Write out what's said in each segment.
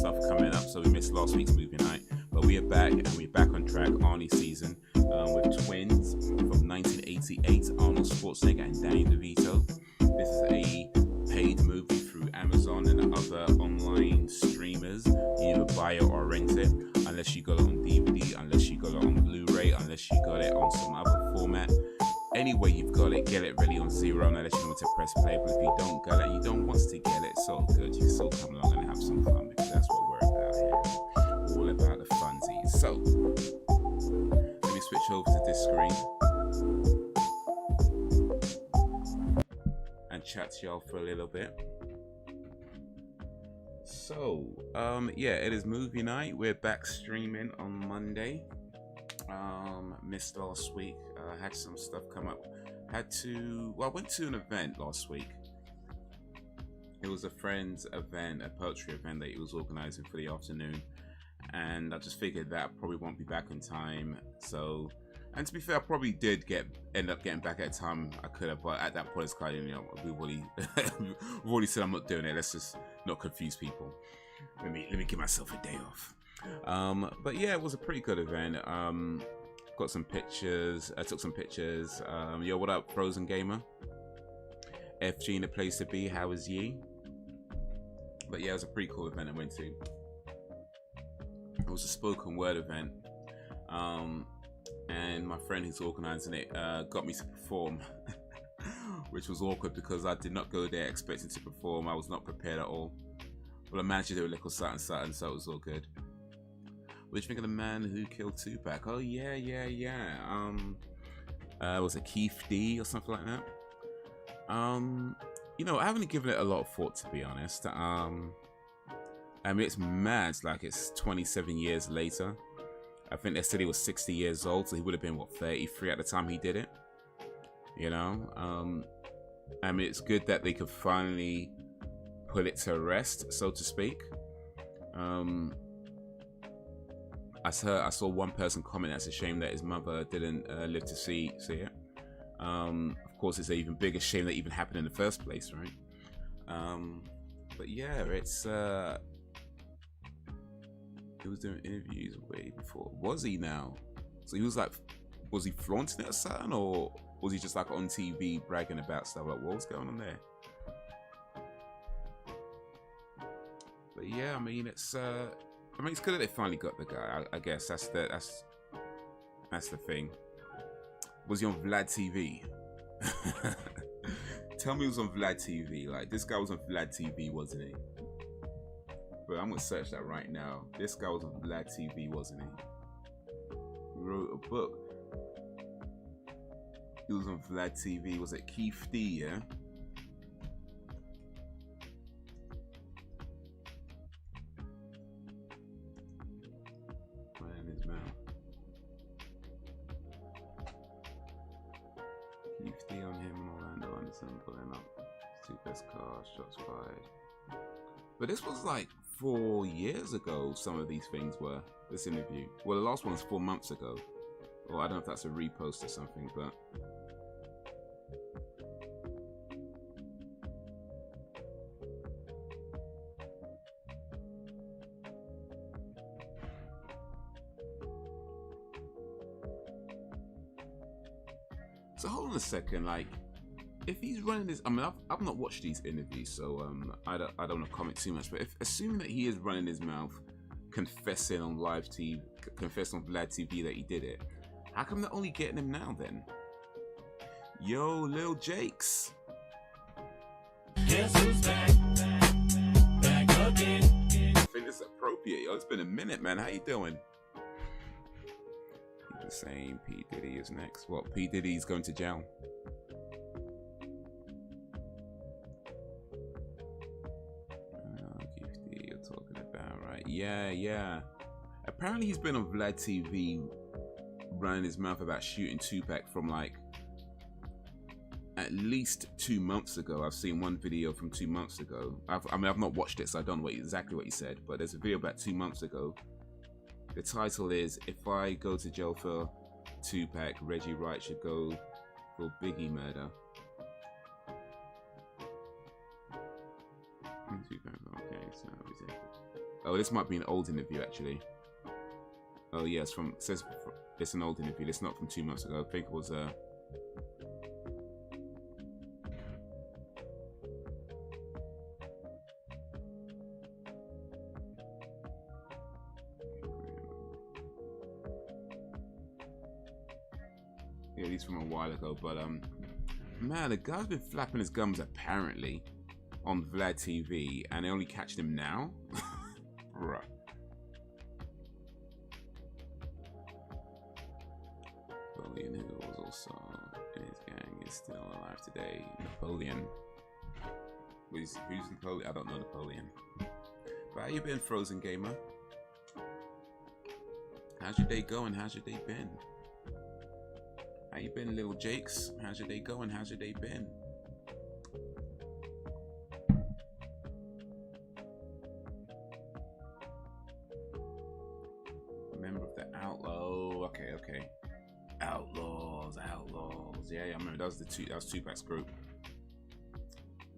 stuff coming up, so we missed last week's movie night. But we are back, and we're back on track. Arnie season with Twins from 1988, Arnold Schwarzenegger and Danny DeVito. This is a paid movie through Amazon and other online streamers. You either buy it or rent it, unless you got it on DVD, unless you got it on Blu-ray, unless you got it on some other format. Anyway, you've got it, get it ready on Zero, and I'll let you know to press play. But if you don't get it, you don't want to get it, it's all good. You can still come along and have some fun, because that's what we're about here. All about the funsies. So, let me switch over to this screen and chat to y'all for a little bit. So, yeah, it is movie night. We're back streaming on Monday. Missed last week. Had some stuff come up. I went to an event last week. It was a friend's event, a poetry event that he was organizing for the afternoon, and I just figured that I probably won't be back in time. So, and to be fair, I probably did end up getting back at a time I could have, but at that point it's kind of, you know, we've already said I'm not doing it. Let's just not confuse people. Let me give myself a day off. But yeah, it was a pretty good event. Got some pictures. I took some pictures. Yo, what up, Frozen Gamer? FG in the place to be. How is ye? But yeah, it was a pretty cool event I went to. It was a spoken word event. And my friend who's organizing it got me to perform, which was awkward because I did not go there expecting to perform. I was not prepared at all. But I managed to do a little something, so it was all good. What do you think of the man who killed Tupac? Oh yeah. Was it Keith D or something like that? You know, I haven't given it a lot of thought, to be honest. I mean, it's mad. Like, it's 27 years later. I think they said he was 60 years old, so he would have been, what, 33 at the time he did it? You know? I mean, it's good that they could finally put it to rest, so to speak. I saw one person comment, that's a shame that his mother didn't live to see it. Of course, it's an even bigger shame that even happened in the first place, right? But yeah, it's he was doing interviews way before. Was he now? So he was like, was he flaunting it or something, or was he just like on TV bragging about stuff? Like, what was going on there? But yeah, I mean, it's good that they finally got the guy. I guess that's the thing. Was he on Vlad TV? Tell me he was on Vlad TV. Like, this guy was on Vlad TV, wasn't he? But I'm gonna search that right now. This guy was on Vlad TV, wasn't he? He wrote a book. He was on Vlad TV. Was it Keith D? Yeah. Pulling up two best cars, shots fired. But this was like 4 years ago. Some of these things were, this interview. Well, the last one was 4 months ago. Or I don't know if that's a repost or something, but so hold on a second, like, if he's running this, I mean, I've not watched these interviews, so I don't want to comment too much. But assuming that he is running his mouth, confessing on live TV, confessing on Vlad TV that he did it, how come they're only getting him now then? Yo, Lil Jakes. Guess who's back again? I think it's appropriate, yo. It's been a minute, man. How you doing? Keep the same. P Diddy is next. What? P Diddy's going to jail. Yeah. Apparently he's been on Vlad TV running his mouth about shooting Tupac from like at least 2 months ago. I've seen one video from 2 months ago. I've not watched it, so I don't know exactly what he said, but there's a video about 2 months ago. The title is, "If I go to jail for Tupac, Reggie Wright should go for Biggie murder." Okay, so Oh, this might be an old interview actually. Oh yeah, it says it's an old interview. It's not from 2 months ago. I think it was yeah, these from a while ago. But man, the guy's been flapping his gums apparently on Vlad TV, and they only catch him now. Bruh. Napoleon, who was also in his gang, is still alive today. Napoleon. Who's Napoleon? I don't know Napoleon. But how you been, Frozen Gamer? How's your day going? How's your day been? How you been, little Jakes? How's your day going? How's your day been? Member of the Outlaw. Okay. Outlaws. Yeah, I remember that was Tupac's group.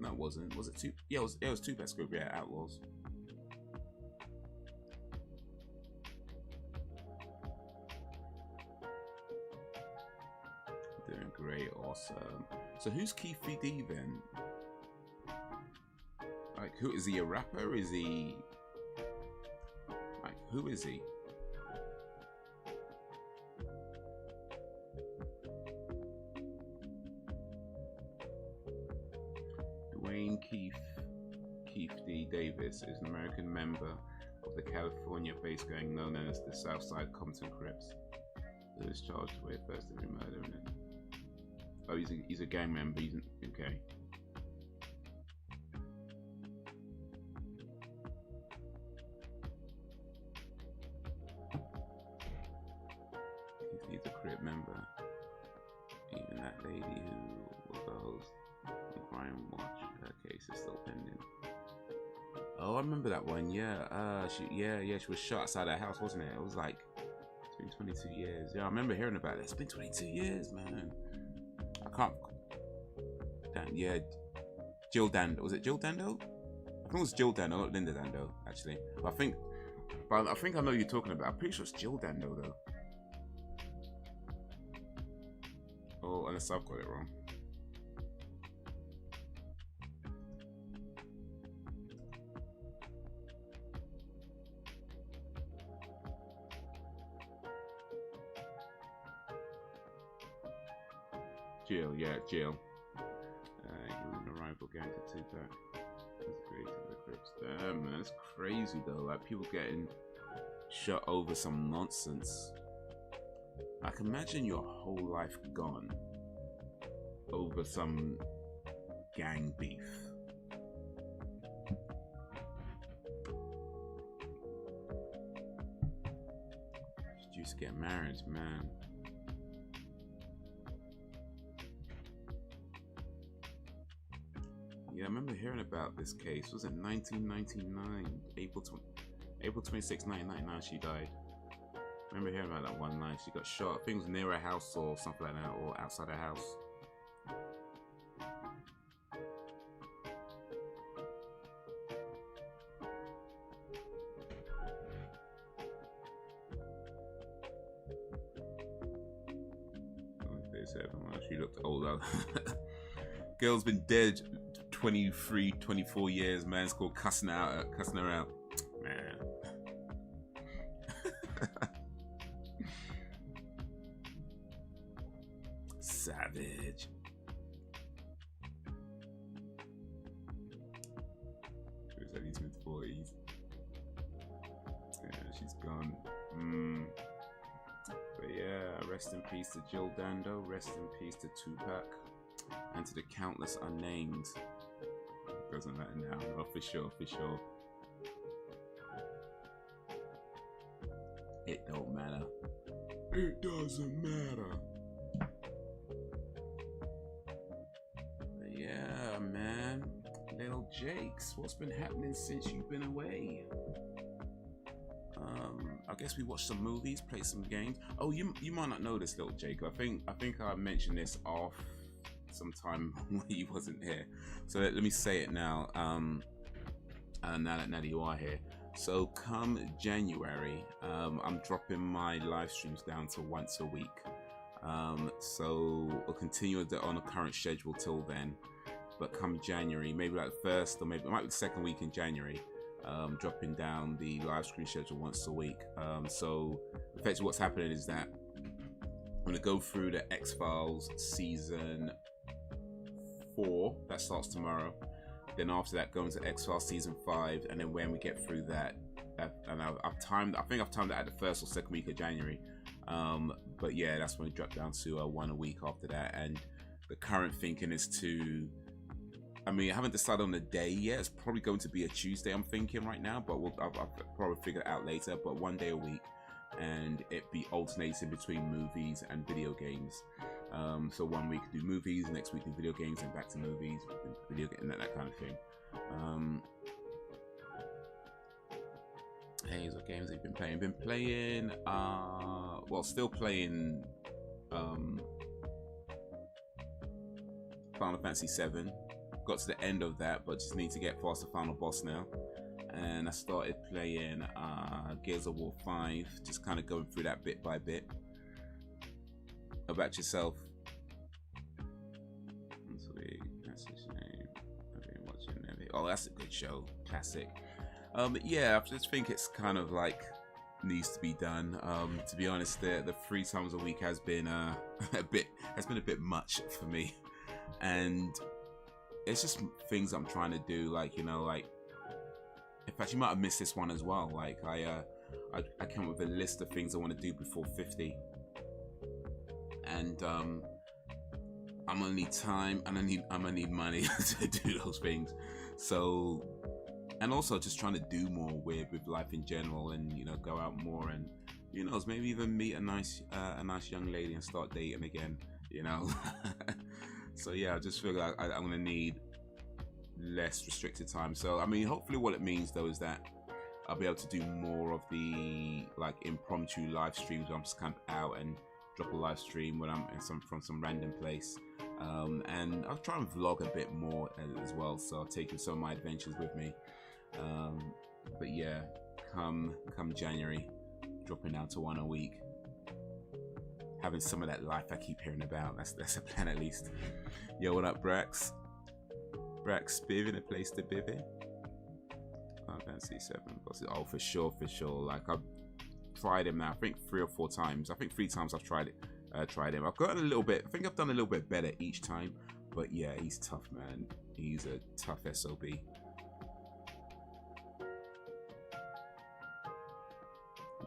No, it wasn't. Was it two? Yeah, it was Tupac's group. Yeah, Outlaws. Doing great, awesome. So who's Keith VD then? Like, who is he? A rapper? Is he like, who is he? Dwayne Keith D. Davis is an American member of the California-based gang known as the Southside Compton Crips, who is charged with first-degree murder. Oh, he's a gang member. Okay. He's a Crip member. Even that lady who was the host of Crime Watch, her case is still pending. Oh, I remember that one. Yeah. She was shot outside her house, wasn't it? It was like, it's been 22 years. Yeah, I remember hearing about it. It's been 22 years, man. I can't. Yeah, Jill Dando. Was it Jill Dando? I think it was Jill Dando, not Linda Dando, actually. But I think I know who you're talking about. I'm pretty sure it's Jill Dando though. Oh, unless I've got it wrong. Jill, yeah, Jill. He was in a rival gang to Tupac. That's crazy, the Crips. Damn, man, it's crazy though. Like, people getting shot over some nonsense. Like, imagine your whole life gone over some gang beef. You just get married, man. Yeah, I remember hearing about this case. Was it 1999? April 26, 1999, she died. I remember hearing about that one night. She got shot. I think it was near her house or something like that, or outside her house. She looked older. Girl's been dead 23, 24 years, man. It's called cussing her out. Man. Savage. She was at least mid-40s. Yeah, she's gone. But yeah, rest in peace to Jill Dando. Rest in peace to Tupac. And to the countless unnamed. Doesn't matter now. No, for sure. It don't matter. It doesn't matter. But yeah, man. Little Jakes, what's been happening since you've been away? I guess we watched some movies, played some games. Oh, you might not know this, little Jake. I think I mentioned this off sometime when he wasn't here. So let me say it now. Now that you are here. So come January, I'm dropping my live streams down to once a week. So I'll continue on the current schedule till then. But come January, maybe like the first, or maybe it might be the second week in January, dropping down the live stream schedule once a week. So effectively what's happening is that I'm going to go through the X-Files season 4, that starts tomorrow. Then after that, go into X-Files season 5, and then when we get through that, and I've timed, I think I've timed it at the first or second week of January. But yeah, that's when we drop down to one a week after that. And the current thinking is to, I mean, I haven't decided on the day yet. It's probably going to be a Tuesday, I'm thinking right now, but I'll probably figure it out later. But one day a week, and it be alternating between movies and video games. So one week do movies, next week do video games, and back to movies, video game, that kind of thing. Hey, what games have you been playing? Been playing, well, still playing Final Fantasy 7. Got to the end of that, but just need to get past the final boss now. And I started playing Gears of War 5, just kind of going through that bit by bit. About yourself? Sweet, that's his name. I've been watching that. Oh, that's a good show, classic. Yeah, I just think it's kind of like needs to be done. To be honest, the 3 times a week has been a bit much for me, and it's just things I'm trying to do. Like, you know, like, in fact, you might have missed this one as well. Like, I came up with a list of things I want to do before 50, and I'm gonna need time, and I'm gonna need money to do those things. So, and also just trying to do more with life in general, and, you know, go out more, and, you know, maybe even meet a nice young lady and start dating again, you know. So yeah, I just feel like I'm gonna need less restricted time. So I mean, hopefully what it means though is that I'll be able to do more of the like impromptu live streams where I'm just kind of out and drop a live stream when I'm in from some random place, and I'll try and vlog a bit more as well, so I'll take some of my adventures with me. But yeah, come January, dropping down to 1 a week, having some of that life I keep hearing about. That's a plan at least. Yo, what up, Brax? Brax Spiv in a place to biv in. Fantasy 7. Oh, for sure. Like, I've tried him now, I think 3 or 4 times. I think 3 times I've tried him. I've gotten a little bit, I think I've done a little bit better each time. But yeah, he's tough, man. He's a tough SOB.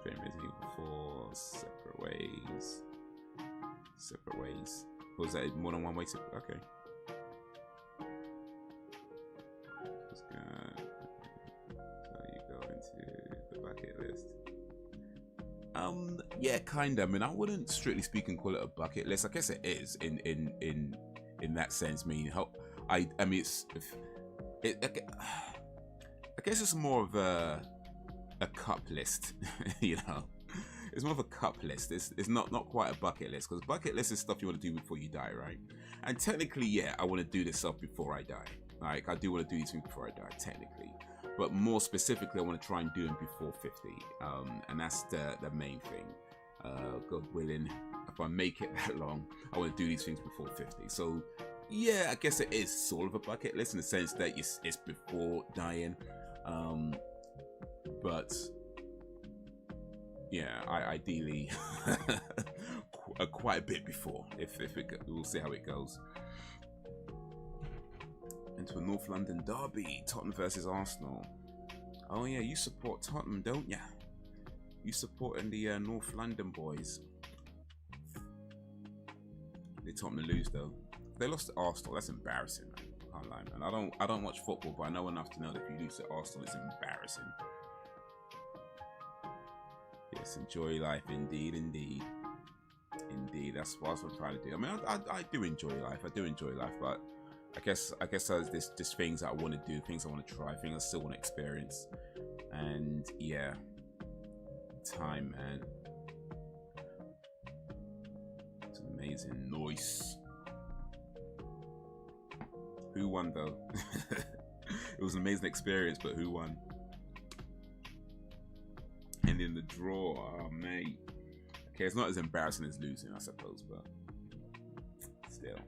Playing Resident Evil 4, separate ways. Was that more than one way to? Okay. That's good. So you go into the bucket list. Yeah, kinda. I mean, I wouldn't strictly speaking call it a bucket list. I guess it is in that sense. I mean, I mean, I guess it's more of a cup list, you know. It's more of a cup list. It's not quite a bucket list, because bucket list is stuff you want to do before you die, right? And technically, yeah, I want to do this stuff before I die. Like, I do want to do these things before I die, technically. But more specifically, I want to try and do them before 50. And that's the main thing. God willing, if I make it that long, I want to do these things before 50. So, yeah, I guess it is sort of a bucket list in the sense that it's before dying. But yeah, ideally quite a bit before, we'll see how it goes. Into a North London derby, Tottenham versus Arsenal. Oh yeah, you support Tottenham, don't ya? You supporting the North London boys. They Tottenham to lose though. They lost to Arsenal. That's embarrassing, man. I can't lie, man. I don't watch football, but I know enough to know that if you lose to Arsenal, it's embarrassing. Yes, enjoy life, indeed. That's what I'm trying to do. I mean, I do enjoy life. But I guess there's just things that I want to do, things I want to try, things I still want to experience, and yeah, time, man. It's amazing. Nice. Who won though? It was an amazing experience, but who won? And in the draw, oh mate. Okay, it's not as embarrassing as losing, I suppose, but still.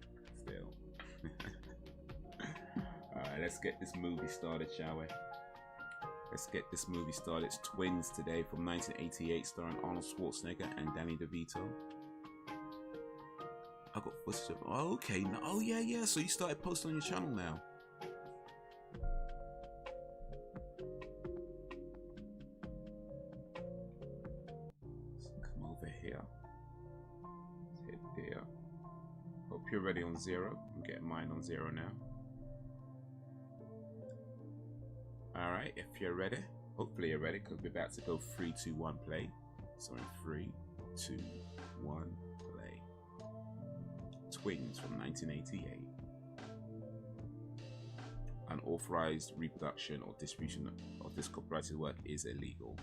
Alright, let's get this movie started, shall we? Let's get this movie started. It's Twins today from 1988, starring Arnold Schwarzenegger and Danny DeVito. I got footage of. Oh, okay. Oh, yeah. So you started posting on your channel now. Come over here. Hit there. Hope you're ready on 0. I'm getting mine on 0 now. Alright, if you're ready, hopefully you're ready, because we're about to go 3, 2, 1, play. So in 3, 2, 1, play. Twins from 1988. Unauthorized reproduction or distribution of this copyrighted work is illegal.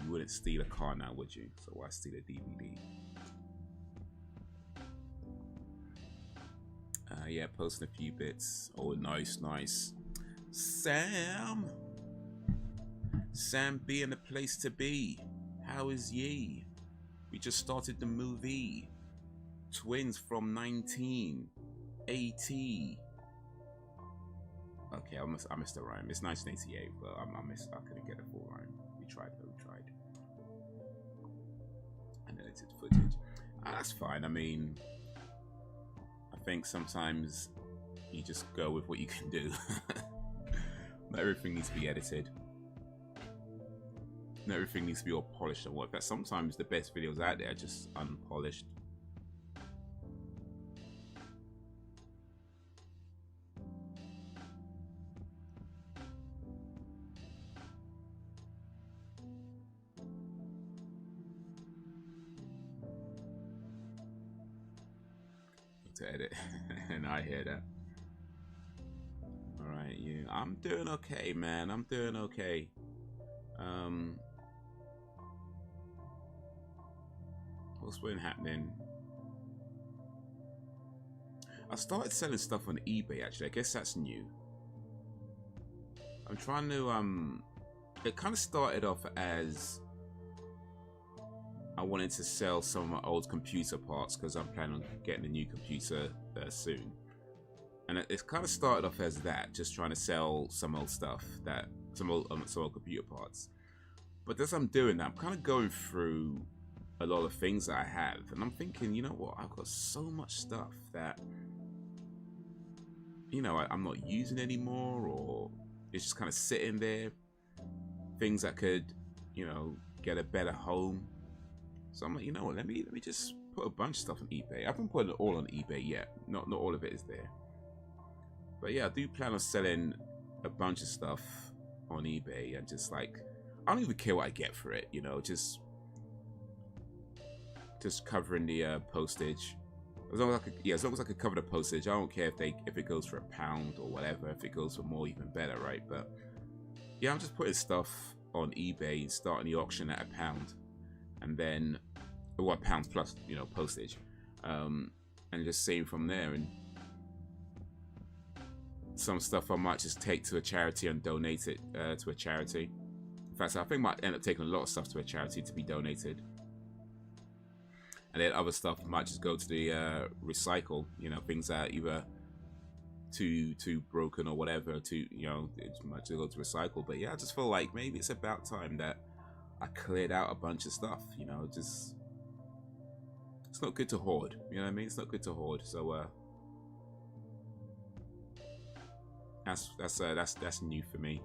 You wouldn't steal a car now, would you? So why steal a DVD? Yeah, posting a few bits. Oh, nice. Sam being the place to be. How is ye? We just started the movie Twins from 1980. Okay, I missed the rhyme. It's 1988, but I couldn't get a full rhyme. We tried. Unedited footage. That's fine. I mean, I think sometimes you just go with what you can do. Not everything needs to be edited. Not everything needs to be all polished and what. But sometimes the best videos out there are just unpolished. To edit, and I hear that. Alright, you. I'm doing okay, man. I'm doing okay. What's been happening? I started selling stuff on eBay, actually. I guess that's new. I'm trying to, it kind of started off as I wanted to sell some of my old computer parts because I'm planning on getting a new computer soon. And it's kind of started off as that, just trying to sell some old stuff, some old computer parts. But as I'm doing that, I'm kind of going through a lot of things that I have, and I'm thinking, you know what, I've got so much stuff that, you know, I'm not using anymore, or it's just kind of sitting there. Things that could, you know, get a better home. So I'm like, you know what, let me just put a bunch of stuff on eBay. I haven't put it all on eBay yet. Not all of it is there. But yeah, I do plan on selling a bunch of stuff on eBay, and just like, I don't even care what I get for it, you know, just covering the postage. As long as I could cover the postage, I don't care if it goes for £1 or whatever. If it goes for more, even better, right? But yeah, I'm just putting stuff on eBay and starting the auction at £1, and then £1 plus, you know, postage, and just seeing from there. And some stuff I might just take to a charity and donate it to a charity. In fact, I think I might end up taking a lot of stuff to a charity to be donated. And then other stuff might just go to the recycle, you know, things that are either too broken or whatever, you know, it might just go to recycle. But yeah, I just feel like maybe it's about time that I cleared out a bunch of stuff, you know. Just, it's not good to hoard, you know what I mean? It's not good to hoard. So that's new for me.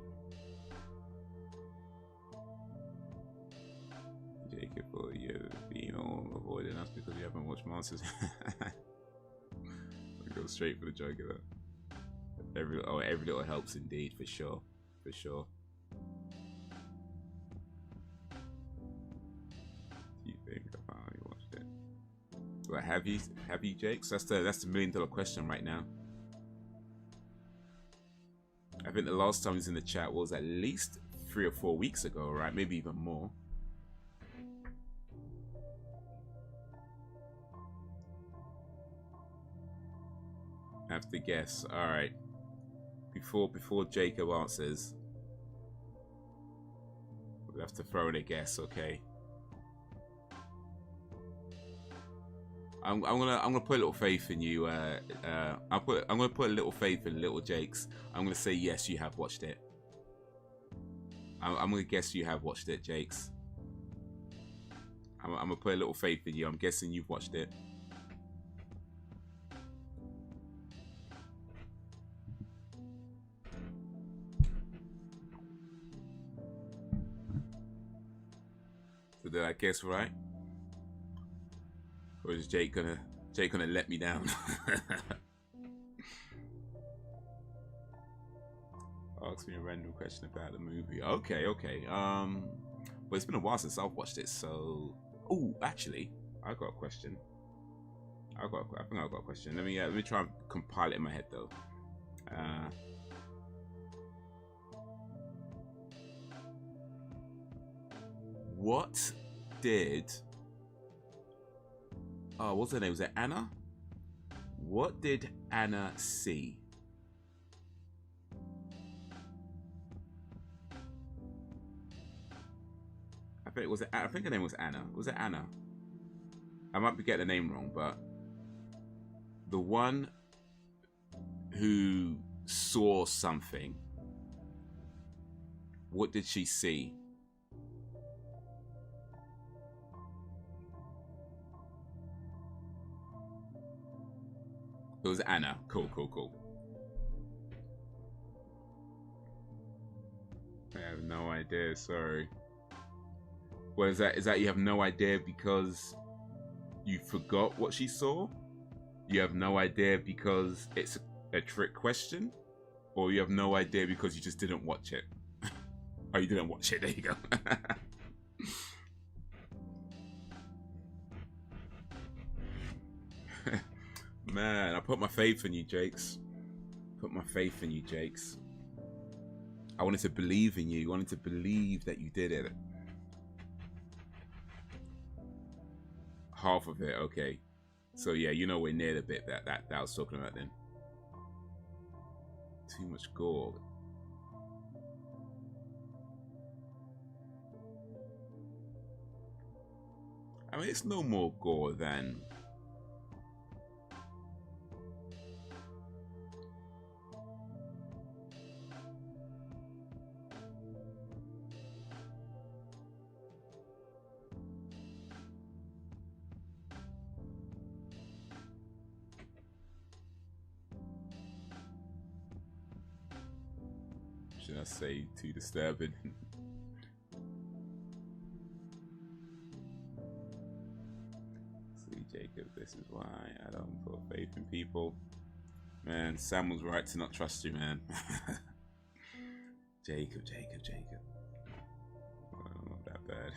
Jacob, for you being all avoiding us because you haven't watched Monsters. We go straight for the jugular. Every little helps indeed, for sure. Do you think I finally watched it? Well, have you, Jake? So that's the $1 million question right now. I think the last time he was in the chat was at least 3 or 4 weeks ago, right? Maybe even more. I have to guess. All right. Before Jacob answers, We'll have to throw in a guess, okay? I'm gonna put a little faith in you. I'm gonna put a little faith in little Jakes. I'm gonna say yes, you have watched it. I'm gonna guess you have watched it, Jakes. I'm gonna put a little faith in you. I'm guessing you've watched it. So did I guess right? Or is Jake gonna let me down? Ask me a random question about the movie. Okay. But it's been a while since I've watched it, so. Oh, actually, I got a question. I think I've got a question. Let me try and compile it in my head though. What did? Oh, what's her name? Was it Anna? What did Anna see? I think her name was Anna. Was it Anna? I might be getting the name wrong, but the one who saw something. What did she see? It was Anna. Cool. I have no idea, sorry. What is that? Is that you have no idea because you forgot what she saw? You have no idea because it's a trick question? Or you have no idea because you just didn't watch it? Oh, you didn't watch it, there you go. Man, I put my faith in you, Jakes. Put my faith in you, Jakes. I wanted to believe in you. I wanted to believe that you did it. Half of it, okay. So yeah, you know we're near the bit that I was talking about then. Too much gore. I mean, it's no more gore than... Should I say too disturbing? See, Jacob, this is why I don't put faith in people. Man, Sam was right to not trust you, man. Jacob. Oh, not that bad.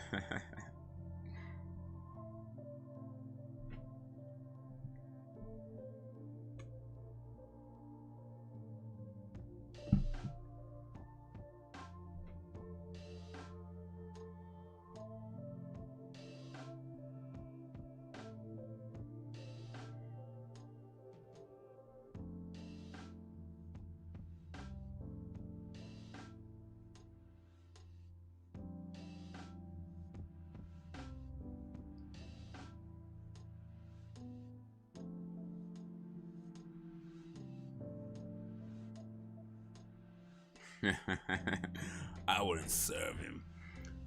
I wouldn't serve him.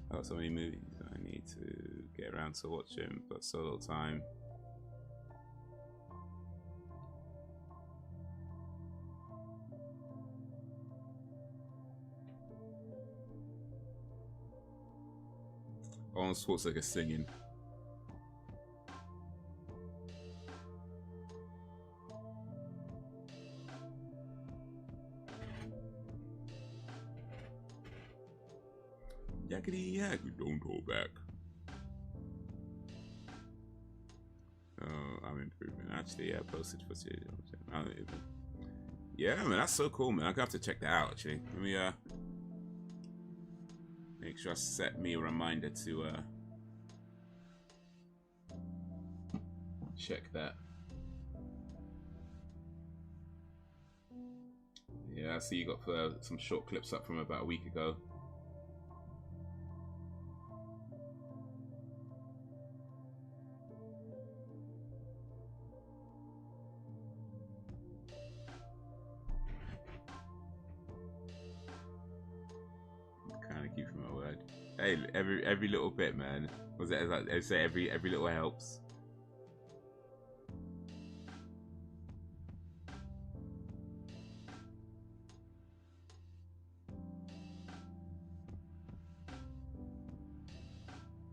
I've got so many movies I need to get around to watching, but so little time. Arnold Schwarzenegger singing. Yakety yak, don't hold back. Oh, I'm improving. Actually, yeah, posted for series. Yeah, man, that's so cool, man. I'm gonna have to check that out. Actually, let me make sure I set me a reminder to check that. Yeah, I see you got some short clips up from about a week ago. Hey, every little bit, man. Was it like they say every little helps.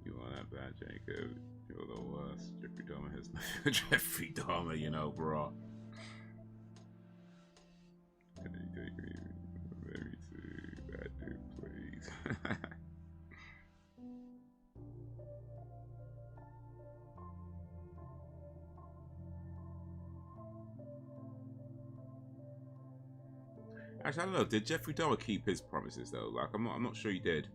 You want that bad, Jacob? You're the worst. Jeffrey Dahmer has Jeffrey Dahmer, you know, bro. Can you take me maybe to that dude, please? Actually, I don't know. Did Jeffrey Dahmer keep his promises though? Like, I'm not sure he did.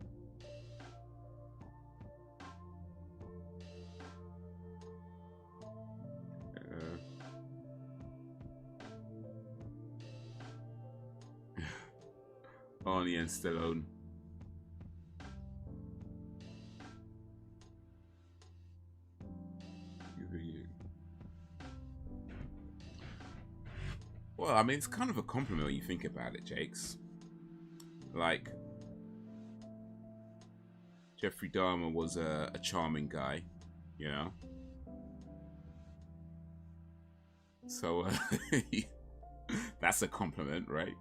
Arnie and Stallone. Well, I mean, it's kind of a compliment when you think about it, Jakes. Like, Jeffrey Dahmer was a charming guy, you know? So, that's a compliment, right?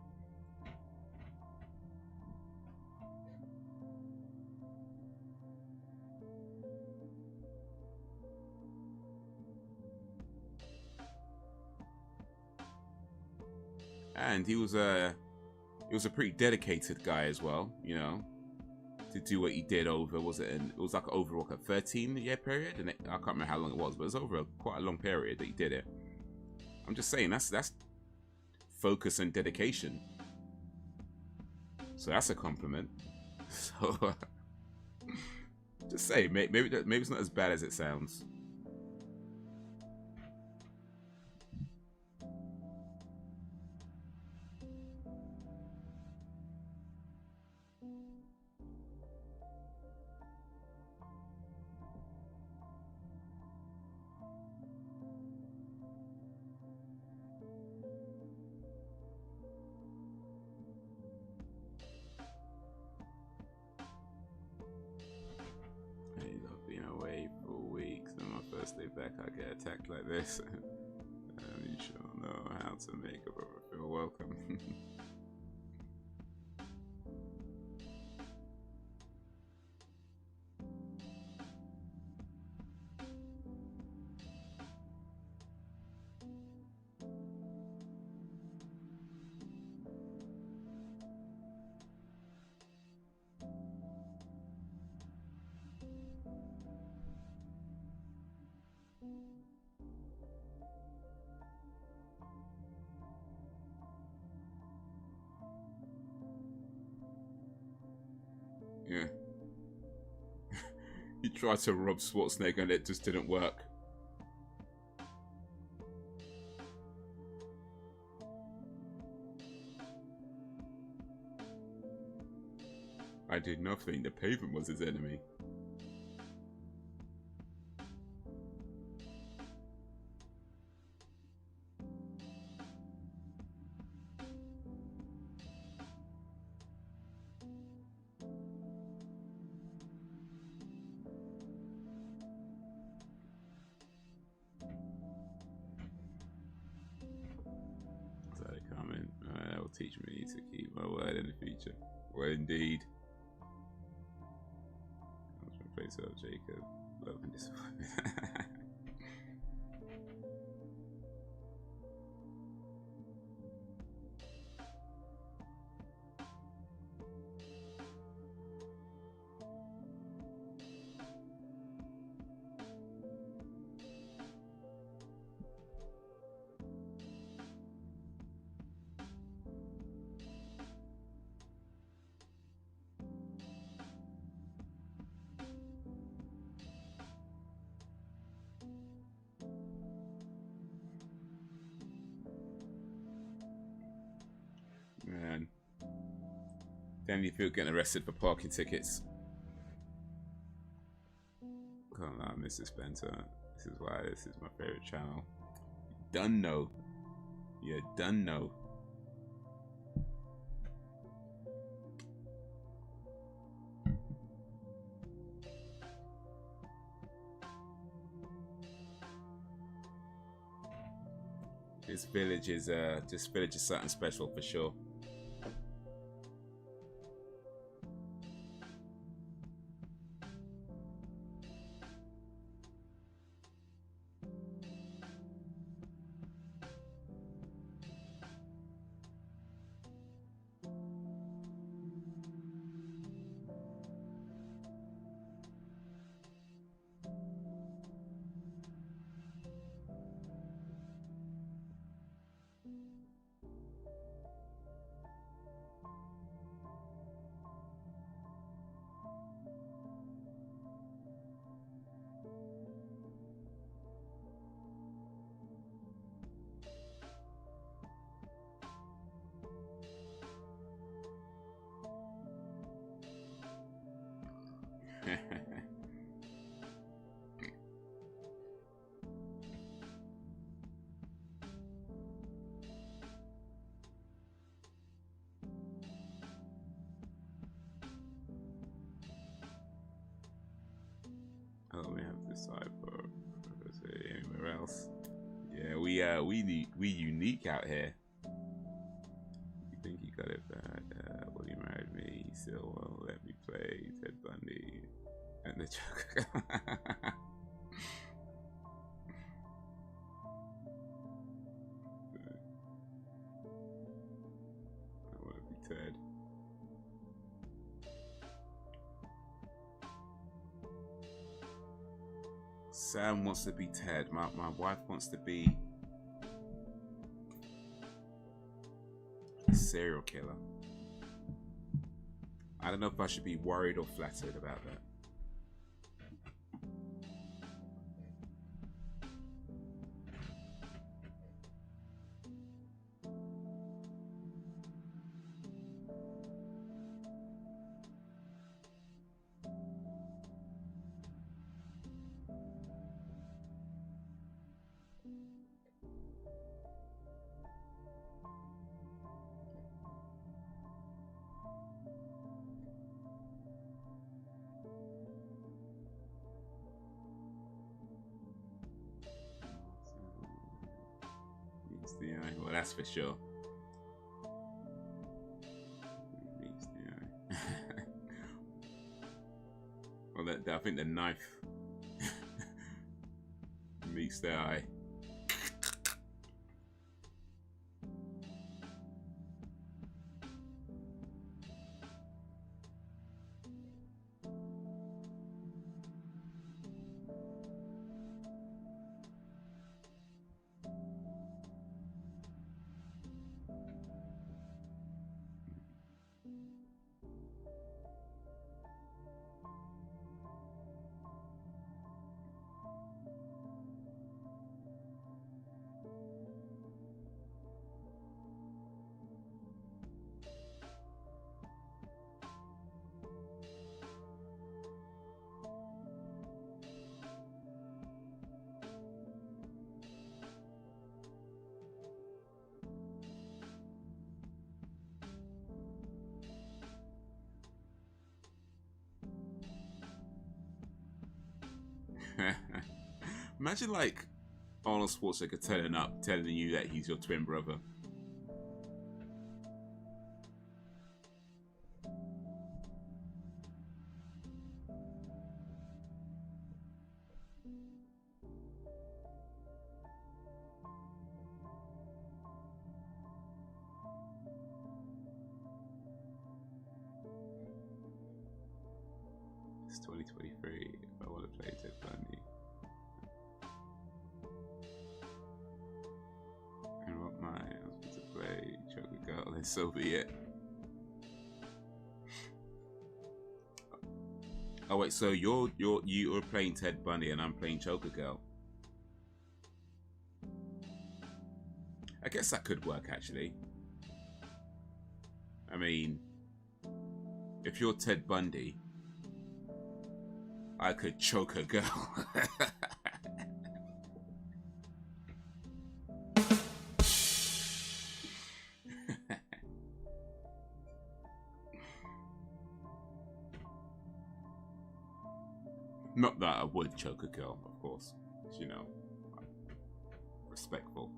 And he was a pretty dedicated guy as well, you know, to do what he did over, it was like over like a 13-year period, and I can't remember how long it was, but it was over quite a long period that he did it. I'm just saying that's focus and dedication. So that's a compliment. So just say maybe it's not as bad as it sounds. Day back, I get attacked like this. You sure know how to make a brother feel welcome. Yeah. He tried to rob Schwarzenegger and it just didn't work. I did nothing. The pavement was his enemy. Teach me to keep my word in the future. Well, indeed. Comes from place of Jacob. Love and disappointment. Man. Then you feel getting arrested for parking tickets. Come on, Mr. Spencer. This is why this is my favorite channel. Done know. Yeah, done know. This village is something special for sure. Oh, we have this side for anywhere else. Yeah, we unique out here. You think you got it bad? Well, you married me, you still won't let me play Ted Bundy and the Joker. I want to be Ted. Sam wants to be Ted. My wife wants to be a serial killer. I don't know if I should be worried or flattered about that. Well, that's for sure. Well, I think the knife meets the eye. Imagine like Arnold Schwarzenegger turning up, telling you that he's your twin brother. It's 2023. If I want to play Ted Bundy. And what my husband to play Choker Girl, then so be it. Oh wait, so you're playing Ted Bundy and I'm playing Choker Girl. I guess that could work actually. I mean, if you're Ted Bundy, I could choke a girl. Not that I would choke a girl, of course. You know, respectful.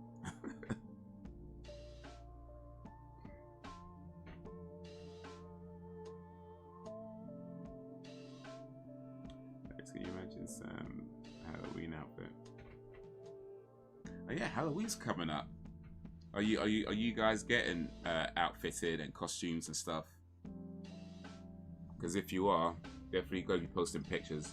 Can you imagine Sam Halloween outfit? Oh yeah, Halloween's coming up. Are you guys getting outfitted and costumes and stuff? Because if you are, definitely gotta be posting pictures.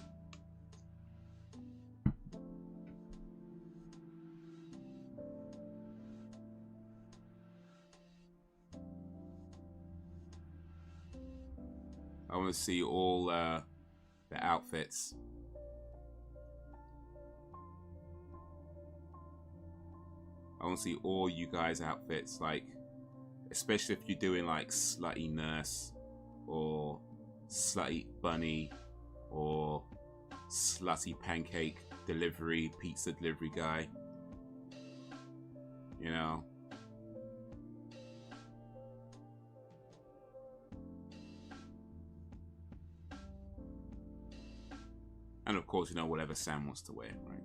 I want to see all the outfits. I want to see all you guys' outfits, like, especially if you're doing like slutty nurse or slutty bunny or slutty pancake delivery, pizza delivery guy. You know. And of course, you know, whatever Sam wants to wear, right?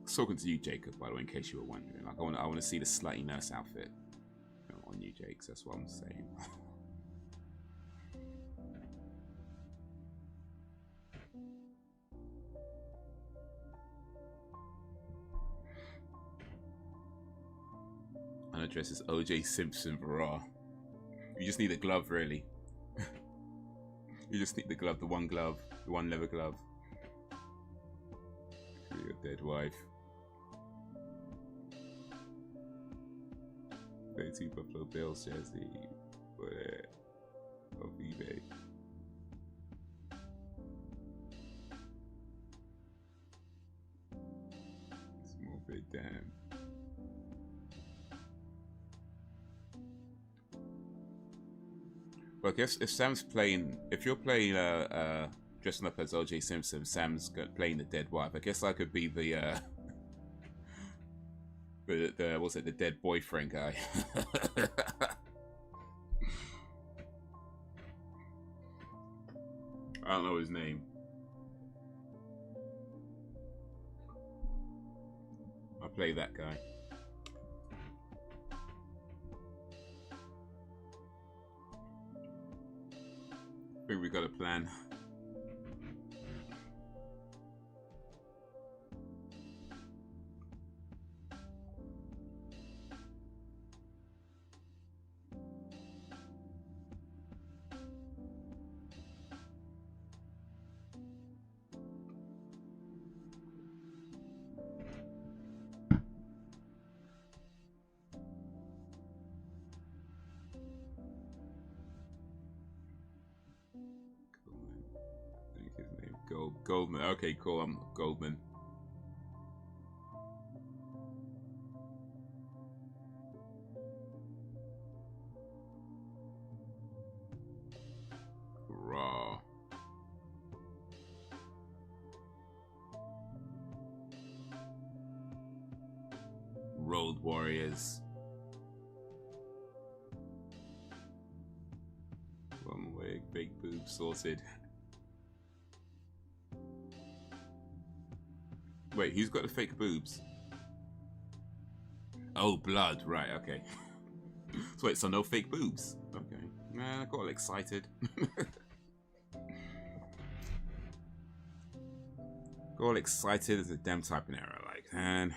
So. Talking to you, Jacob, by the way, in case you were wondering. Like, I want to see the slutty nurse outfit, you know, on you, Jakes. That's what I'm saying. And address is OJ Simpson bra. You just need a glove, really. You just need the glove, the one leather glove. For your dead wife. 32 Buffalo Bills jersey off eBay. Small bit, damn. Well, I guess if Sam's playing, if you're playing dressing up as OJ Simpson, Sam's playing the dead wife. I guess I could be the what's it, the dead boyfriend guy. I don't know his name. I play that guy. I think we got a plan. Goldman. Okay, cool. I'm Goldman. Raw. Road Warriors. One leg, big boob sorted. Wait, who's got the fake boobs? Oh, blood. Right, okay. So wait, so no fake boobs? Okay. Nah, I got all excited. Got all excited as a damn typing error, like, man.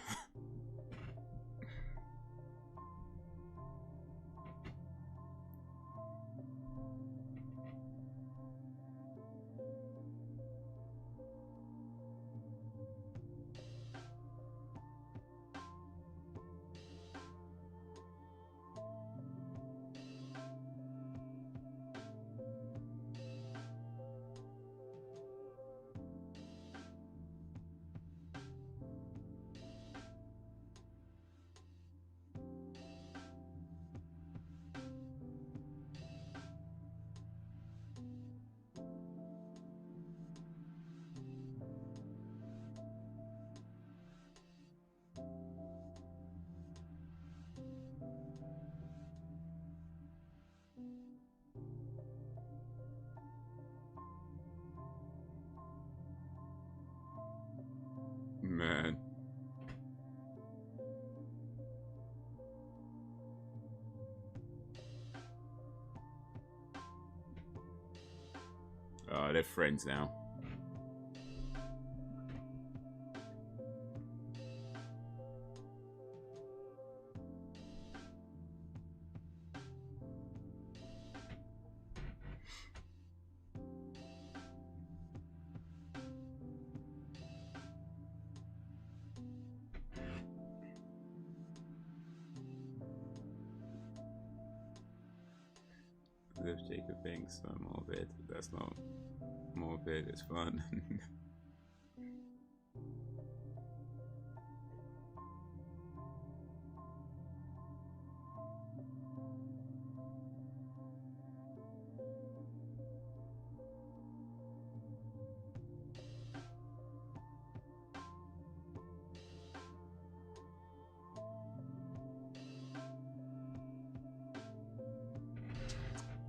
They're friends now. If Jacob thinks I'm morbid, that's not morbid, it's fun.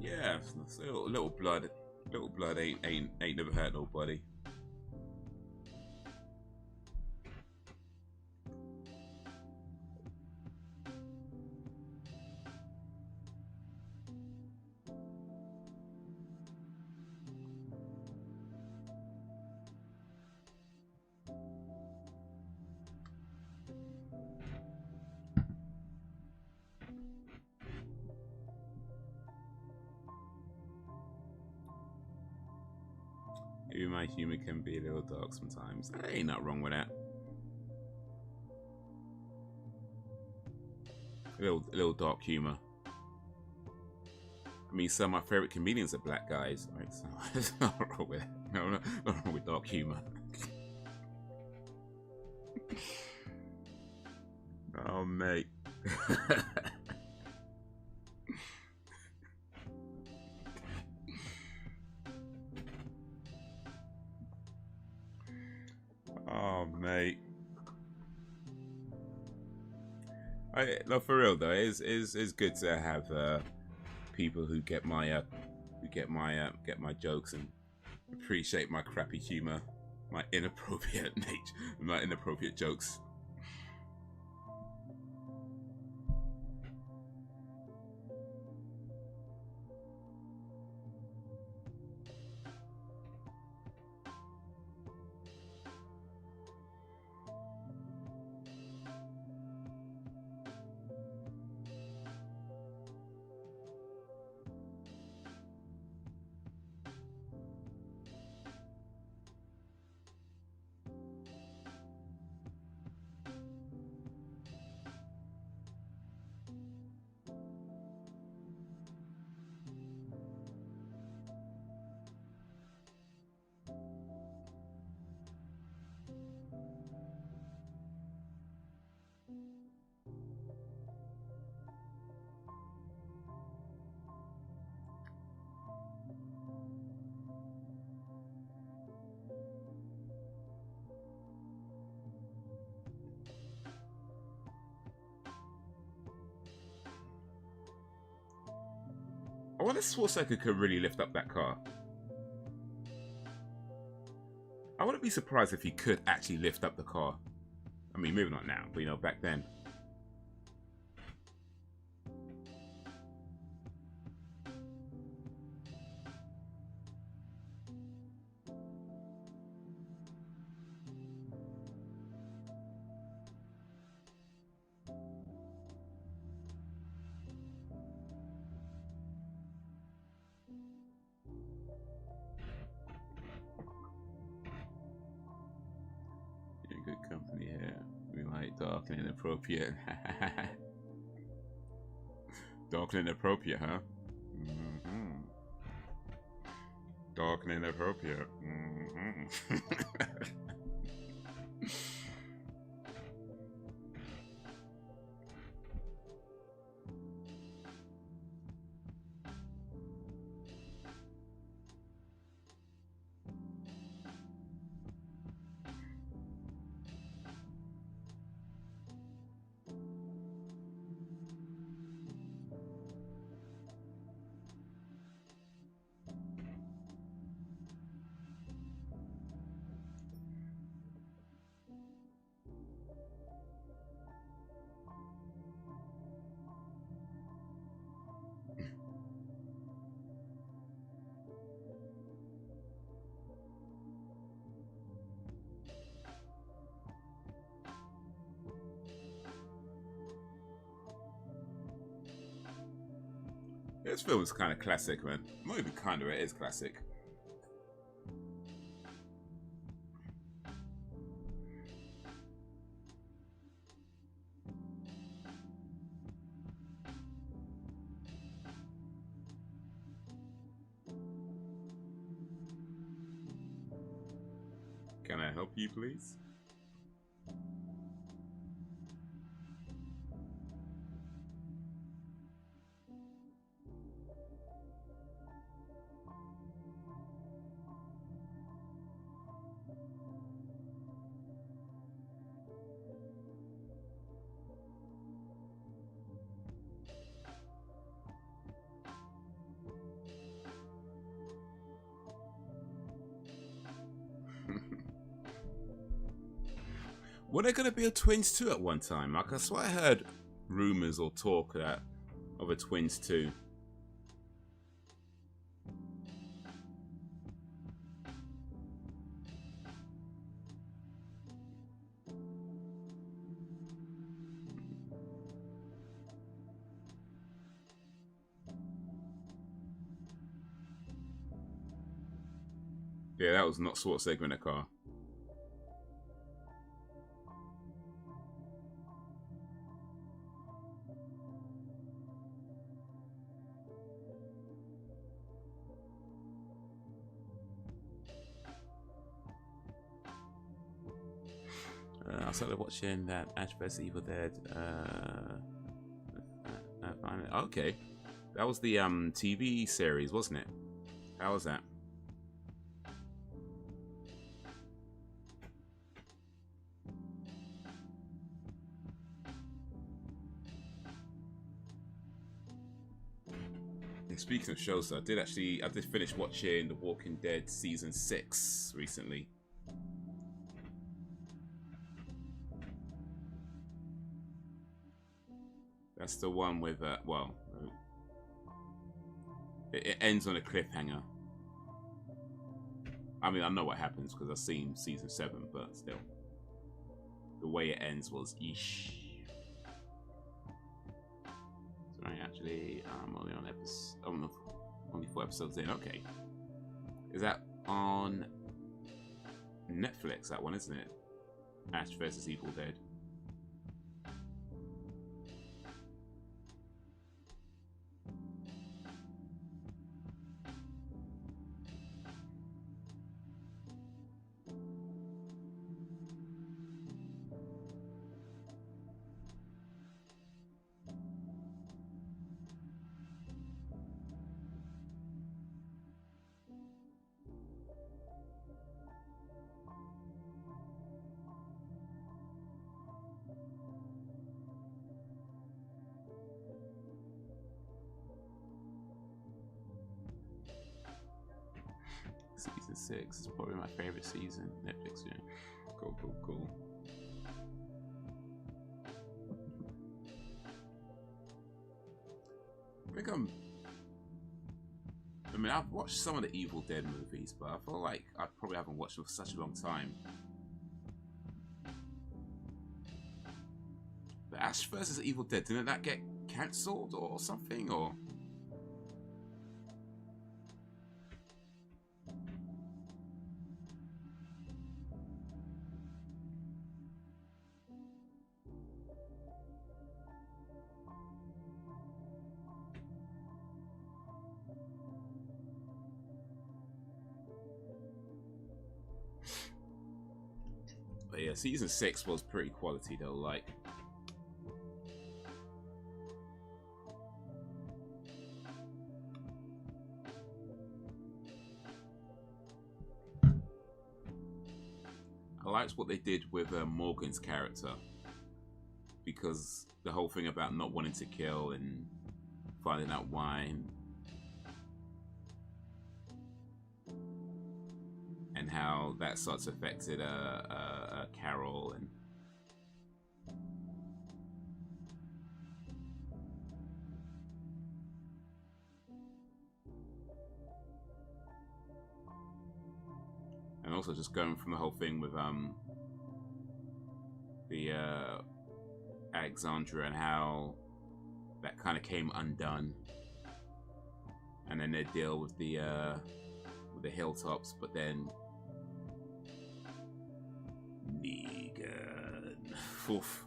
Yeah, little blood ain't never hurt nobody. Maybe my humor can be a little dark sometimes. There ain't nothing wrong with that. A little dark humor. I mean, some of my favorite comedians are black guys, right? So there's nothing wrong with that. No, nothing wrong with dark humor. Oh, mate. Oh, mate. No, for real though, it's good to have people who get my jokes and appreciate my crappy humor, my inappropriate nature, my inappropriate jokes. I wonder if Corsair could really lift up that car. I wouldn't be surprised if he could actually lift up the car. I mean, maybe not now, but you know, back then. You're in good company here. We like dark and inappropriate. Dark and inappropriate, huh? Mm-hmm. Dark and inappropriate. Mm-hmm. This film is kind of classic, man. Not even kind of, it is classic. Can I help you, please? Were there going to be a Twins 2 at one time? Like, I swear I heard rumors or talk of a Twins 2. Yeah, that was not Schwarzenegger in a car. I started watching that Ash vs Evil Dead. Okay, that was the TV series, wasn't it? How was that? Speaking of shows, I did finish watching The Walking Dead season 6 recently. That's the one with well, it ends on a cliffhanger. I mean, I know what happens because I've seen season 7, but still, the way it ends was eesh. Right, actually, I'm only on episode. Only 4 episodes in. Okay, is that on Netflix? That one, isn't it? Ash vs Evil Dead. Season 6 is probably my favorite season. Netflix, yeah. Cool. I mean, I've watched some of the Evil Dead movies, but I feel like I probably haven't watched them for such a long time. The Ash vs Evil Dead, didn't that get cancelled or something, or? But yeah, season 6 was pretty quality though, like. I liked what they did with Morgan's character, because the whole thing about not wanting to kill and finding out why, and how that sort of affected Carol, and also just going from the whole thing with the Alexandra and how that kind of came undone and then they deal with the hilltops, but then Negan. Oof.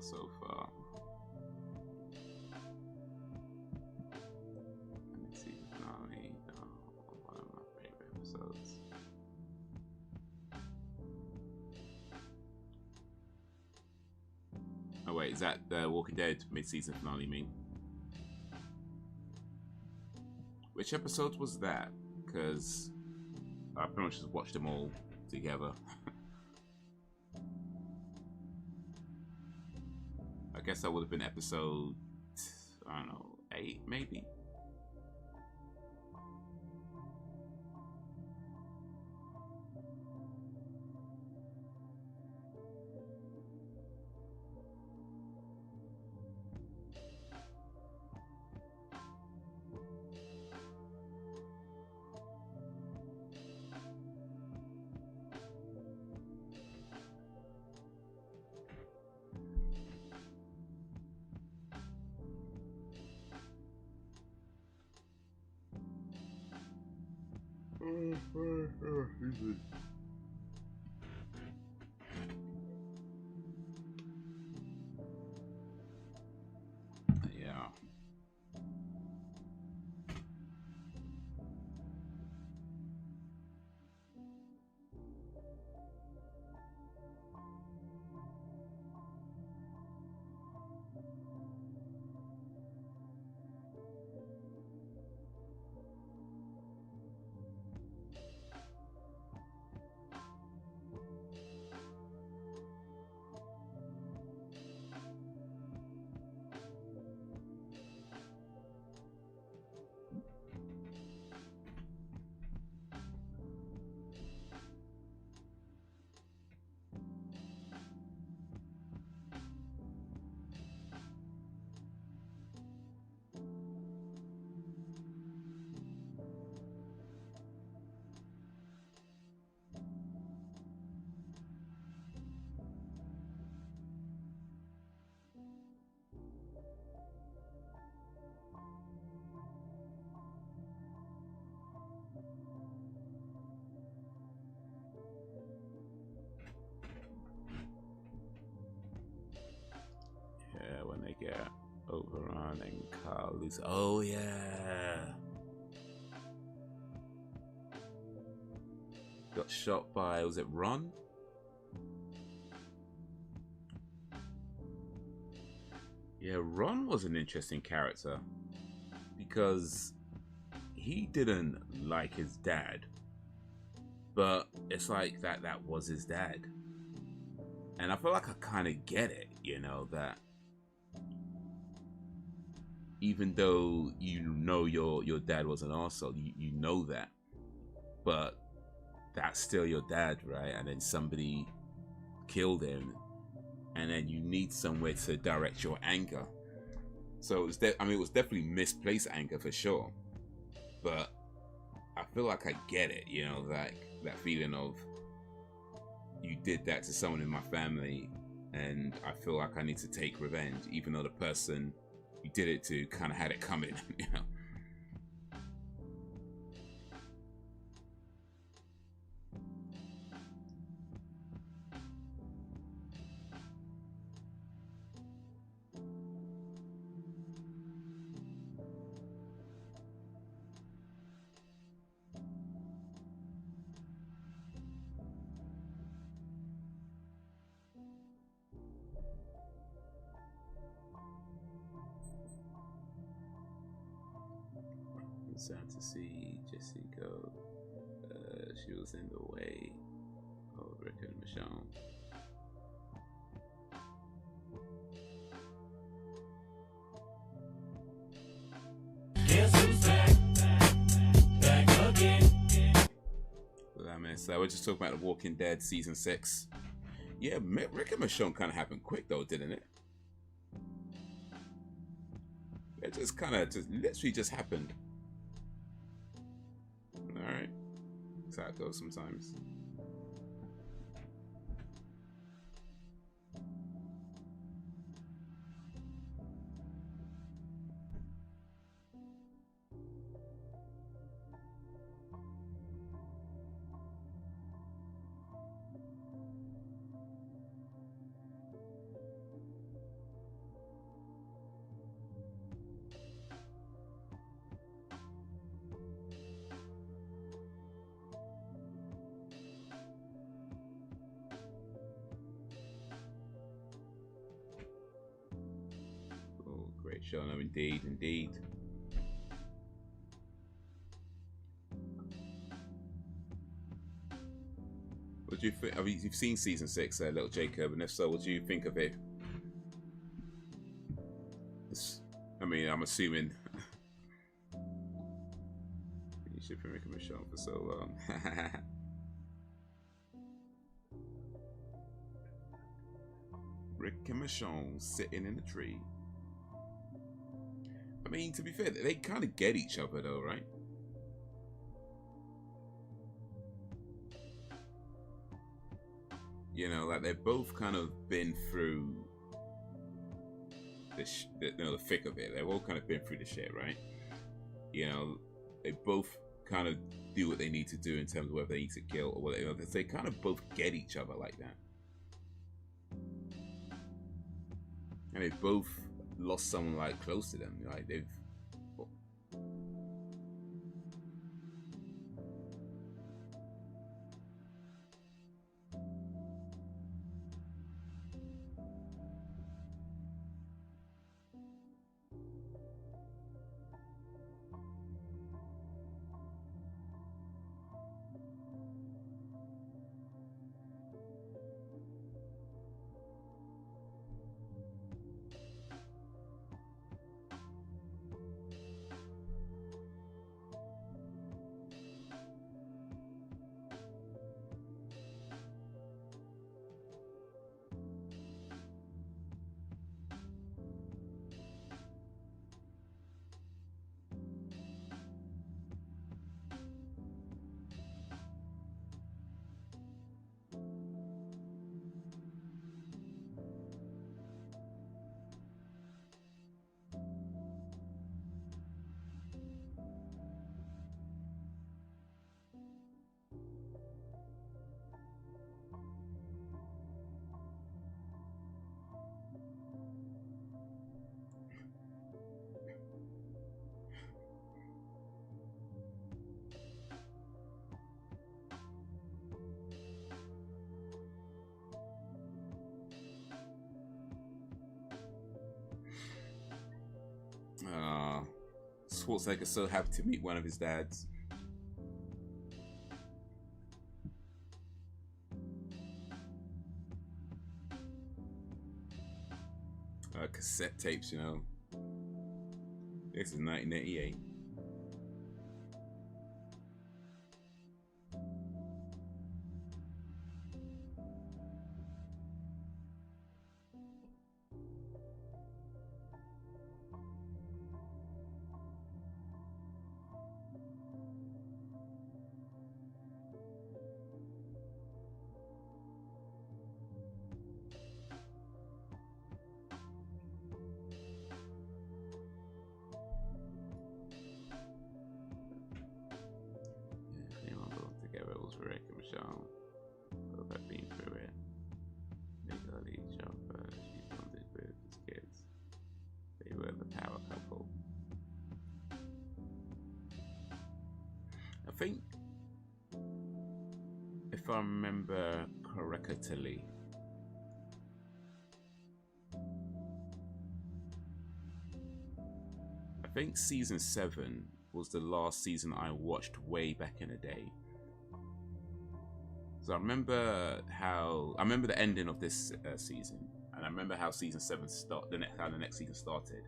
So far. Let me see the finale. Oh, one of my favorite episodes. Oh wait, is that the Walking Dead mid-season finale? You mean? Which episode was that? Because I pretty much just watched them all together. I guess that would have been episode, I don't know, 8 maybe? Yeah. Yeah, when they get overrun and Carl loses. Oh yeah. Got shot by, was it Ron? Yeah, Ron was an interesting character because he didn't like his dad, but it's like that was his dad. And I feel like I kind of get it, you know, that even though you know your dad was an arsehole, you know that, but that's still your dad, right? And then somebody killed him, and then you need somewhere to direct your anger. So it was it was definitely misplaced anger for sure, but I feel like I get it, you know, that feeling of you did that to someone in my family, and I feel like I need to take revenge, even though the person you did it to kind of had it coming, you know. Sad to see Jessie go. She was in the way of Rick and Michonne. Guess who's back again. So we're just talking about The Walking Dead season 6. Yeah, Rick and Michonne kind of happened quick though, didn't it? It just kind of literally just happened. All right, that's how it goes sometimes. Great show, no, indeed. What do you think? I mean, you've seen season 6, little Jacob, and if so, what do you think of it? I mean, I'm assuming you should be making a show for so long. Rick and Michonne sitting in a tree. I mean, to be fair, they kind of get each other though, right? You know, like they've both kind of been through the thick of it. They've all kind of been through the shit, right? You know, they both kind of do what they need to do in terms of whether they need to kill or whether, you know, they kind of both get each other like that. And they both lost someone like close to them, like they've. Schwarzenegger's so happy to meet one of his dads. Cassette tapes, you know. This is 1988. If I remember correctly, I think season 7 was the last season I watched way back in the day. So I remember the ending of this season, and I remember how season 7 how the next season started.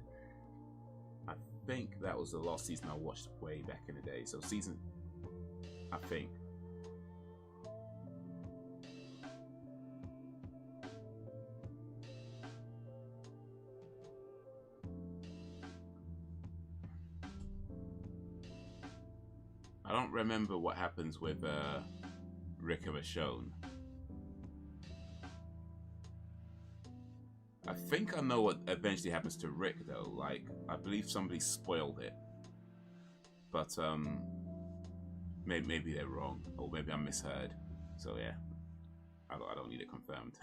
I think that was the last season I watched way back in the day. So I think. I don't remember what happens with Rick and Michonne. I think I know what eventually happens to Rick though. Like, I believe somebody spoiled it, but maybe they're wrong, or maybe I misheard. So yeah, I don't need it confirmed.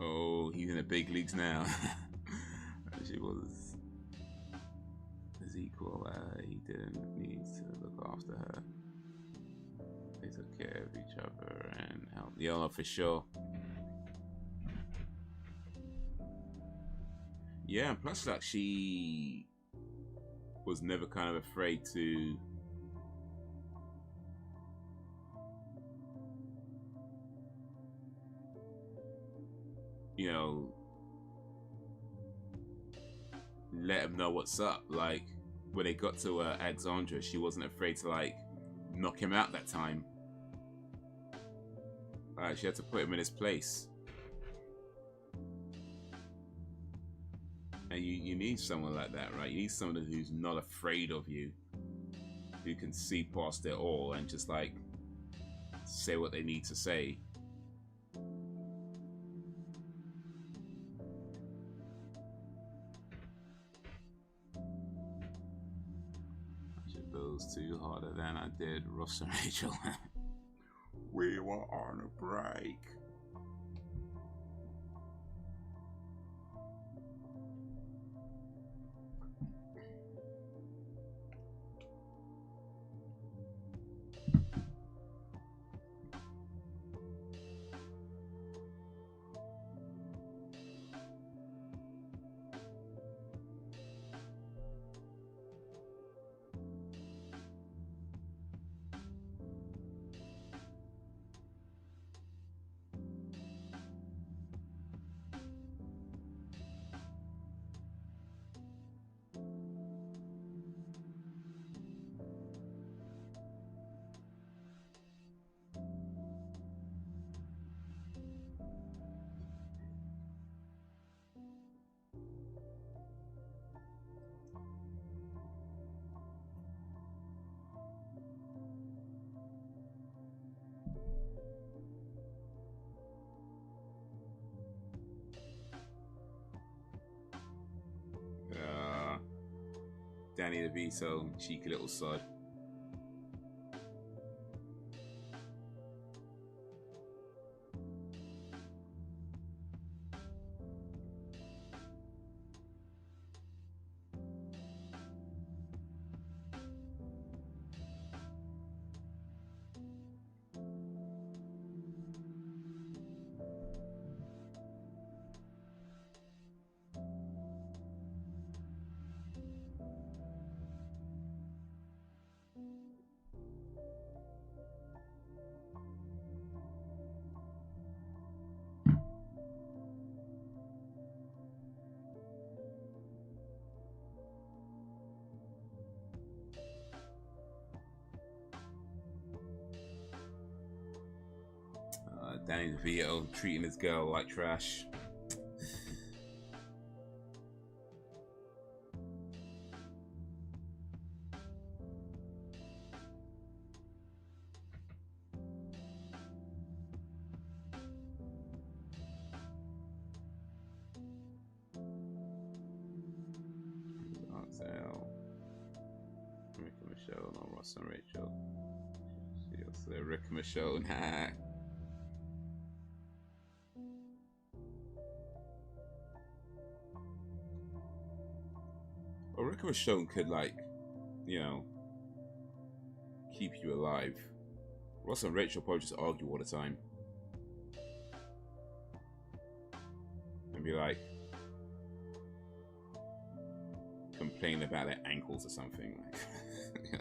Oh, he's in the big leagues now. She was his equal. He didn't need to look after her. They took care of each other and helped. Yeah, no, for sure. Yeah, and plus, like, she was never kind of afraid to let him know what's up. Like, when they got to Alexandra, she wasn't afraid to, like, knock him out that time. She had to put him in his place. And you need someone like that, right? You need someone who's not afraid of you, who can see past it all and just, like, say what they need to say. Those two harder than I did Ross and Rachel. We were on a break. Danny DeVito, cheeky little sod. Danny DeVito treating his girl like trash. Rick and Michelle, no Ross and Rachel. Yes, Rick and Michelle. Nah. Well, Rick and Michelle could, like, you know, keep you alive. Ross and Rachel probably just argue all the time. And be like, complain about their ankles or something. Like, yeah.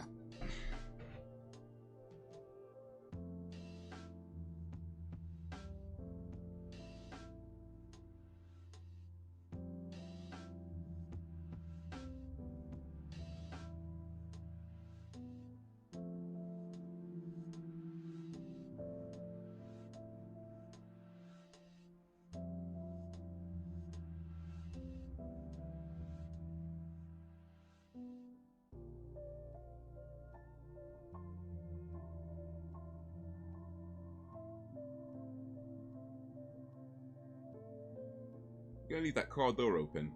You gotta leave that car door open.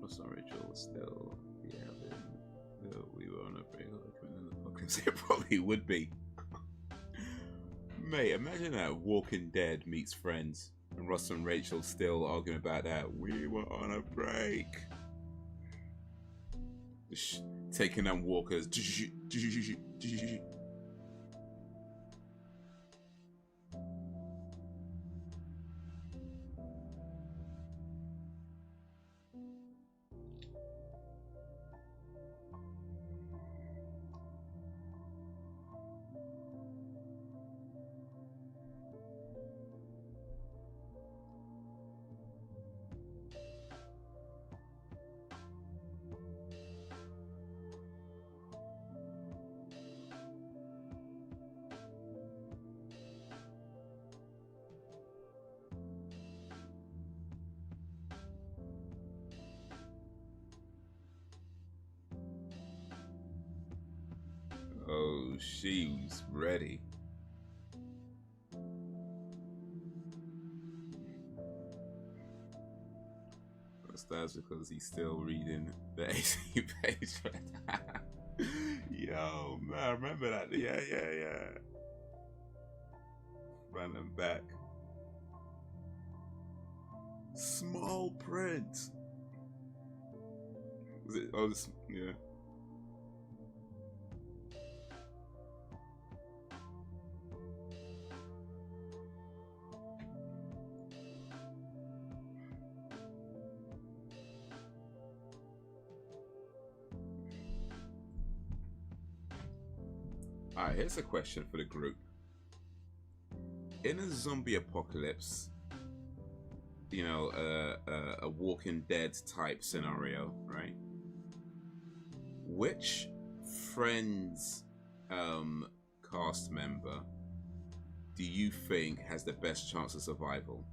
Ross and Rachel was still, yeah, we were on a break in the podcast. It probably would be. Mate, imagine that Walking Dead meets Friends and Ross and Rachel still arguing about that. We were on a break. Taking down walkers. Oh, she's ready. That's because he's still reading the AC page. Yo, man, remember that? Yeah. Run them back. Small print. Was it? Oh, this, yeah. Alright, here's a question for the group. In a zombie apocalypse, you know, a Walking Dead type scenario, right? Which Friends cast member do you think has the best chance of survival?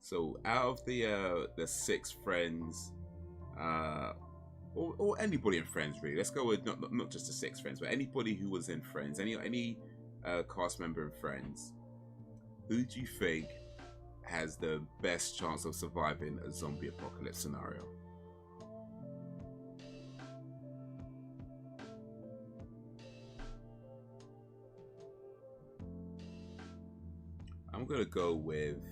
So out of the 6 Friends, or anybody in Friends, really. Let's go with not just the 6 Friends, but anybody who was in Friends, any cast member in Friends. Who do you think has the best chance of surviving a zombie apocalypse scenario? I'm gonna go with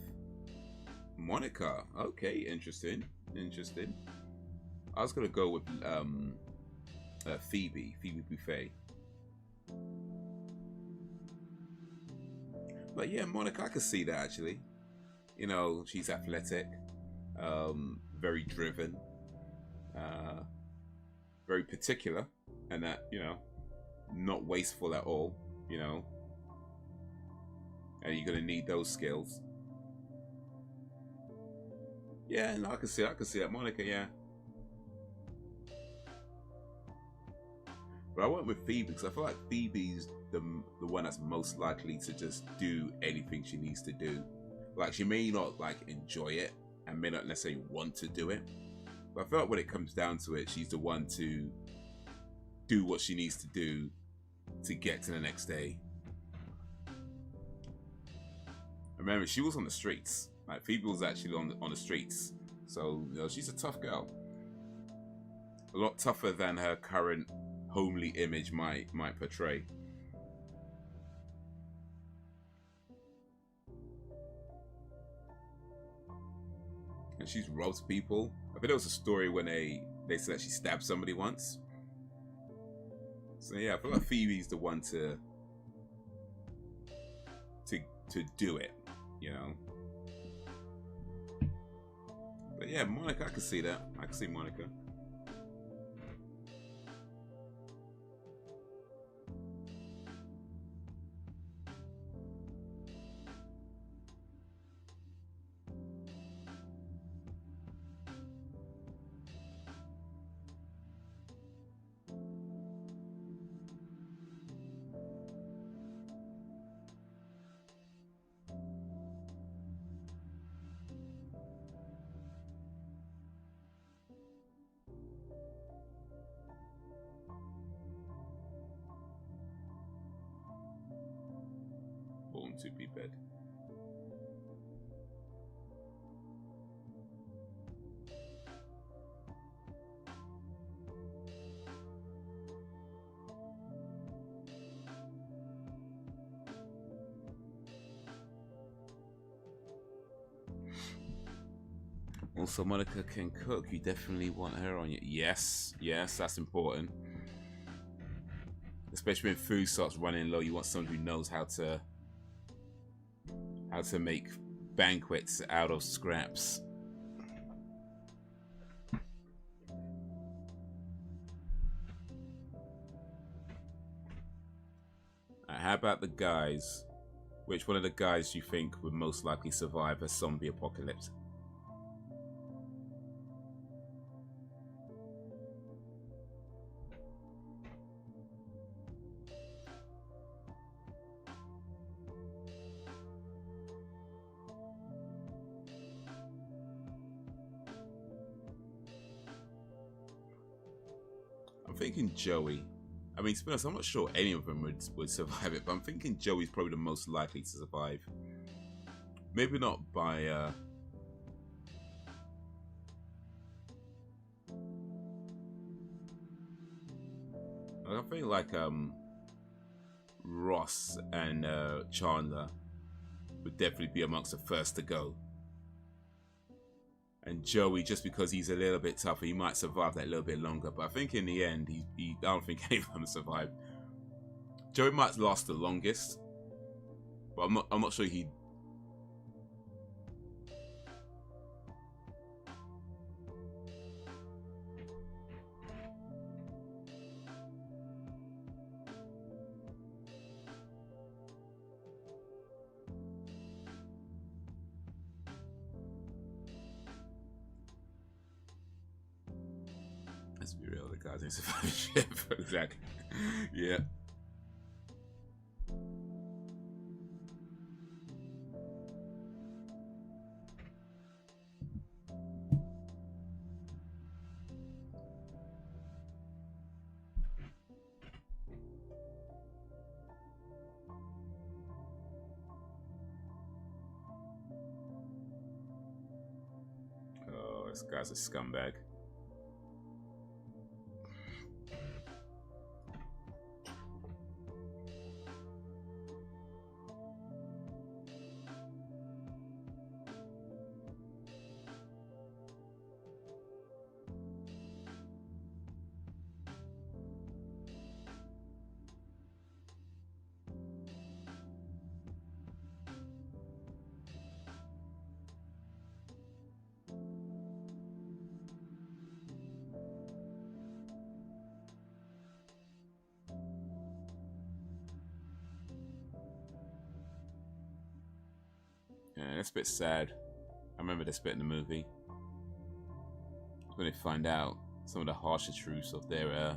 Monica. Okay, interesting. I was gonna go with Phoebe Buffet. But yeah, Monica, I could see that actually. You know, she's athletic, very driven, very particular, and that, you know, not wasteful at all, you know. And you're gonna need those skills. Yeah, no, I can see that, Monica, yeah. But I went with Phoebe because I feel like Phoebe's the one that's most likely to just do anything she needs to do. Like, she may not like enjoy it and may not necessarily want to do it, but I feel like when it comes down to it, she's the one to do what she needs to do to get to the next day. Remember, she was on the streets. Like, Phoebe was actually on the streets, so you know, she's a tough girl. A lot tougher than her current homely image might portray. And she's robbed people. I think there was a story when they said that she stabbed somebody once. So yeah, I feel like Phoebe's the one to do it, you know. But yeah, Monica, I can see that. I can see Monica. To be bed. Also, Monica can cook. You definitely want her on you. Yes, that's important. Especially when food starts running low, you want someone who knows how to make banquets out of scraps. How about the guys? Which one of the guys do you think would most likely survive a zombie apocalypse? I'm thinking Joey. I mean, to be honest, I'm not sure any of them would survive it, but I'm thinking Joey's probably the most likely to survive. Maybe not by I think like Ross and Chandler would definitely be amongst the first to go. And Joey, just because he's a little bit tougher, he might survive that little bit longer. But I think in the end, I don't think any of them survive. Joey might last the longest, but I'm not sure he. Let's be real, the guys ain't surviving shit. Exactly. Yeah. Oh, this guy's a scumbag. Yeah, that's a bit sad. I remember this bit in the movie. When they find out some of the harsher truths of their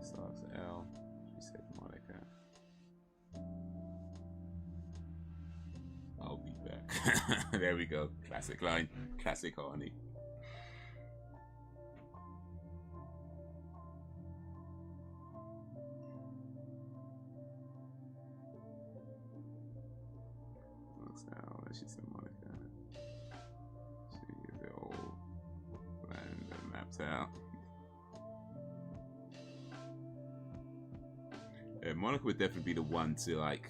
Starts L. She said Monica. I'll be back. There we go. Classic line. Classic Arnie. Now, she said Monica. She is the old land mapped out. Yeah, Monica would definitely be the one to like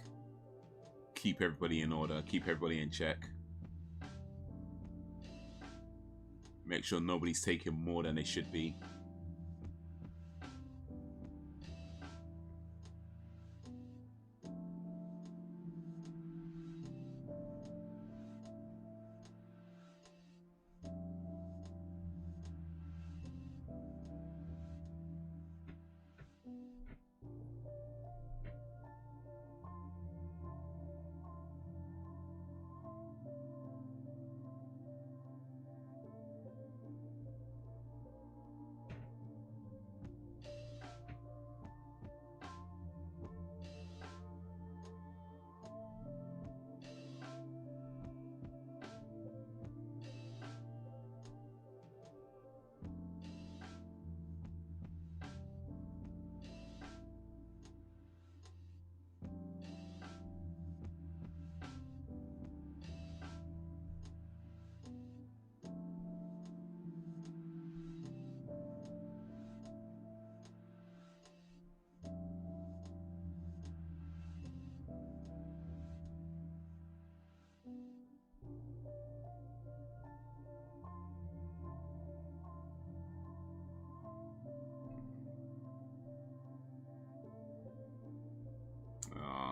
keep everybody in order, keep everybody in check. Make sure nobody's taking more than they should be.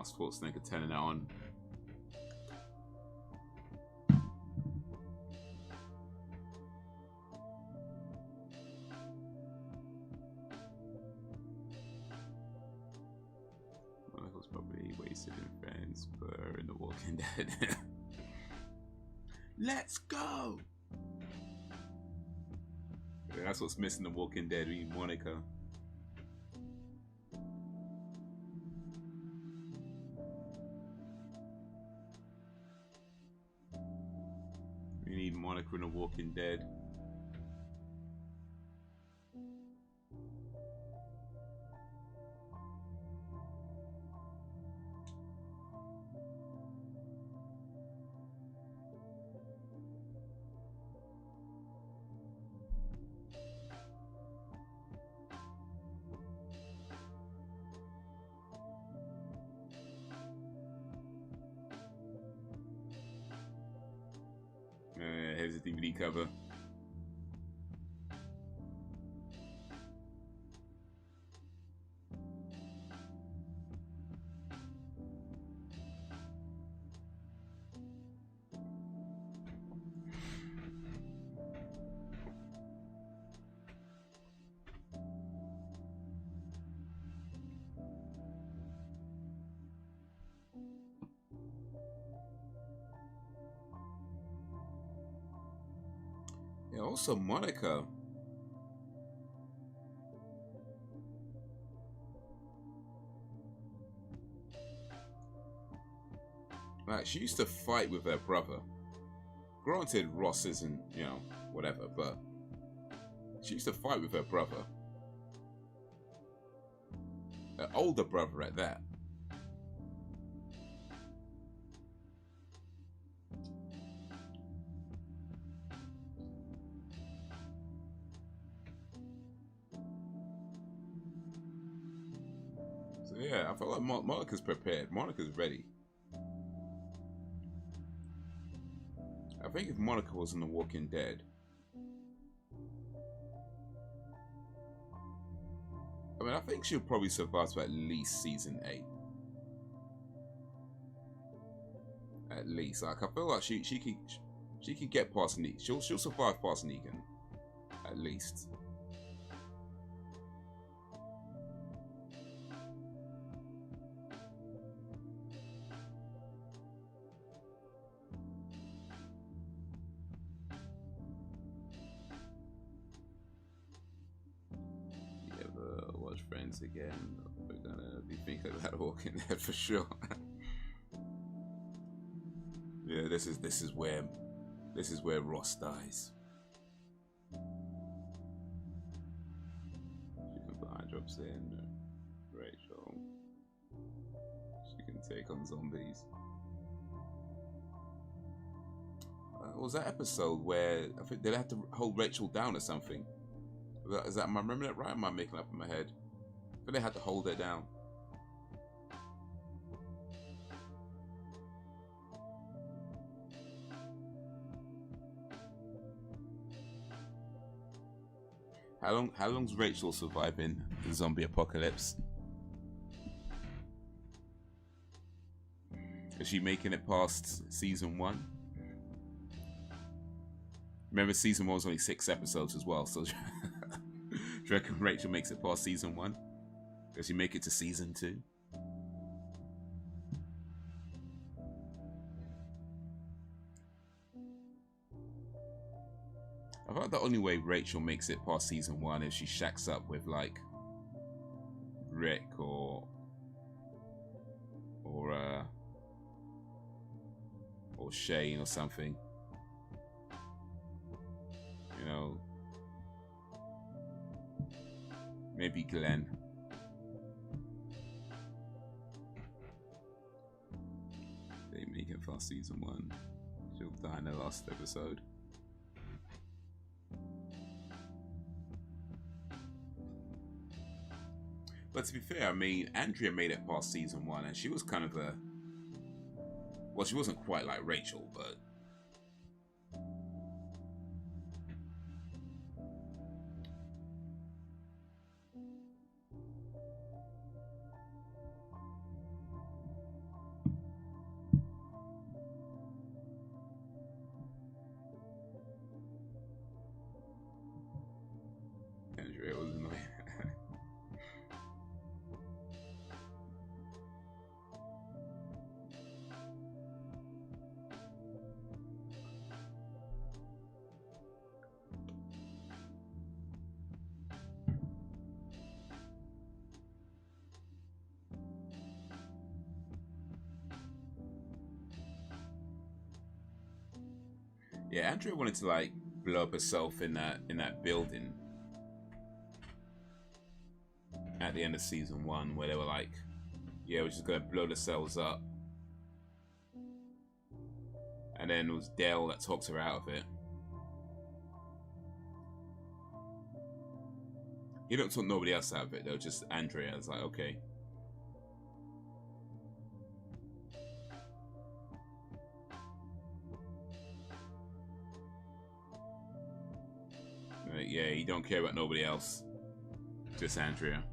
Sports Snake turning it on. Michael's probably wasted in friends, but in The Walking Dead. Let's go! Yeah, that's what's missing The Walking Dead. We need Monica. We need Monica in The Walking Dead. Here's a DVD cover. Yeah, also Monica. Like, she used to fight with her brother. Granted, Ross isn't, you know, whatever, but she used to fight with her brother. Her older brother at that. So yeah, I feel like Monica's prepared. Monica's ready. I think if Monica was in The Walking Dead, I mean, I think she'll probably survive to at least season 8. At least, like, I feel like she can get past Negan. She'll survive past Negan, at least. friends again. We're gonna be thinking about Walking Dead for sure. Yeah, this is where Ross dies. She can put eye drops in. Rachel. She can take on zombies. Was that episode where I think they had to hold Rachel down or something? Is that, am I remembering that right? Am I making up in my head? I think they had to hold her down. How long's Rachel surviving the zombie apocalypse? Is she making it past season 1? Remember, season 1 was only 6 episodes as well, so do you reckon Rachel makes it past season 1? Does she make it to season 2? I thought the only way Rachel makes it past season 1 is she shacks up with like Rick or Shane or something. You know, maybe Glenn. They make it past season 1. She'll die in the last episode. But to be fair, I mean, Andrea made it past season 1, and she was kind of a... Well, she wasn't quite like Rachel, but... Andrea was annoying. Yeah, Andrea wanted to like blow up herself in that building at the end of season 1, where they were like, yeah, we're just gonna blow themselves up. And then it was Dale that talked her out of it. He don't talk nobody else out of it though, just Andrea. I was like, okay. Yeah, you don't care about nobody else. Just Andrea.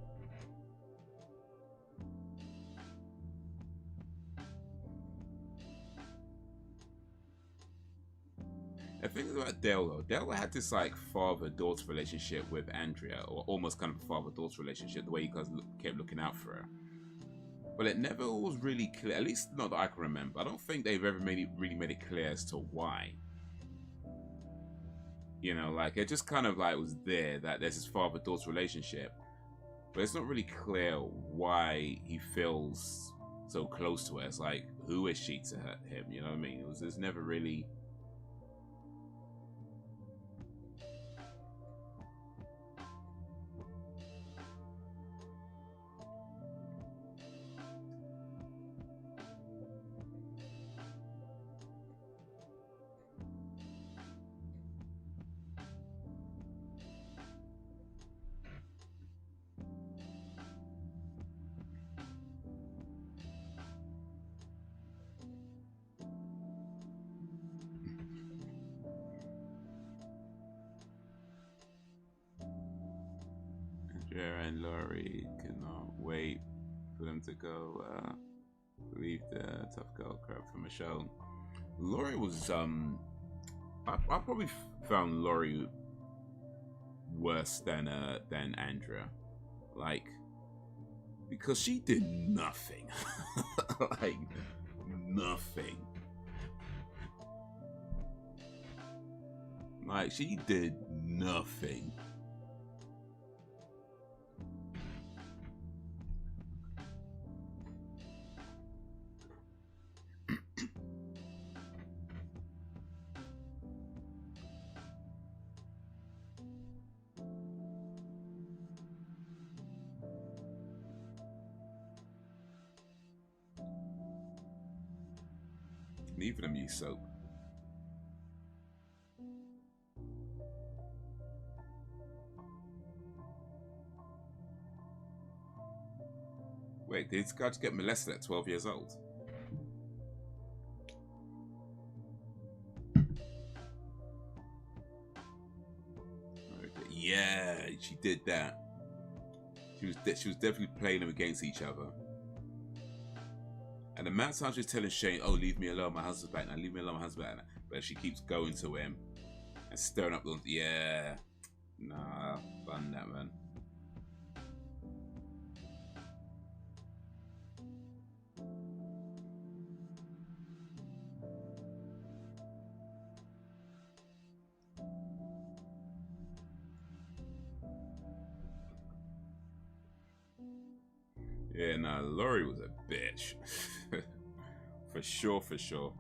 The thing about Dale though, Dale had this like father-daughter relationship with Andrea, or almost kind of a father-daughter relationship, the way you guys kept looking out for her. But it never was really clear, at least not that I can remember. I don't think they've ever really made it clear as to why. You know, like, it just kind of like was there that there's this father-daughter relationship, but it's not really clear why he feels so close to her. It's like, who is she to him? You know what I mean? There's never really... Andrea and Laurie cannot wait for them to go leave the tough girl crap from the show. Laurie was I probably found Laurie worse than Andrea, like, because she did nothing. Like nothing. Like, she did nothing. Neither of them use soap. Wait, did this guy just get molested at 12 years old? Okay. Yeah, she did that. She was definitely playing them against each other. And the amount of times she's telling Shane, "Oh, leave me alone, my husband's back now. Leave me alone, my husband's back now." But she keeps going to him and stirring up those. Yeah, nah, fun that, man. Yeah, nah, Laurie was a bitch. For sure, for sure.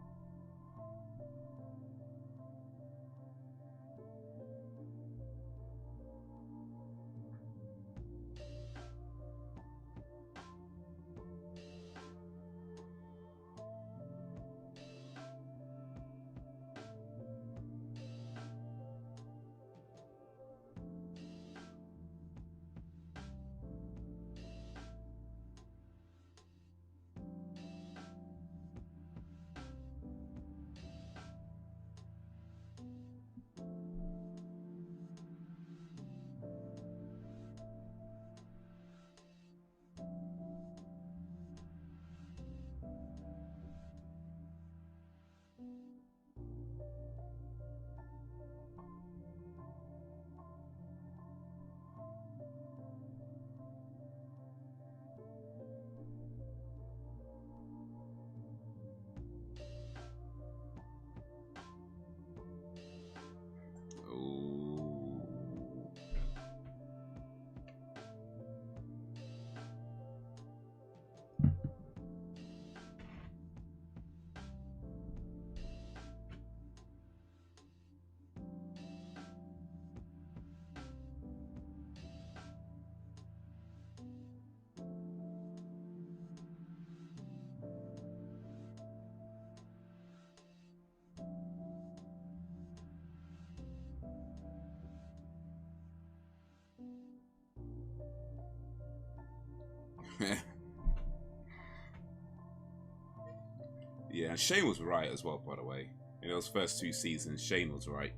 Yeah, and Shane was right as well, by the way. In those first 2 seasons, Shane was right.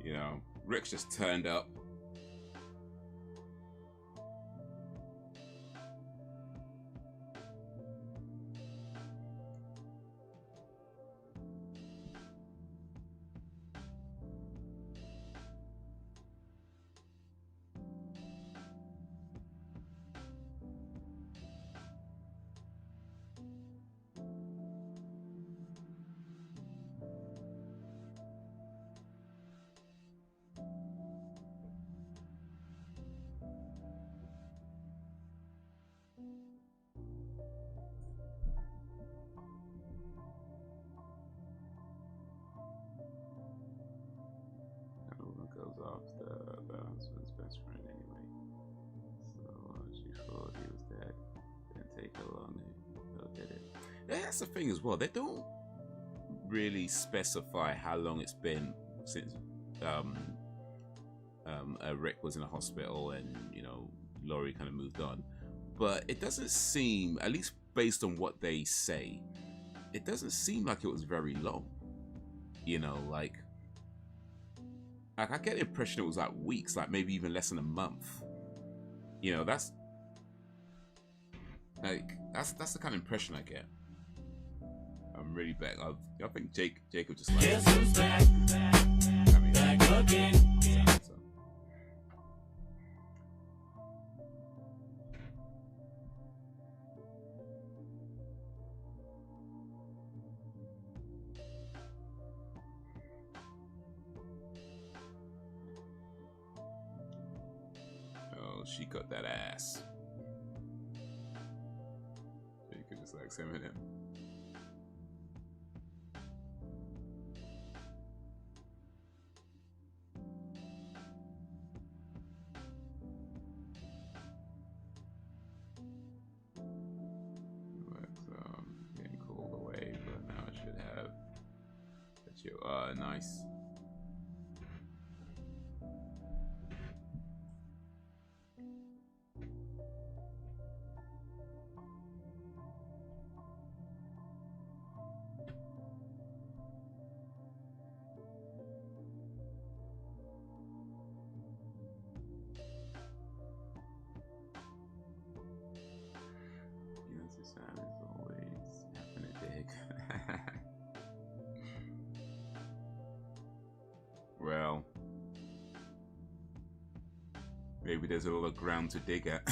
You know, Rick's just turned up. Goes off the husband's best friend anyway. So she thought he was dead. Didn't take her long to get it. Yeah, that's the thing as well. They don't really specify how long it's been since Rick was in a hospital and, you know, Laurie kind of moved on. But it doesn't seem, at least based on what they say, it doesn't seem like it was very long. You know, like I get the impression it was like weeks, like maybe even less than a month. You know, that's the kind of impression I get. I'm really back. I think Jacob just like. Guess who's back? Back again. Oh, she got that ass. Jacob just likes Eminem. Nice. Sam is always having a dig. Well, maybe there's a lot of ground to dig at.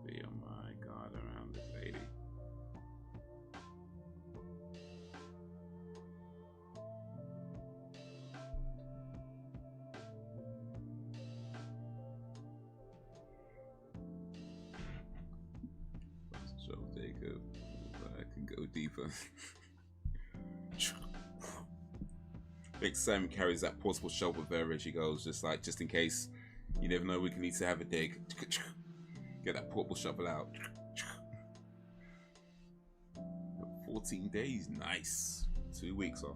Be on my guard around this lady. So Jacob, I can go deeper. Next time carries that portable shovel there as she goes, just in case. You never know, we can need to have a dig. Get that portable shovel out. 14 days, nice. 2 weeks off.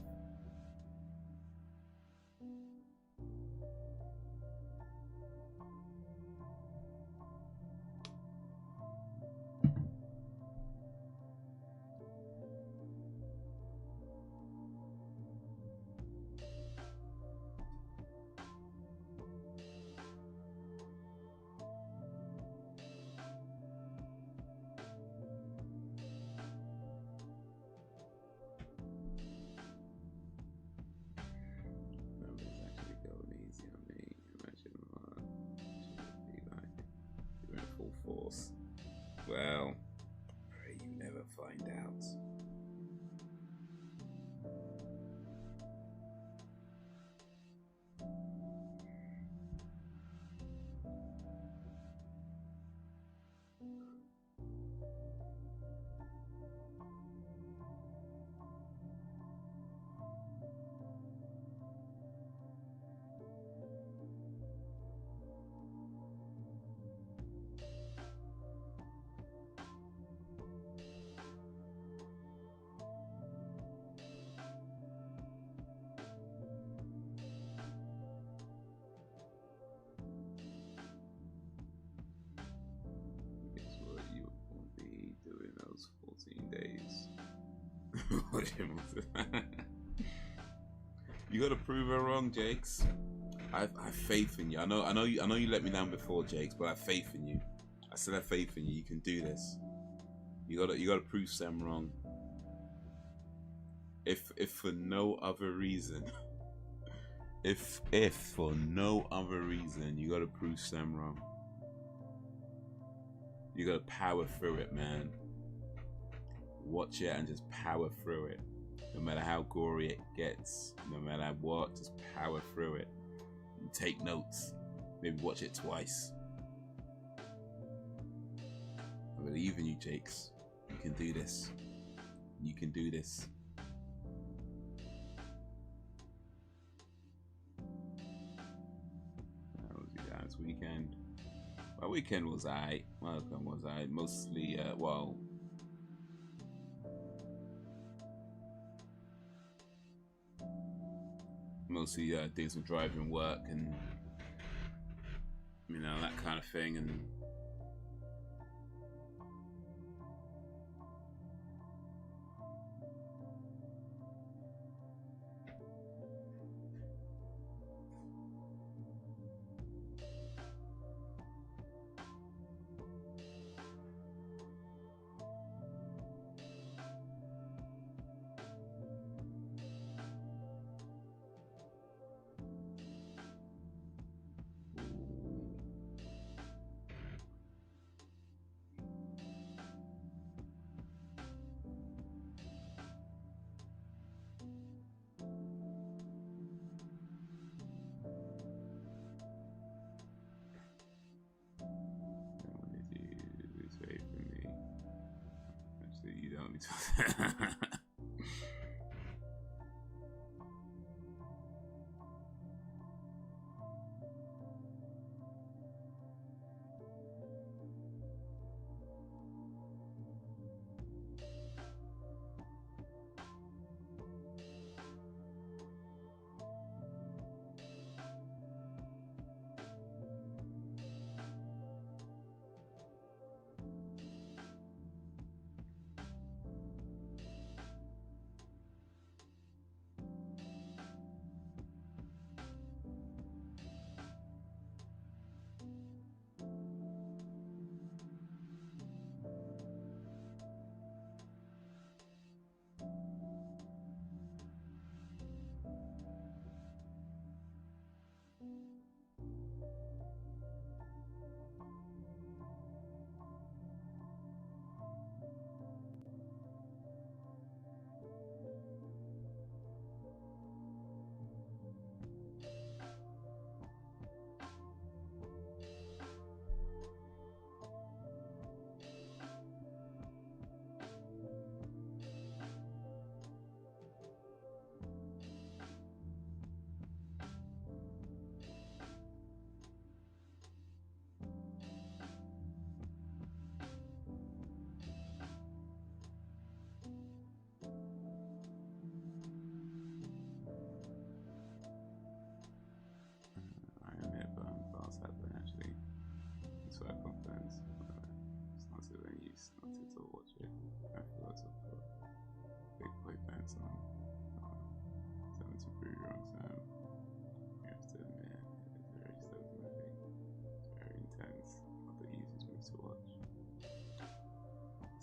Well, pray you never find out. You gotta prove her wrong, Jakes. I have faith in you. I know you let me down before, Jakes, but I have faith in you. I still have faith in you. You can do this. You gotta prove Sam wrong. If for no other reason, if for no other reason, you gotta prove Sam wrong. You gotta power through it, man. Watch it and just power through it. No matter how gory it gets, no matter what, just power through it. And take notes. Maybe watch it twice. I believe in you, Jakes. You can do this. You can do this. How was your guys' weekend? My weekend was alright. My weekend was alright. Mostly, well, mostly doing some driving work and that kind of thing, and me.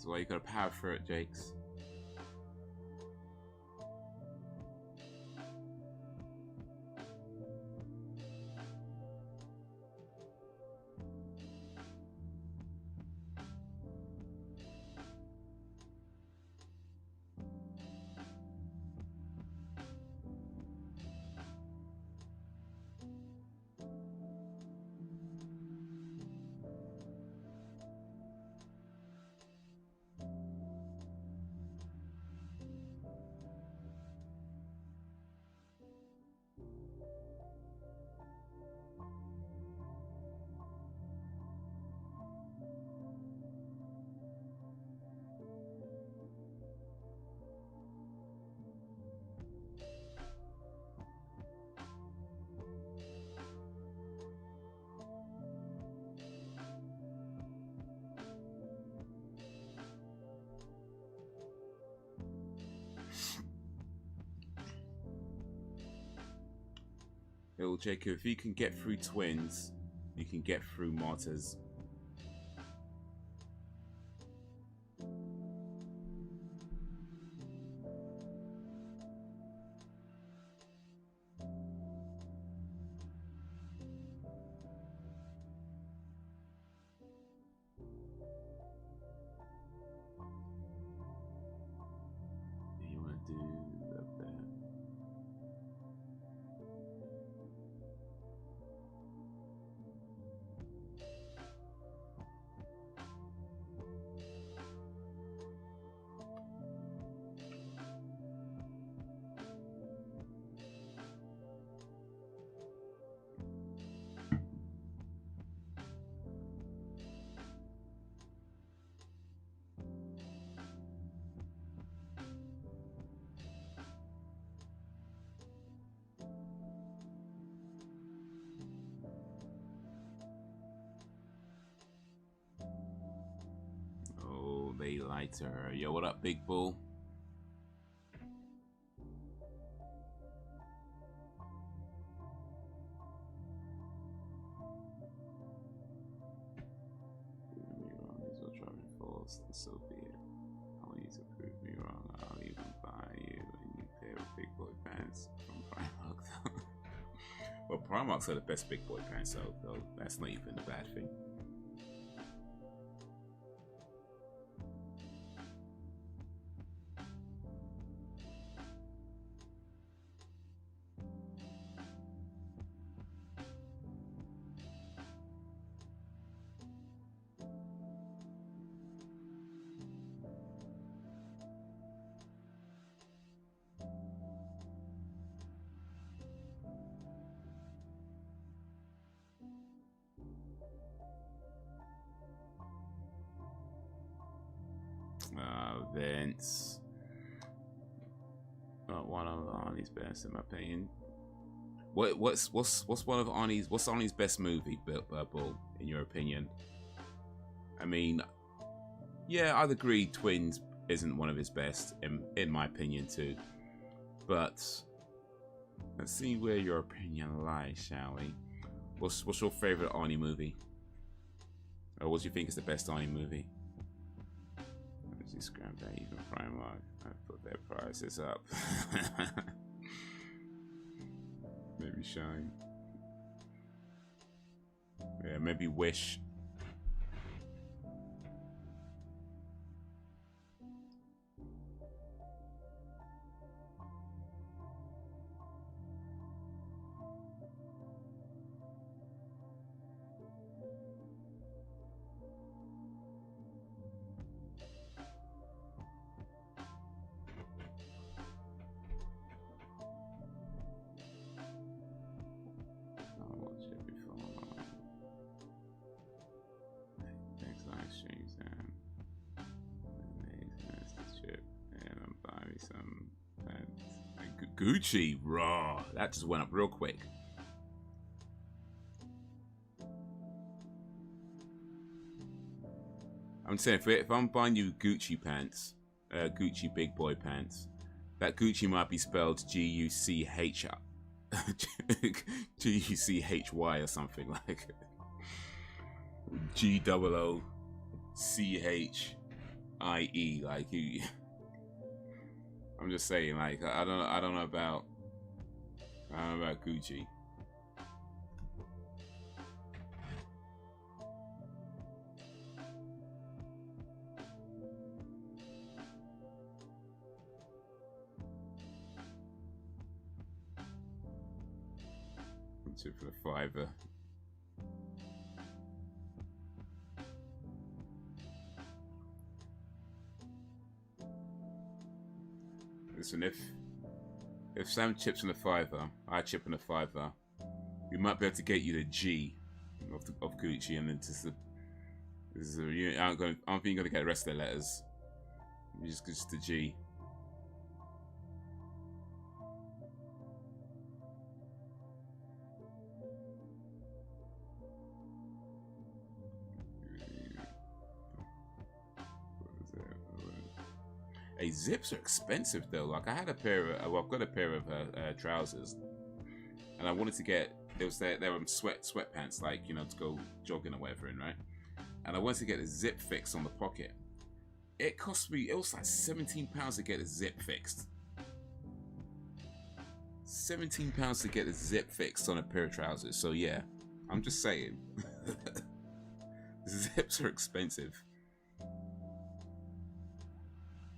That's why you gotta power through it, Jakes. It'll check if you can get through twins, you can get through martyrs. You want to do up there? They lied to her. Yo, what up, big bull? Prove me wrong, these are driving false, and so be it. I want you to prove me wrong. I'll even buy you a new pair of big boy pants from Primark. Well, Primarks are the best big boy pants, so that's not even a bad thing. Vince. Not one of Arnie's best, in my opinion. What's one of Arnie's? What's Arnie's best movie, Bull, in your opinion? I mean, yeah, I'd agree. Twins isn't one of his best, in my opinion, too. But let's see where your opinion lies, shall we? What's your favorite Arnie movie? Or what do you think is the best Arnie movie? Let's just grab that even Primark. I put their prices up. Maybe Shine. Yeah, maybe Wish. Gucci, raw. That just went up real quick. I'm saying if I'm buying you Gucci pants, Gucci big boy pants, that Gucci might be spelled G-U-C-H-Y or something like G-O-O-C-H-I-E. Like you. I'm just saying, like I don't know about Gucci. Two for the $5. Listen, if Sam chips in a $5, I chip in a $5, we might be able to get you the G of Gucci, and then just the. I don't think you're gonna get the rest of the letters. Just the G. Hey, zips are expensive though. Like I had a pair of, well, I've got a pair of trousers, and I wanted to get. They were sweatpants, like you know, to go jogging or whatever in, right? And I wanted to get a zip fix on the pocket. It cost me. It was like £17 to get a zip fixed. £17 to get a zip fixed on a pair of trousers. So yeah, I'm just saying, zips are expensive.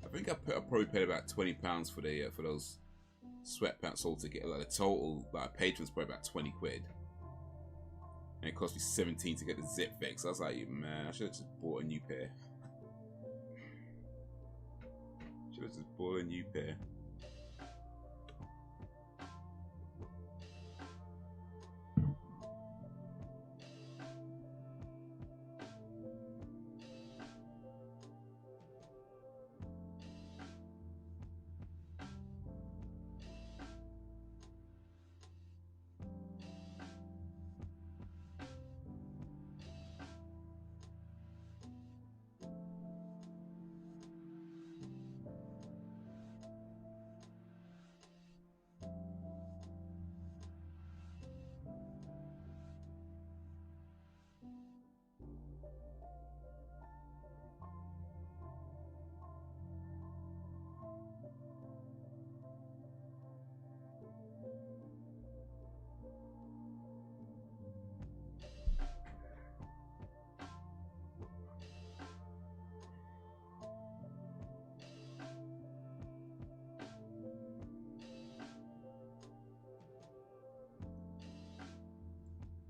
I think I probably paid about £20 for the for those sweatpants altogether. Like the total, like patrons probably about 20 quid, and it cost me 17 to get the zip fix. I was like, man, I should have just bought a new pair. Should have just bought a new pair.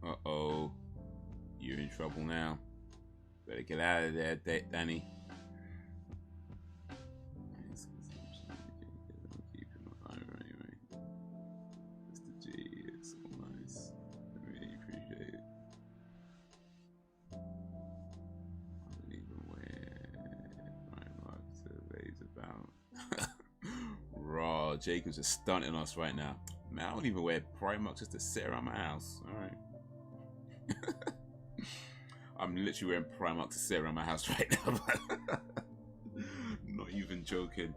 Uh-oh. You're in trouble now. Better get out of there, Danny. Mr. G, it's all nice. I really appreciate it. I don't even wear my marks. Oh, Jacob's just stunting us right now. Man, I don't even wear Primark just to sit around my house. Alright. I'm literally wearing Primark to sit around my house right now. Not even joking.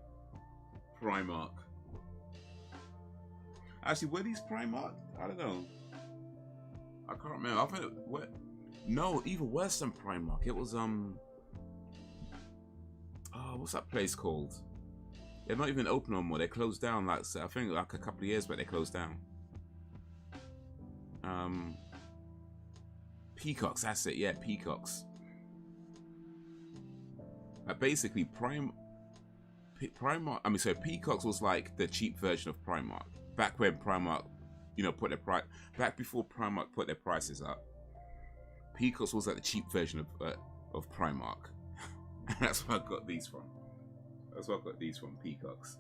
Primark. Actually, were these Primark? I don't know. I can't remember. I think what? No, even worse than Primark. It was oh, what's that place called? They're not even open no more. They closed down. Like I think like a couple of years back, they closed down. Peacocks. That's it. Yeah, Peacocks. Basically, Primark. I mean, so Peacocks was like the cheap version of Primark. Back when Primark, you know, put their price. Back before Primark put their prices up. Peacocks was like the cheap version of Primark. And that's where I got these from. That's where I got these from, Peacocks.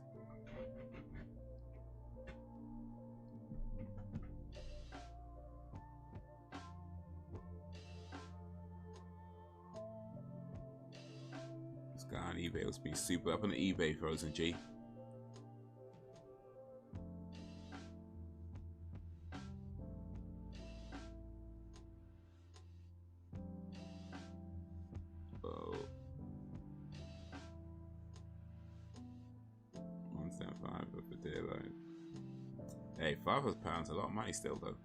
This guy on eBay was being super up on the eBay, Frozen G. Oh. 175 for dear loan. Hey, £5 a lot of money still though.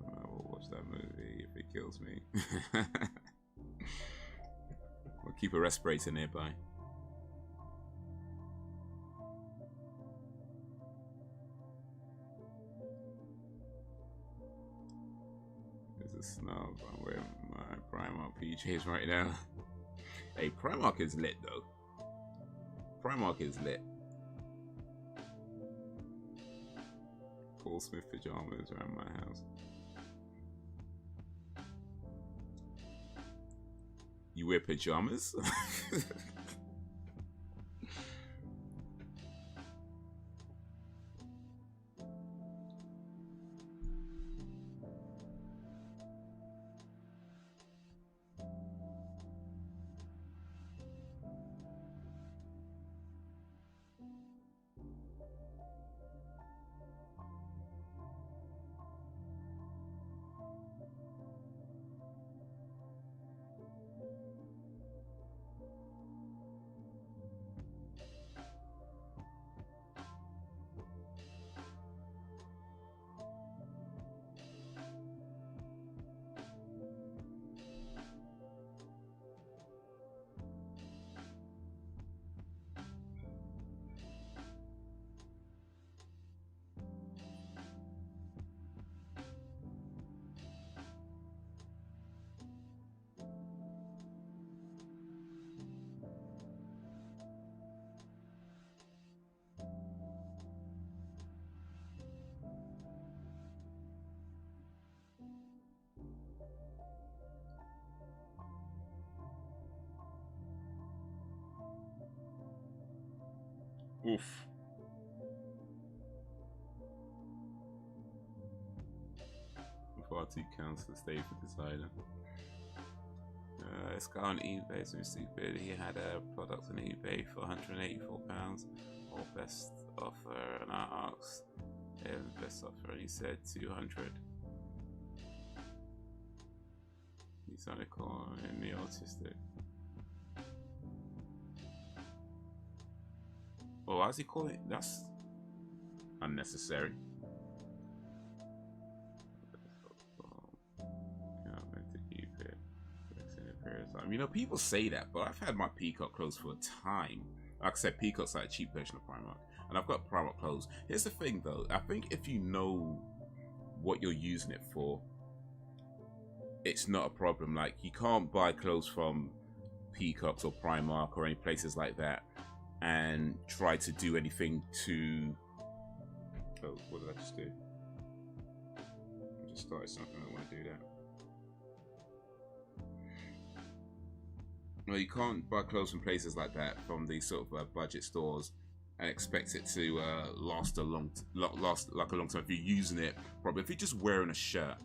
I'll watch that movie if it kills me. We'll keep a respirator nearby. There's a snob. I'm wearing my Primark PJs right now. Hey, Primark is lit though. Primark is lit. Paul Smith pajamas around my house. You wear pajamas? Oof. Far too council stay for designer. This guy on eBay, so stupid. He had a product on eBay for £184 or best offer, and I asked him best offer, and he said 200. He started calling me autistic. Oh, why is he calling it? That's unnecessary. You know, people say that, but I've had my Peacock clothes for a time. Like I said, Peacock's like a cheap version of Primark, and I've got Primark clothes. Here's the thing, though. I think if you know what you're using it for, it's not a problem. Like, you can't buy clothes from Peacocks or Primark or any places like that and try to do anything to... Oh, what did I just do? I just started something. I don't want to do that. No, you can't buy clothes from places like that, from these sort of budget stores, and expect it to last a long time. If you're using it probably, if you're just wearing a shirt,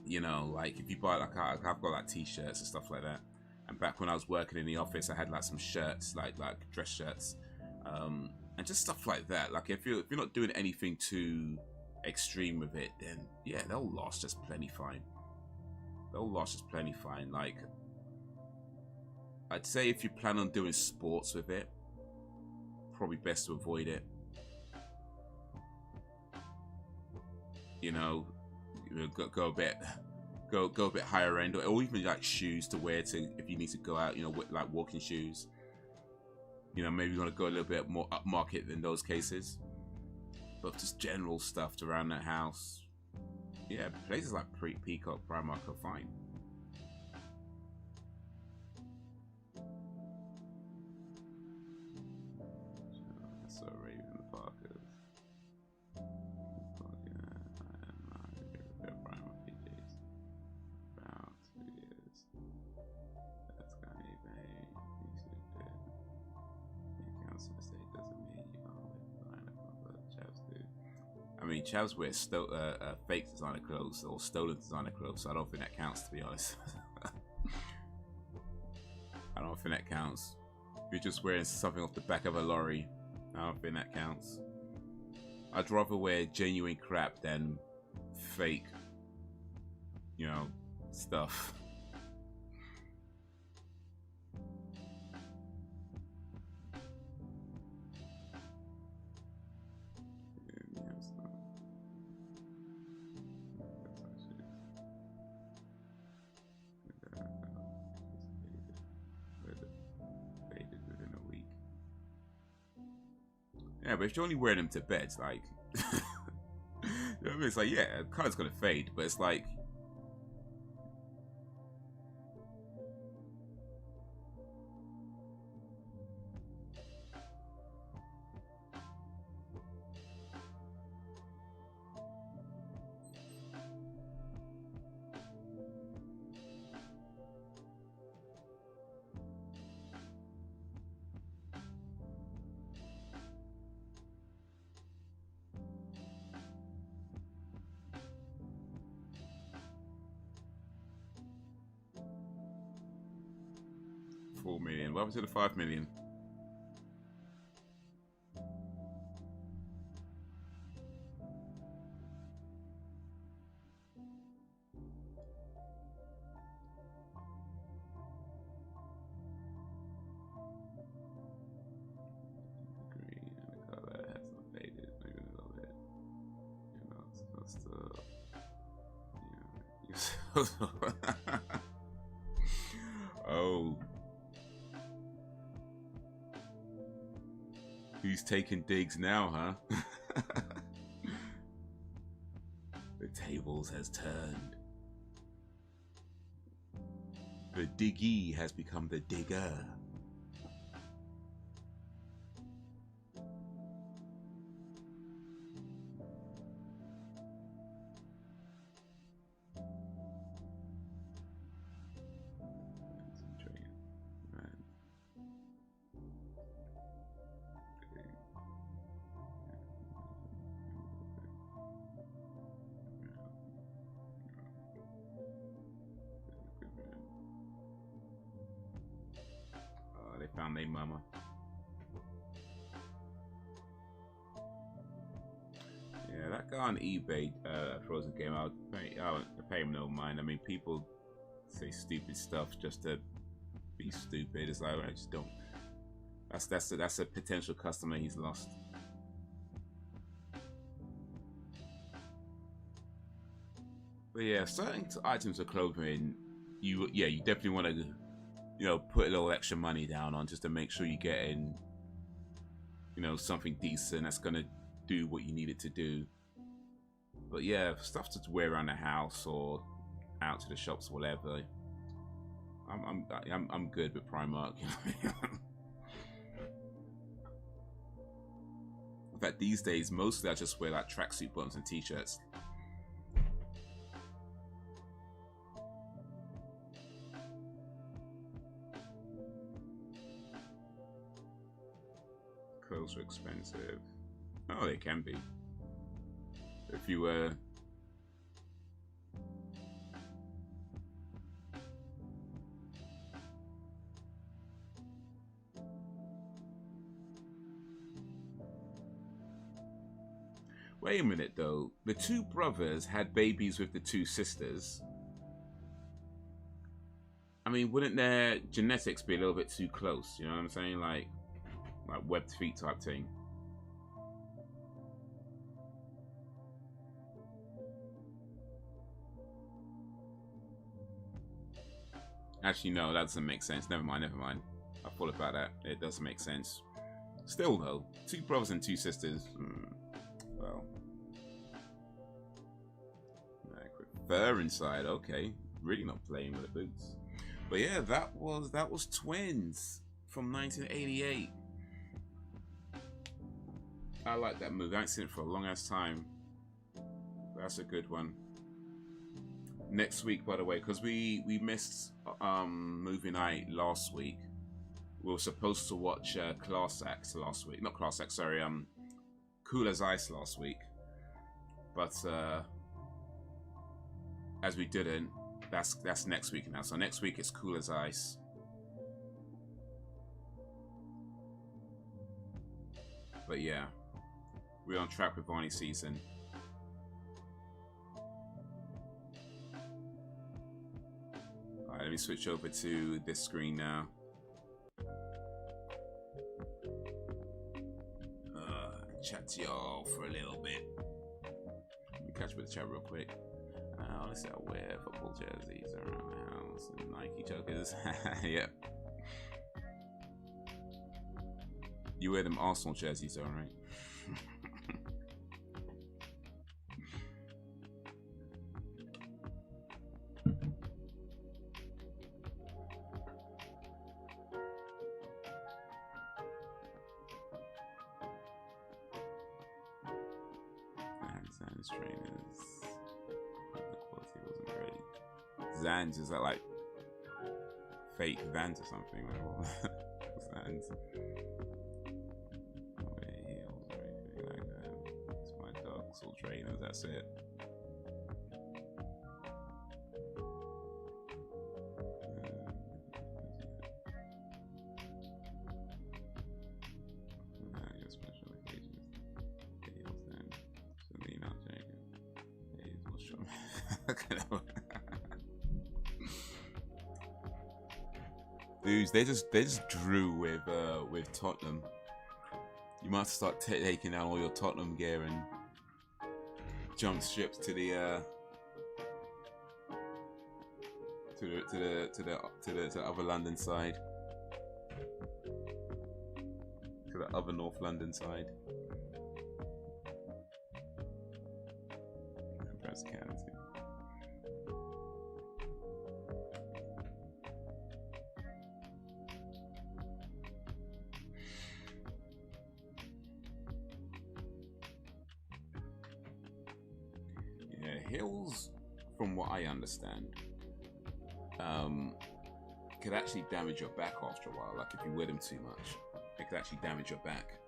you know, like if you buy like I've got like t-shirts and stuff like that, And back when I was working in the office, I had like some shirts, like dress shirts, and just stuff like that. Like if you're not doing anything too extreme with it, then yeah, they'll last just plenty fine. They'll last just plenty fine. Like I'd say if you plan on doing sports with it, probably best to avoid it. You know, go a bit higher end, or even like shoes to wear to if you need to go out. You know, like walking shoes. You know, maybe you want to go a little bit more upmarket in those cases. But just general stuff around that house, yeah, places like Peacock, Primark are fine. So Raven Parkers. Primark PJs. About 2 years. That's kind of eBay. Council mistake doesn't mean you can't line up on the chavs do. I mean, chavs wear fake designer clothes or stolen designer clothes, so I don't think that counts, to be honest. I don't think that counts. If you're just wearing something off the back of a lorry, I don't think that counts. I'd rather wear genuine crap than fake, you know, stuff. Yeah, but if you're only wearing them to bed, like, you know what I mean? It's like, yeah, the color's gonna fade, but it's like, $4 million. What happened to the 5 million? Green and the color has some faded, maybe a little bit. You know, it's supposed to. Yeah. Oh. Who's taking digs now, huh? The tables has turned. The diggy has become the digger. Found their mama. Yeah, that guy on eBay, Frozen Game, I'll pay him no mind. I mean, people say stupid stuff just to be stupid. It's like, I just don't. That's a potential customer he's lost. But yeah, certain items of clothing, you definitely want to, you know, put a little extra money down on just to make sure you're getting, you know, something decent that's gonna do what you need it to do. But yeah, stuff to wear around the house or out to the shops, whatever. I'm good with Primark. In fact, these days mostly I just wear like tracksuit bottoms and t-shirts. Clothes are expensive. Oh, they can be. If you Wait a minute though. The two brothers had babies with the two sisters. I mean, wouldn't their genetics be a little bit too close? You know what I'm saying? Like webbed feet type thing. Actually, no, that doesn't make sense. Never mind, never mind. I thought about that. It doesn't make sense. Still, though, two brothers and two sisters. Well, fur inside. Okay, really not playing with the boots. But yeah, that was Twins from 1988. I like that movie. I haven't seen it for a long ass time. That's a good one. Next week, by the way, because we missed movie night last week. We were supposed to watch Class Act last week. Not Class Act, sorry. Cool as Ice last week. But as we didn't, that's next week now. So next week it's Cool as Ice. But yeah, we're on track with Arnie season. Alright, let me switch over to this screen now. Chat to y'all for a little bit. Let me catch up with the chat real quick. Honestly, I wear football jerseys around the house and Nike jokers. Yep. You wear them Arsenal jerseys, alright? Zan's trainers. The quality wasn't great. Zan's, is that like fake Vans or something? Like, Zan's. Oh, yeah, heels or anything like that. It's my dogs or trainers, that's it. Dudes, they just drew with Tottenham. You might start taking out all your Tottenham gear and jump strips to the other London side, to the other North London side. Press can. Hills, from what I understand, could actually damage your back after a while. Like if you wear them too much, it could actually damage your back.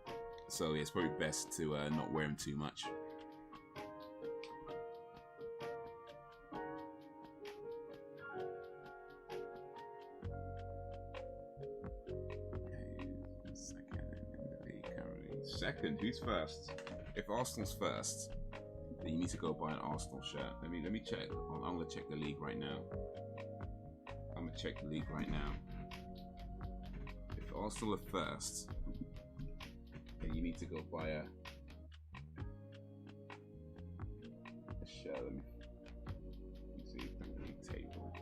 So it's probably best to not wear them too much. Second, who's first? If Arsenal's first, then you need to go buy an Arsenal shirt. Let me check. I'm gonna check the league right now. If Arsenal are first, then you need to go buy a shirt. Let me see the league table.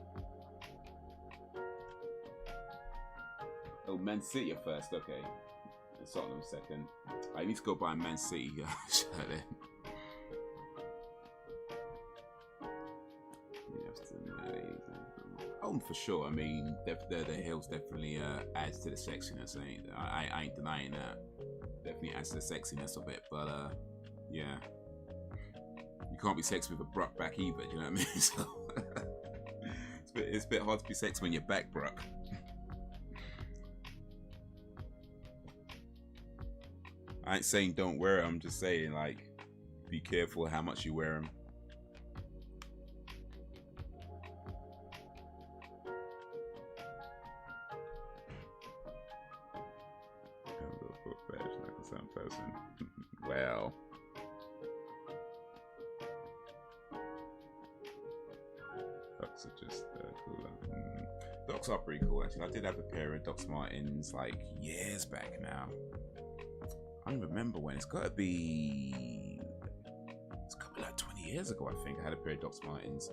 Oh, Man City are first. Okay, and Tottenham second. I need to go buy a Man City shirt then. Oh, for sure. I mean, the hills definitely adds to the sexiness. I ain't denying that. Definitely adds to the sexiness of it. But yeah, you can't be sexy with a brock back either. Do you know what I mean? So it's a bit hard to be sexy when you're back brock. I ain't saying don't wear them. I'm just saying, like, be careful how much you wear them. Some person. Well, are just cooler. Docs are pretty cool actually. I did have a pair of Docs Martens like years back now. I don't remember when. It's gotta be like 20 years ago, I think. I had a pair of Docs Martens.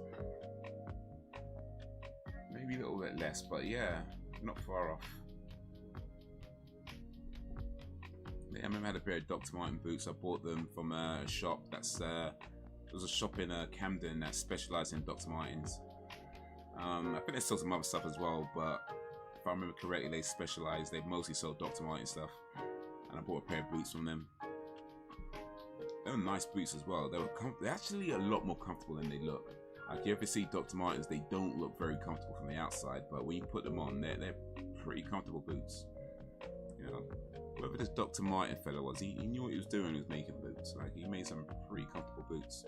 Maybe a little bit less, but yeah, not far off. Yeah, I remember I had a pair of Dr. Martin boots. I bought them from a shop that's there was a shop in Camden that specialized in Dr. Martens. I think they sold some other stuff as well, but if I remember correctly, they specialized. They mostly sold Dr. Martin stuff, and I bought a pair of boots from them. They were nice boots as well. They're actually a lot more comfortable than they look. Like, you ever see Dr. Martens, they don't look very comfortable from the outside, but when you put them on, they're pretty comfortable boots. You know, whoever this Dr. Martin fellow was, he knew what he was doing. He was making boots. Like, he made some pretty comfortable boots.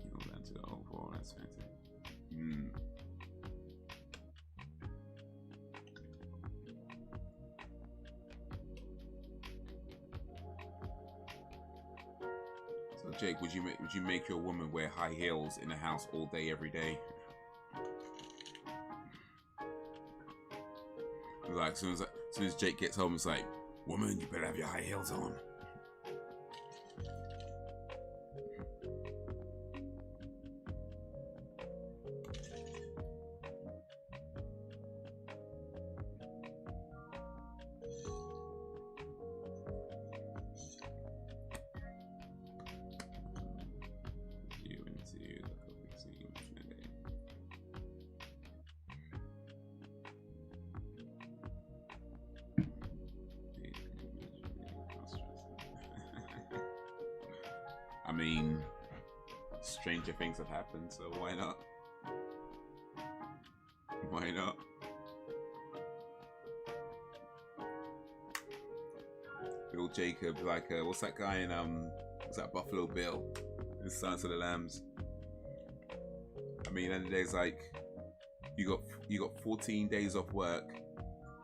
You know, down to the overall, that's fantastic. So Jake, would you make your woman wear high heels in the house all day, every day? Like, as soon as Jake gets home, it's like, woman, you better have your high heels on. I mean, stranger things have happened, so why not? Why not? Bill Jacob, like, what's that guy in what's that, Buffalo Bill in Silence of the Lambs? I mean, and there's like, you got 14 days off work,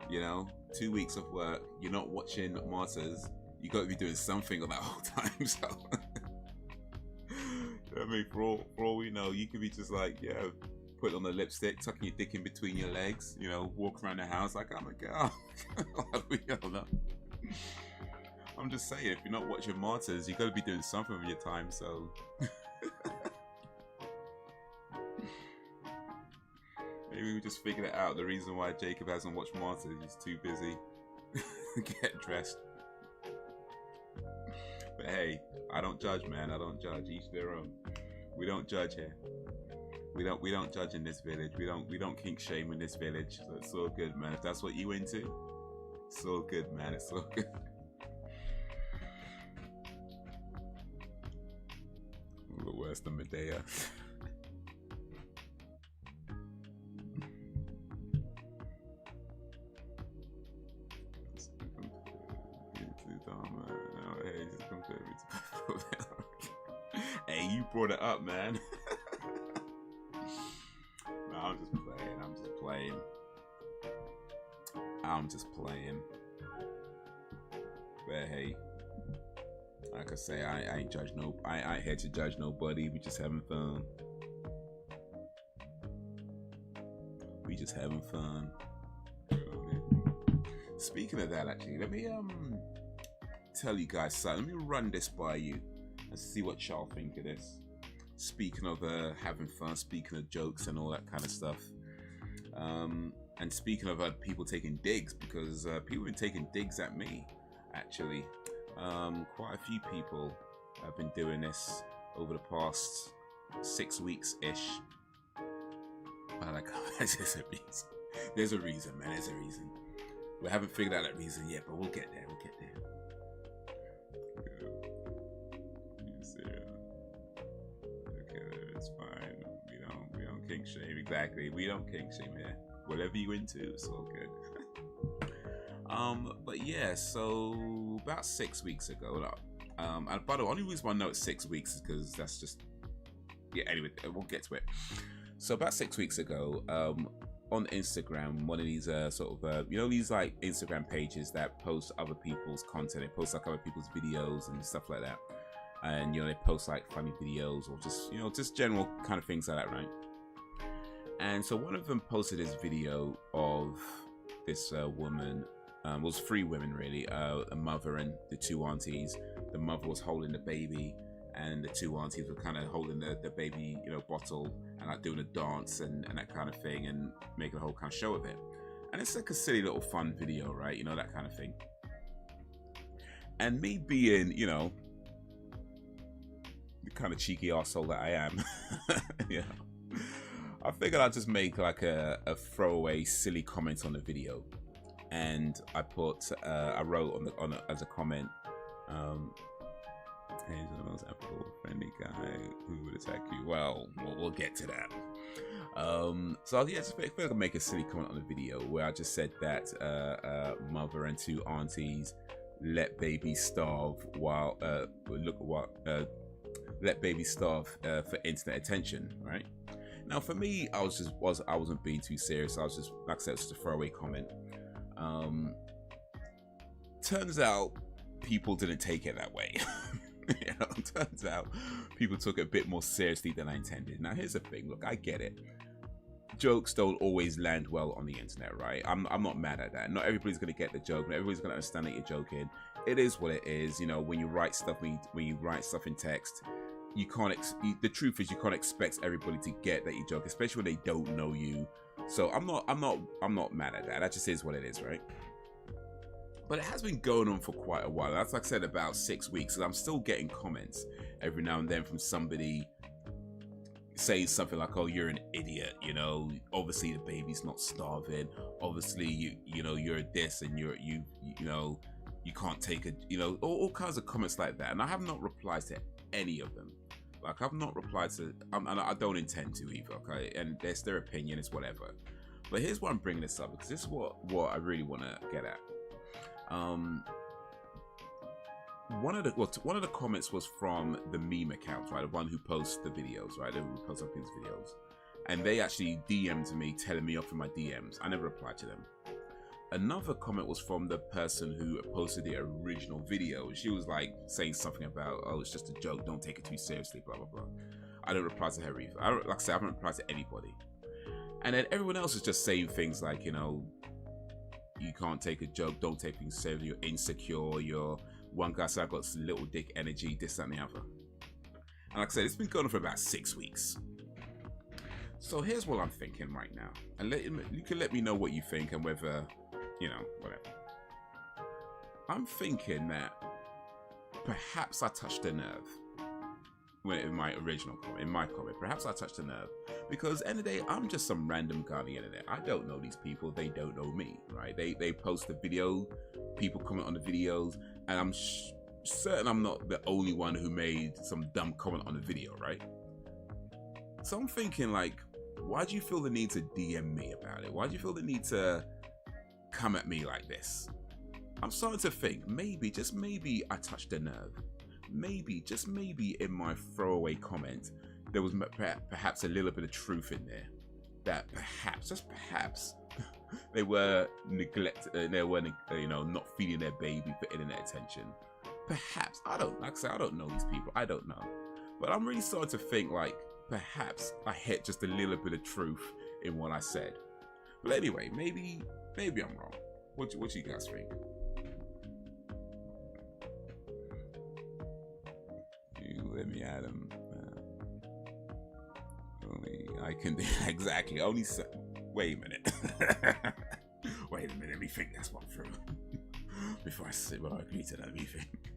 you know, 2 weeks of work. You're not watching Martyrs. You got to be doing something on that whole time. So, I mean, for all we know, you could be just like, yeah, put on the lipstick, tucking your dick in between your legs, you know, walk around the house like, I'm a girl. We don't know. I'm just saying, if you're not watching Martyrs, you got to be doing something with your time. So. Maybe we just figured it out. The reason why Jacob hasn't watched Martyrs, he's too busy getting dressed. But hey, I don't judge, man. I don't judge. Each their own. We don't judge here. We don't judge in this village. We don't kink shame in this village. So it's all good, man. If that's what you into, it's all good, man. It's all good. A little worse than Medea. Hey, you brought it up, man. No, I'm just playing. I'm just playing. But hey, like I say, I ain't judge no. I ain't here to judge nobody. We just having fun. We just having fun. Speaking of that, actually, let me tell you guys something. Let me run this by you and see what y'all think of this. Speaking of having fun, speaking of jokes and all that kind of stuff, and speaking of people taking digs, because people have been taking digs at me, actually. Quite a few people have been doing this over the past 6 weeks-ish. Like, there's a reason, man. There's a reason. We haven't figured out that reason yet, but we'll get there. We'll get there. Okay, it's fine. We don't kink shame. Exactly. We don't kink shame here. Whatever you into, it's all good. But yeah, so about 6 weeks ago, and by the way, only reason why I know it's 6 weeks is because that's just, yeah, anyway, we'll get to it. So about 6 weeks ago, on Instagram, one of these sort of, you know, these like Instagram pages that post other people's content, they post like other people's videos and stuff like that. and they post like funny videos or just just general kind of things like that, right? And so one of them posted this video of this woman. Was 3 women really, a mother and the 2 aunties. The mother was holding the baby, and the 2 aunties were kind of holding the baby, bottle, and like doing a dance and that kind of thing, and making a whole kind of show of it. And it's like a silly little fun video, right? That kind of thing. And me being, the kind of cheeky arsehole that I am, I figured I'd just make like a throwaway silly comment on the video. And I wrote as a comment, Hayes is the most ethical, friendly guy who would attack you. Well, we'll get to that. So yeah, just I could make a silly comment on the video where I just said that mother and 2 aunties let baby starve while let baby starve for internet attention, right? Now for me, I wasn't being too serious. I was just, like I said, it was just a throwaway comment. Turns out people didn't take it that way. Turns out people took it a bit more seriously than I intended. Now here's the thing, look, I get it. Jokes don't always land well on the internet, right? I'm not mad at that. Not everybody's gonna get the joke. Not everybody's gonna understand that you're joking. It is what it is. When you write stuff, when you write stuff in text, you can't. The truth is, you can't expect everybody to get that you joke, especially when they don't know you. So I'm not mad at that. That just is what it is, right? But it has been going on for quite a while. That's like I said, about 6 weeks. And I'm still getting comments every now and then from somebody saying something like, "Oh, you're an idiot. Obviously the baby's not starving. Obviously you're this, and you can't take a all kinds of comments like that." And I have not replied to any of them. Like I've not replied to, and I don't intend to either. Okay, and that's their opinion. It's whatever. But here's why I'm bringing this up, because this is what I really want to get at. One of the comments was from the meme account, right? The one who posts the videos, right? Who posts up his videos, and they actually DM'd me, telling me off in my DMs. I never replied to them. Another comment was from the person who posted the original video. She was like saying something about, "Oh, it's just a joke. Don't take it too seriously." Blah blah blah. I don't reply to her either. Like I said, I haven't replied to anybody. And then everyone else is just saying things like, you can't take a joke, don't take things seriously, you're insecure, you're... One guy said, "I've got little dick energy," this, that, and the other. And like I said, it's been going on for about 6 weeks. So here's what I'm thinking right now. And you can let me know what you think and whether, whatever. I'm thinking that perhaps I touched a nerve in my original comment, in my comment. Perhaps I touched a nerve. Because at the end of the day, I'm just some random guy on the internet. I don't know these people. They don't know me, right? They post the video, people comment on the videos, and I'm certain I'm not the only one who made some dumb comment on the video, right? So I'm thinking, like, why do you feel the need to DM me about it? Why do you feel the need to come at me like this? I'm starting to think, maybe, just maybe, I touched a nerve. Maybe, just maybe, in my throwaway comment, there was perhaps a little bit of truth in there. That perhaps, just perhaps, they were neglected, they were, not feeding their baby for internet attention. Perhaps, like I said, I don't know these people, I don't know. But I'm really starting to think, like, perhaps I hit just a little bit of truth in what I said. But anyway, maybe I'm wrong. What do you guys think? You let me at him. Only I can do exactly. Only wait a minute. Wait a minute. Let me think that's one through before I agree to that. Let me think.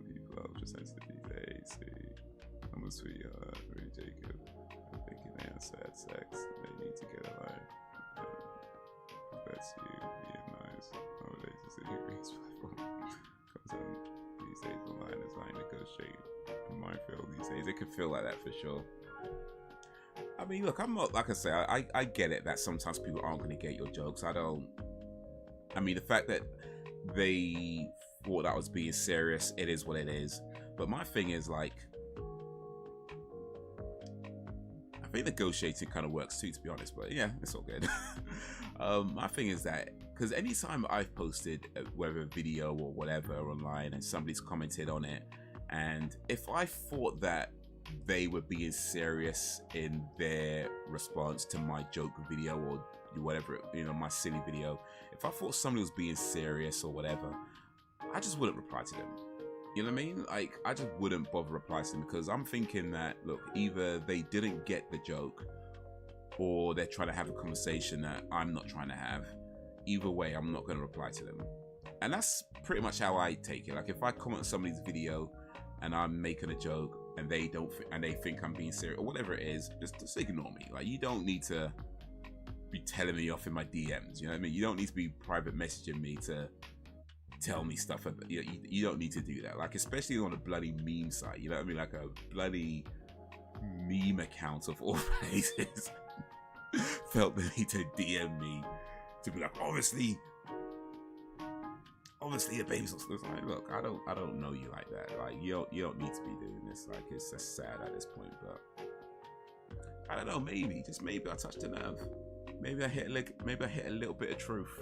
People are just sensitive these days. I'm a sweetheart, really Jacob. I'm thinking they have sad sex. They need to get alive. That's you being nice. Nowadays, it's a great platform. Comes on these days, online is like negotiating. Minefield these days. It could feel like that for sure. I mean, look, I'm not, like I say, I get it that sometimes people aren't going to get your jokes. I mean, the fact that they thought I was being serious, it is what it is. But my thing is, like, I think negotiating kind of works too, to be honest. But yeah, it's all good. My thing is that because anytime I've posted whether a video or whatever online and somebody's commented on it, and if I thought that they were being serious in their response to my joke video or whatever, my silly video, if I thought somebody was being serious or whatever, I just wouldn't reply to them. You know what I mean? Like, I just wouldn't bother replying to them, because I'm thinking that, look, either they didn't get the joke or they're trying to have a conversation that I'm not trying to have. Either way, I'm not going to reply to them. And that's pretty much how I take it. Like, if I comment on somebody's video and I'm making a joke and they don't and they think I'm being serious or whatever it is, just ignore me. Like, you don't need to be telling me off in my DMs. You know what I mean? You don't need to be private messaging me to tell me stuff. You don't need to do that. Like, especially on a bloody meme site. You know what I mean? Like a bloody meme account of all places felt the need to DM me to be like, obviously a baby's like, look, I don't know you like that. Like, you don't need to be doing this. Like, it's just sad at this point. But I don't know, maybe I touched a nerve. Maybe I hit a little bit of truth.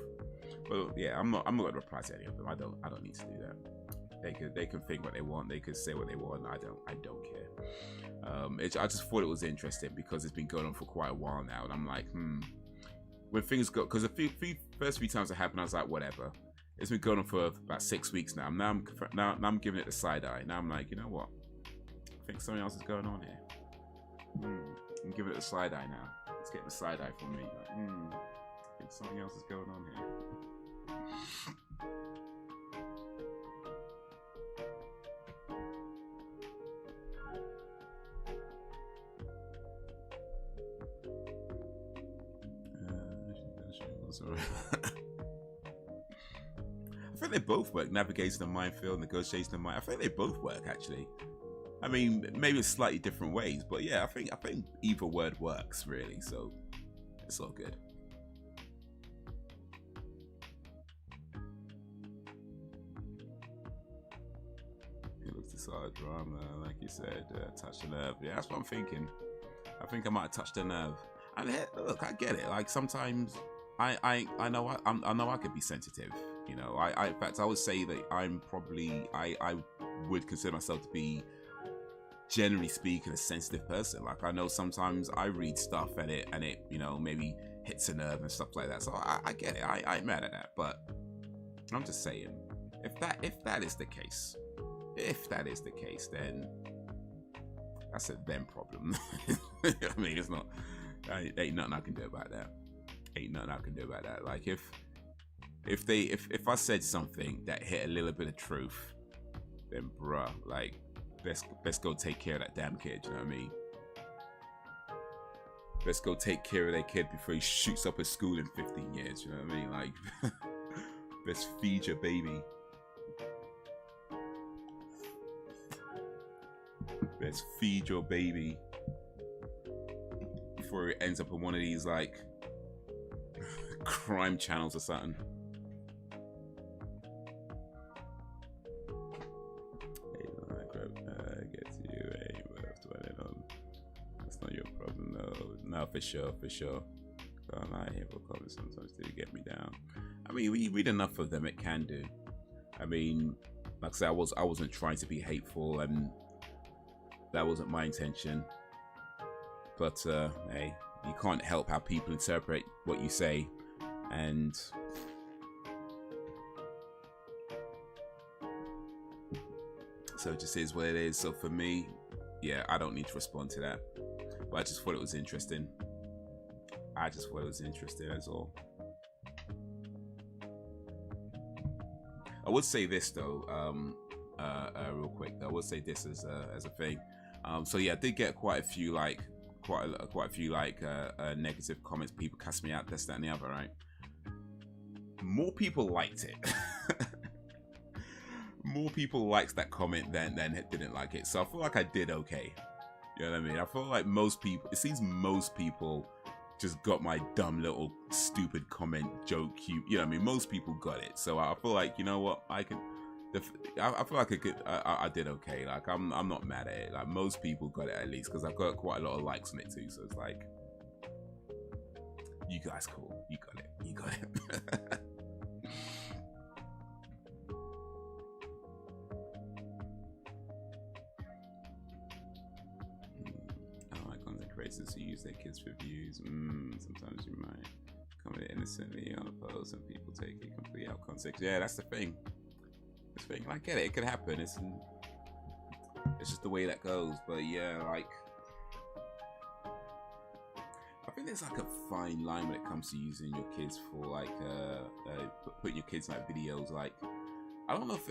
But yeah, I'm not gonna reply to any of them. I don't need to do that. They can think what they want. They could say what they want. I don't care. I just thought it was interesting because it's been going on for quite a while now, and I'm like, when things go, because the first few times it happened, I was like, whatever. It's been going on for about 6 weeks now. Now I'm giving it the side eye. Now I'm like, you know what? I think something else is going on here. I'm giving it the side eye now. It's getting the side eye from me. Like, I think something else is going on here. I think they both work. Navigating the minefield, negotiating the mind. I think they both work, actually. I mean, maybe in slightly different ways, but yeah, I think either word works really. So it's all good. It looks this hard drama, like you said, touch the nerve. Yeah, that's what I'm thinking. I think I might have touched a nerve. And look, I get it. Like, sometimes I know I could be sensitive. You know, in fact, I would say that I'm probably I would consider myself to be, generally speaking, a sensitive person. Like, I know sometimes I read stuff and it maybe hits a nerve and stuff like that. So I get it. I ain't mad at that. But I'm just saying, if that is the case, then that's a them problem. I mean, it's not. Ain't nothing I can do about that. Like, if I said something that hit a little bit of truth, then bruh, like, let's go take care of that damn kid. You know what I mean? Let's go take care of that kid before he shoots up at school in 15 years. You know what I mean? Like, let's feed your baby. Let's feed your baby before it ends up on one of these, like, crime channels or something. Get to you, that's not your problem, though. No, for sure. Can't lie, here for comments sometimes do get me down. I mean, when you read enough of them, it can do. I mean, like I said, I wasn't trying to be hateful, and that wasn't my intention. But hey, you can't help how people interpret what you say, and so it just is what it is. So for me, yeah, I don't need to respond to that. But I just thought it was interesting. That's all. I would say this though, real quick. I would say this as a thing. So yeah, I did get quite a few negative comments. People cast me out, this, that, and the other. Right? More people liked it. More people liked that comment than didn't like it. So I feel like I did okay. You know what I mean? I feel like it seems most people just got my dumb little stupid comment joke cute. You know what I mean? Most people got it. So I feel like, you know what, I can I feel like I did okay. Like I'm not mad at it. Like most people got it at least because I've got quite a lot of likes on it too. So it's like, you guys cool. You got it. You got it. Content creators who use their kids for views. Sometimes you might comment innocently on a post and people take it completely out of context. Yeah, that's the thing. I get it. It could happen. It's just the way that goes. But yeah, like I think there's like a fine line when it comes to using your kids for like putting your kids in like videos. Like I don't know if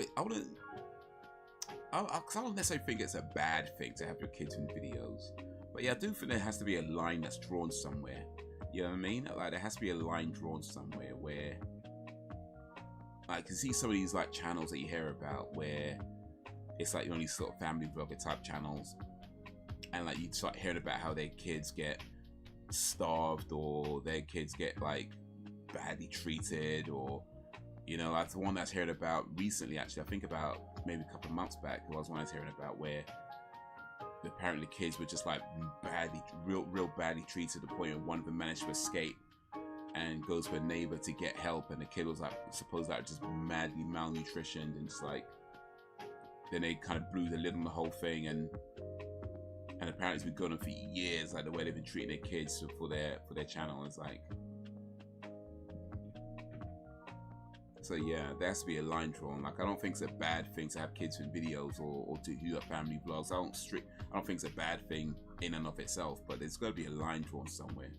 I don't necessarily think it's a bad thing to have your kids in videos. But yeah, I do think there has to be a line that's drawn somewhere. You know what I mean? Like there has to be a line drawn somewhere where I can see some of these like channels that you hear about where it's like only sort of family vlogger type channels, and like you start hearing about how their kids get starved or their kids get like badly treated, or you know, like the one that's heard about recently. Actually, I think about maybe a couple of months back, there was one I was hearing about where apparently kids were just like real badly treated to the point where one of them managed to escape and goes to a neighbor to get help, and the kid was like supposed like just madly malnutritioned, and just like then they kind of blew the lid on the whole thing, and apparently it's been going on for years, like the way they've been treating their kids for their channel. It's like, so yeah, there has to be a line drawn. Like I don't think it's a bad thing to have kids in videos or to do family vlogs. I don't think it's a bad thing in and of itself, but there's got to be a line drawn somewhere.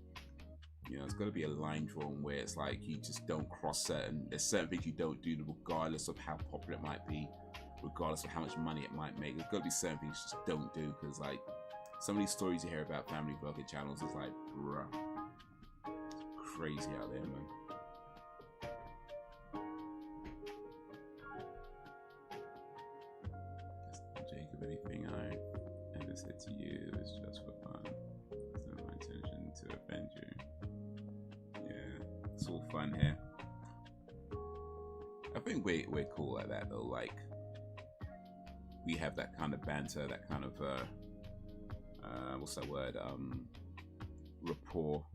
You know, it's got to be a line drawn where it's like you just don't cross there's certain things you don't do regardless of how popular it might be, regardless of how much money it might make. There's got to be certain things you just don't do, because like some of these stories you hear about family vlogging channels is like, bruh, it's crazy out there, man. Jacob, anything I ever said to you is just for fun. It's not my intention to offend you. Yeah, it's all fun here. I think we're cool like that though. Like we have that kind of banter, that kind of what's that word? Rapport.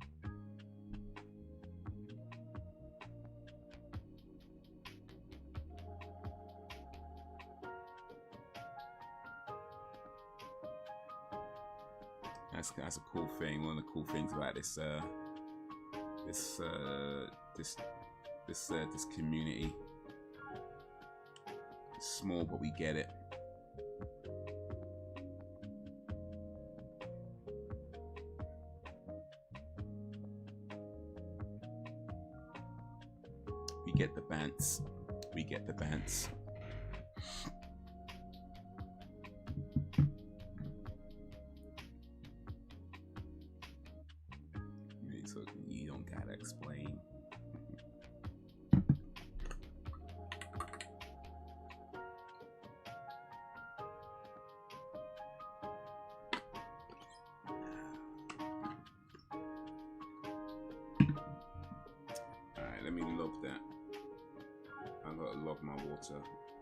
That's a cool thing. One of the cool things about this community. It's small, but we get it. We get the bants. We get the bants. You don't gotta explain. Alright, let me log that. I gotta log my water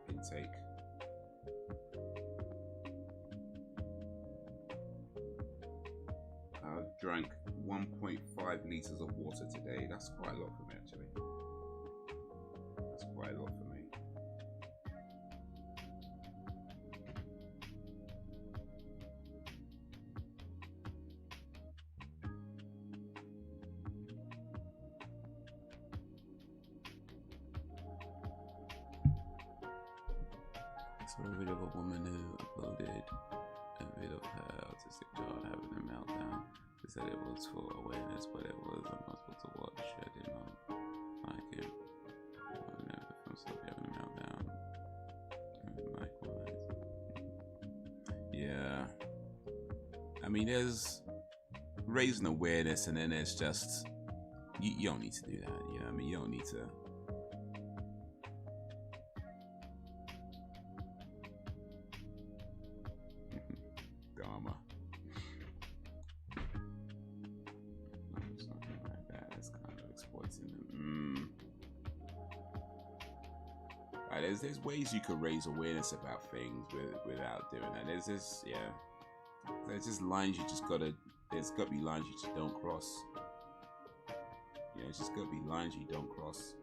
intake. I've drank 1.5 liters of water today. That's quite a lot for me, actually. That's quite a lot for me. I saw a video of a woman who uploaded a video of her autistic child having a meltdown. She said it was for awareness, but it was I'm not supposed to watch. I did not like it. I'll never from myself having a meltdown. Likewise. Yeah. I mean, there's raising awareness, and then there's just you don't need to do that. You know what I mean? You don't need to. There's ways you could raise awareness about things without doing that. There's this, yeah. There's just lines you just gotta. There's gotta be lines you just don't cross. You know, it's just gotta be lines you don't cross.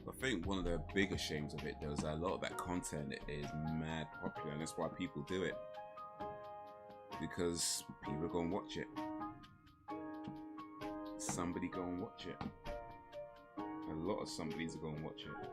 I think one of the bigger shames of it though is that a lot of that content is mad popular, and that's why people do it, because people are gonna watch it. Somebody go and watch it. A lot of somebody's are gonna watch it.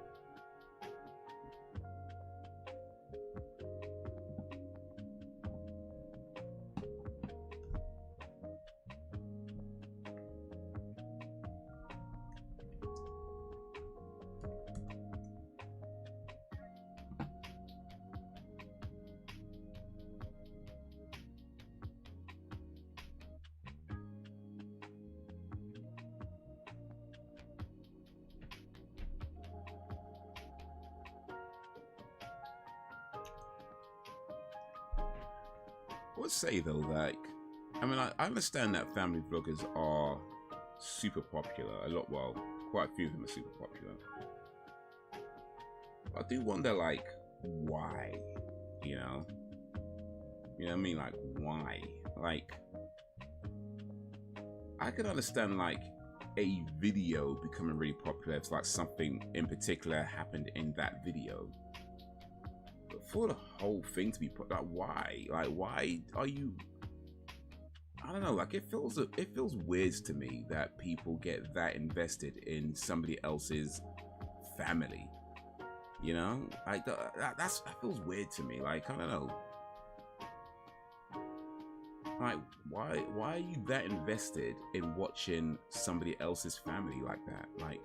I would say though, like, I mean, I understand that family vloggers are super popular. Well, quite a few of them are super popular. I do wonder, like, why? You know what I mean? Like, why? Like, I can understand like a video becoming really popular if like something in particular happened in that video. For the whole thing to be put, like, why? Like, why are you? I don't know. Like, it feels weird to me that people get that invested in somebody else's family. You know, like that feels weird to me. Like, I don't know. Like, why are you that invested in watching somebody else's family like that? Like,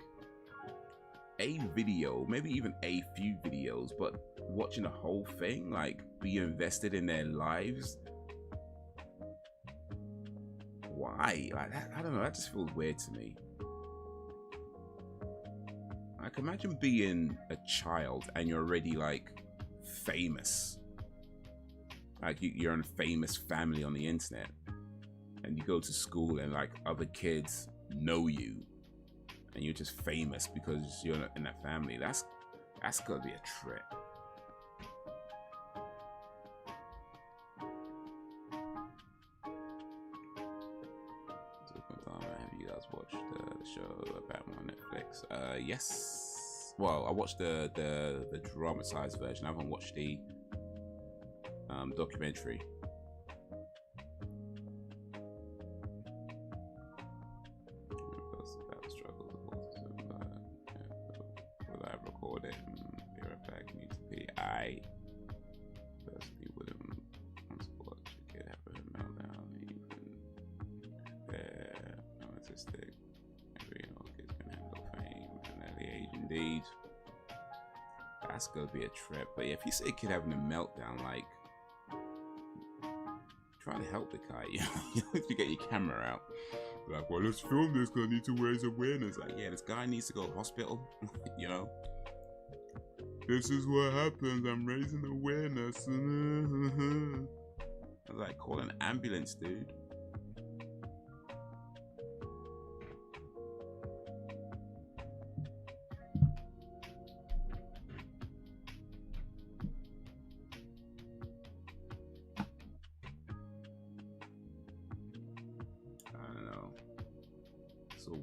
a video, maybe even a few videos, but watching the whole thing, like, be invested in their lives. Why? Like that, I don't know, that just feels weird to me. Like, imagine being a child and you're already like famous. Like, you're in a famous family on the internet, and you go to school and like other kids know you, and you're just famous because you're in that family. That's gotta be a trip. Have you guys watched the show about on Netflix? Yes. Well, I watched the dramatized version. I haven't watched the documentary. About the struggles of autism. Will I record it and be right back? Need to be. I personally wouldn't want to watch a kid have a meltdown, even autistic. Maybe all kids can handle fame and early age. Indeed, that's gonna be a trip. But yeah, if you see a kid having a meltdown, like, trying to help the guy, you know, if you get your camera out, like, well, let's film this because I need to raise awareness. Like, yeah, this guy needs to go to hospital. You know, this is what happens. I'm raising awareness. I was like, call an ambulance, dude.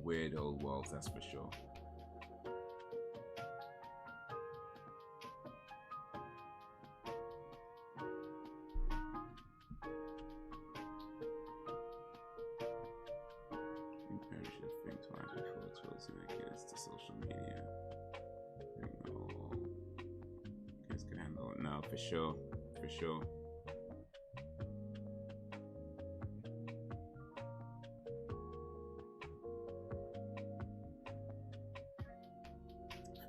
Weird old world, that's for sure. I think parents should think twice before exposing their kids to social media. I think all kids can handle it now, for sure, for sure.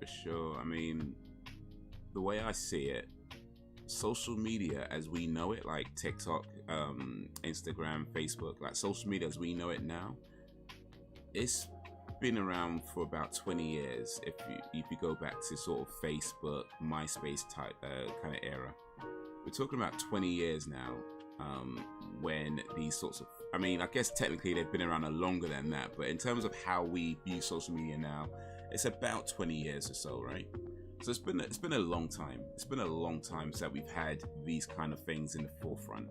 For sure. I mean, the way I see it, social media as we know it, like TikTok, Instagram, Facebook, like social media as we know it now, it's been around for about 20 years. If you go back to sort of Facebook, MySpace type kind of era, we're talking about 20 years now. When these sorts of, I mean, I guess technically they've been around longer than that, but in terms of how we view social media now, it's about 20 years or so, right? So it's been a long time. It's been a long time since we've had these kind of things in the forefront,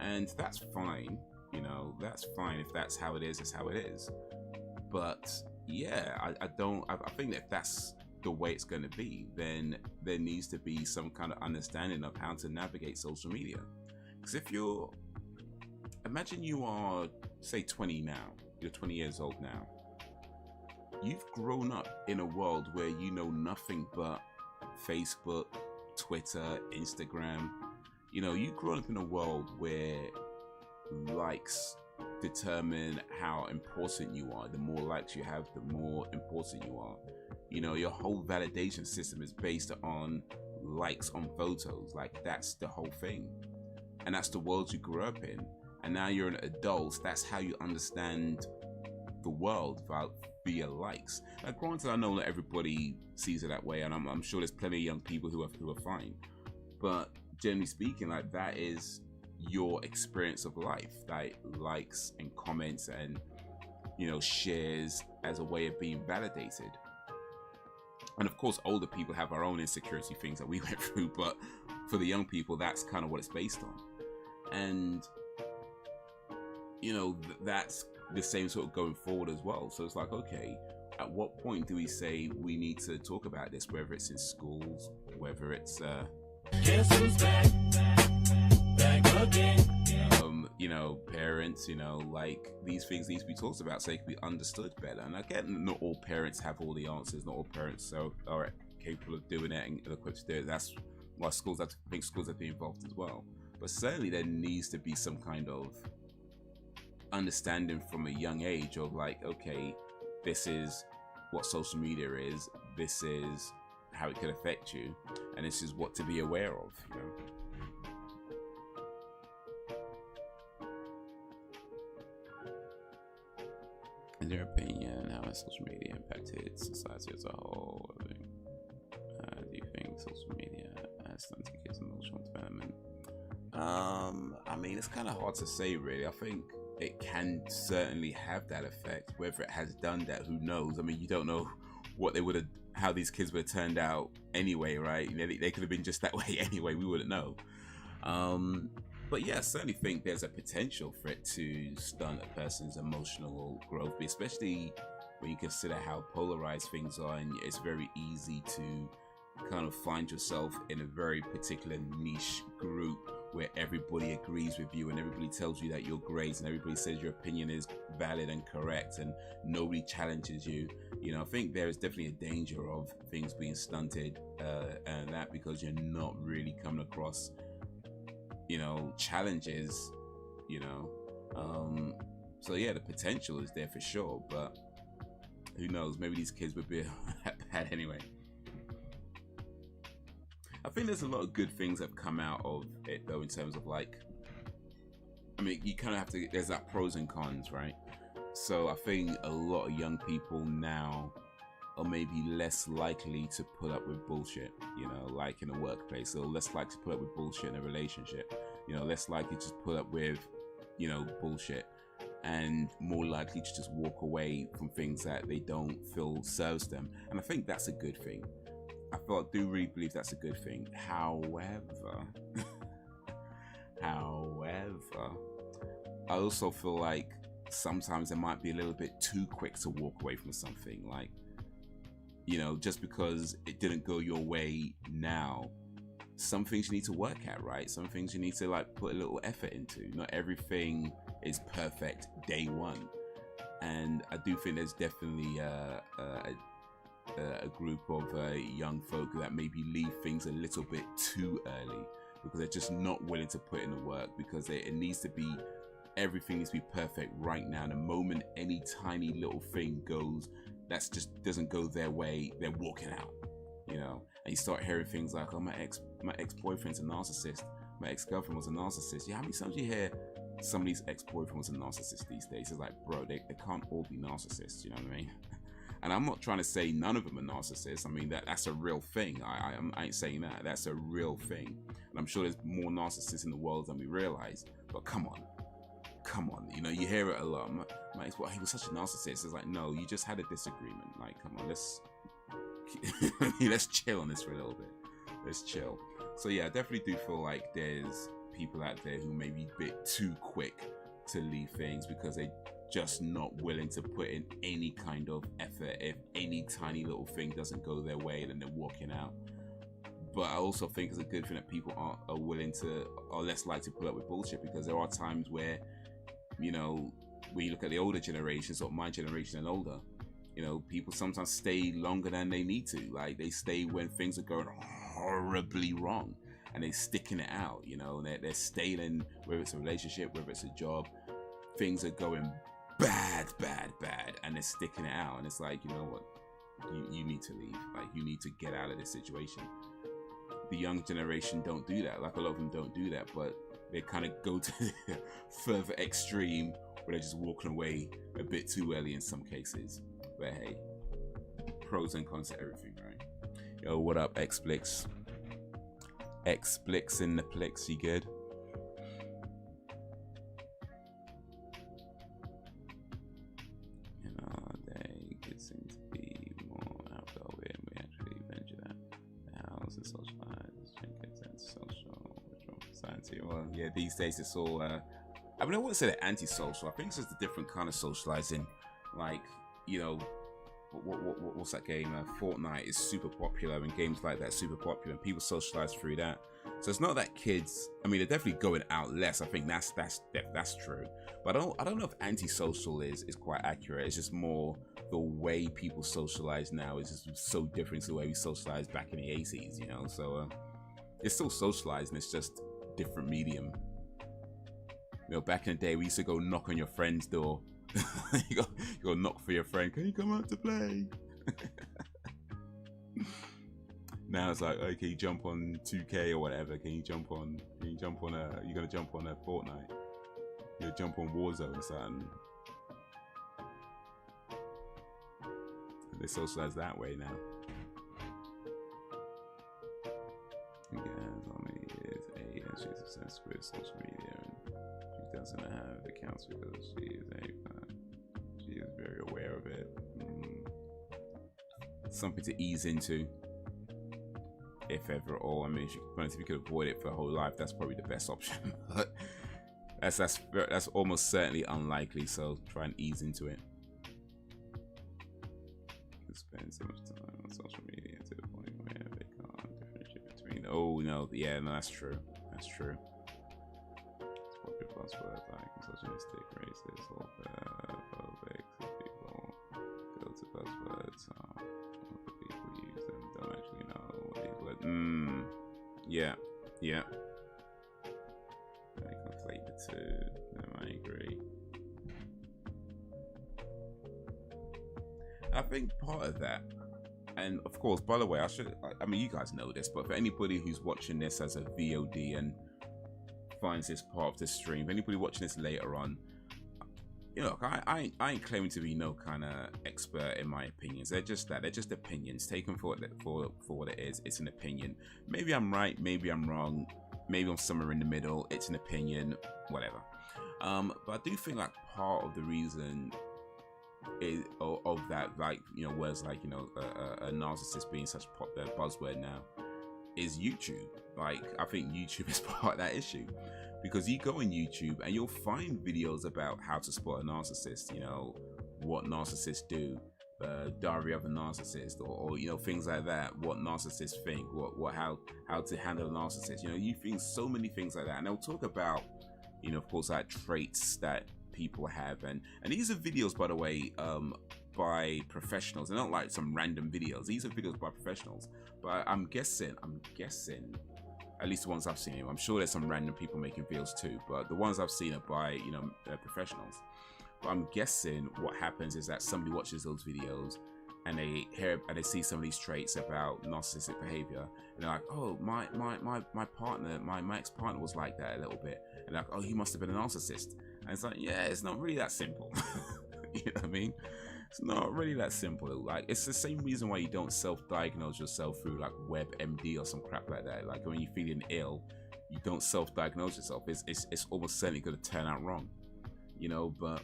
and that's fine. You know, that's fine if that's how it is. It's how it is. But yeah, I think that if that's the way it's going to be, then there needs to be some kind of understanding of how to navigate social media. Because if you're, imagine you are, say, 20 now, you're 20 years old now. You've grown up in a world where you know nothing but Facebook, Twitter, Instagram. You know, you've grown up in a world where likes determine how important you are. The more likes you have, the more important you are. You know, your whole validation system is based on likes on photos. Like, that's the whole thing. And that's the world you grew up in. And now you're an adult. That's how you understand the world via likes. Now, granted, I know that everybody sees it that way, and I'm sure there's plenty of young people who are fine. But generally speaking, like, that is your experience of life, like likes and comments and, you know, shares as a way of being validated. And of course, older people have our own insecurity things that we went through, but for the young people, that's kind of what it's based on. And, you know, that's the same sort of going forward as well. So it's like, okay, at what point do we say we need to talk about this, whether it's in schools, whether it's Guess who's back? Back again. You know, parents, you know, like, these things need to be talked about so they can be understood better. And again, not all parents have all the answers, not all parents are capable of doing it and equipped to do it. That's why schools have to be involved as well. But certainly there needs to be some kind of understanding from a young age of, like, okay, this is what social media is, this is how it could affect you, and this is what to be aware of, you know. In their opinion, how has social media impacted society as a whole? Do you think social media has stunted kids' emotional development? I mean, it's kind of hard to say, really. I think it can certainly have that effect. Whether it has done that, who knows? I mean, you don't know what they would have, how these kids would have turned out anyway, right? You know, they could have been just that way anyway. We wouldn't know. But yeah, I certainly think there's a potential for it to stunt a person's emotional growth, especially when you consider how polarized things are, and it's very easy to kind of find yourself in a very particular niche group where everybody agrees with you and everybody tells you that you're great and everybody says your opinion is valid and correct and nobody challenges you. You know, I think there is definitely a danger of things being stunted and that, because you're not really coming across, you know, challenges, you know. So yeah, the potential is there for sure, but who knows, maybe these kids would be bad anyway. I think there's a lot of good things that have come out of it though, in terms of, like, I mean, you kind of have to, there's that pros and cons, right? So I think a lot of young people now are maybe less likely to put up with bullshit, you know, like in a workplace, or less likely to put up with bullshit in a relationship, you know, less likely to just put up with, you know, bullshit, and more likely to just walk away from things that they don't feel serves them. And I think that's a good thing. I do really believe that's a good thing. However, I also feel like sometimes it might be a little bit too quick to walk away from something. Like, you know, just because it didn't go your way now, some things you need to work at, right? Some things you need to, like, put a little effort into. Not everything is perfect day one. And I do think there's definitely a group of young folk that maybe leave things a little bit too early because they're just not willing to put in the work, because it needs to be, everything needs to be perfect right now. The moment any tiny little thing goes, that's just doesn't go their way, they're walking out, you know. And you start hearing things like, oh, my ex my ex-boyfriend's a narcissist, my ex-girlfriend was a narcissist. Yeah, how many times do you hear somebody's ex-boyfriend was a narcissist these days? It's like, bro, they can't all be narcissists, you know what I mean? And I'm not trying to say none of them are narcissists. I mean, that's a real thing. I ain't saying that. That's a real thing. And I'm sure there's more narcissists in the world than we realize. But come on. Come on. You know, you hear it a lot. My ex, well, he was such a narcissist. It's like, no, you just had a disagreement. Like, come on, let's chill on this for a little bit. Let's chill. So yeah, I definitely do feel like there's people out there who may be a bit too quick to leave things because they just not willing to put in any kind of effort. If any tiny little thing doesn't go their way, then they're walking out. But I also think it's a good thing that people are willing to, or less likely to put up with bullshit, because there are times where, you know, when you look at the older generations, or my generation and older, you know, people sometimes stay longer than they need to. Like, they stay when things are going horribly wrong, and they're sticking it out, you know, they're staying, whether it's a relationship, whether it's a job, things are going bad, and they're sticking it out. And it's like, you know what, you need to leave. Like, you need to get out of this situation. The young generation don't do that. Like, a lot of them don't do that, but they kind of go to the further extreme where they're just walking away a bit too early in some cases. But hey, pros and cons to everything, right? Yo, what up, XSplits? XSplits in the plix, you good? You know, they could seem to be more outgoing. We actually venture that. The house is socialized, trinkets and social society. Well, yeah, these days it's all, I mean, I wouldn't say they're anti-social. I think it's just a different kind of socializing. Like, you know, what's that game? Fortnite is super popular, and games like that are super popular, and people socialize through that. So it's not that kids, I mean, they're definitely going out less. I think that's true. But I don't know if anti-social is quite accurate. It's just more the way people socialize now is just so different to the way we socialized back in the 80s, you know. So it's still socializing, it's just different medium. You know, back in the day, we used to go knock on your friend's door. you go knock for your friend. Can you come out to play? Now it's like, okay, can you jump on 2K or whatever? Can you jump on? You're gonna jump on a Fortnite? You jump on Warzone or something? They socialize that way now. Again, only is a, and she's obsessed with social media, and she doesn't have accounts because she is very aware of it. Something to ease into, if ever at all. I mean, if you could avoid it for her whole life, that's probably the best option. But that's almost certainly unlikely. So try and ease into it. You spend so much time on social media to the point where they can't differentiate between. Oh no, yeah, no, that's true. That's true. It's popular buzzword like misogynistic, racist, or phobic. People go to buzzwords. The people use them don't actually know what these words. Yeah. I conflate the two. No, I agree. I think part of that, and of course, by the way, I mean, you guys know this, but for anybody who's watching this as a VOD and finds this part of the stream, if anybody watching this later on, you know, I ain't claiming to be no kind of expert in my opinions. They're just that. They're just opinions. Taken for what it is. It's an opinion. Maybe I'm right. Maybe I'm wrong. Maybe I'm somewhere in the middle. It's an opinion. Whatever. But I do think like part of the reason is of that, like, you know, words like, you know, a narcissist being such a popular buzzword now is YouTube. Like, I think YouTube is part of that issue. Because you go on YouTube and you'll find videos about how to spot a narcissist, you know, what narcissists do, diary of a narcissist, or you know, things like that, what narcissists think, how to handle a narcissist. You know, you think so many things like that, and they'll talk about, you know, of course, like traits that people have, and these are videos, by the way, by professionals. They're not like some random videos. These are videos by professionals. But I'm guessing. At least the ones I've seen. I'm sure there's some random people making videos too, but the ones I've seen are by, you know, professionals. But I'm guessing what happens is that somebody watches those videos, and they hear and they see some of these traits about narcissistic behavior, and they're like, oh, my partner, my ex-partner was like that a little bit, and they're like, oh, he must have been a narcissist. And it's like, yeah, it's not really that simple. You know what I mean? It's not really that simple. Like, it's the same reason why you don't self-diagnose yourself through like WebMD or some crap like that. Like, when you're feeling ill, you don't self-diagnose yourself. It's almost certainly going to turn out wrong, you know. But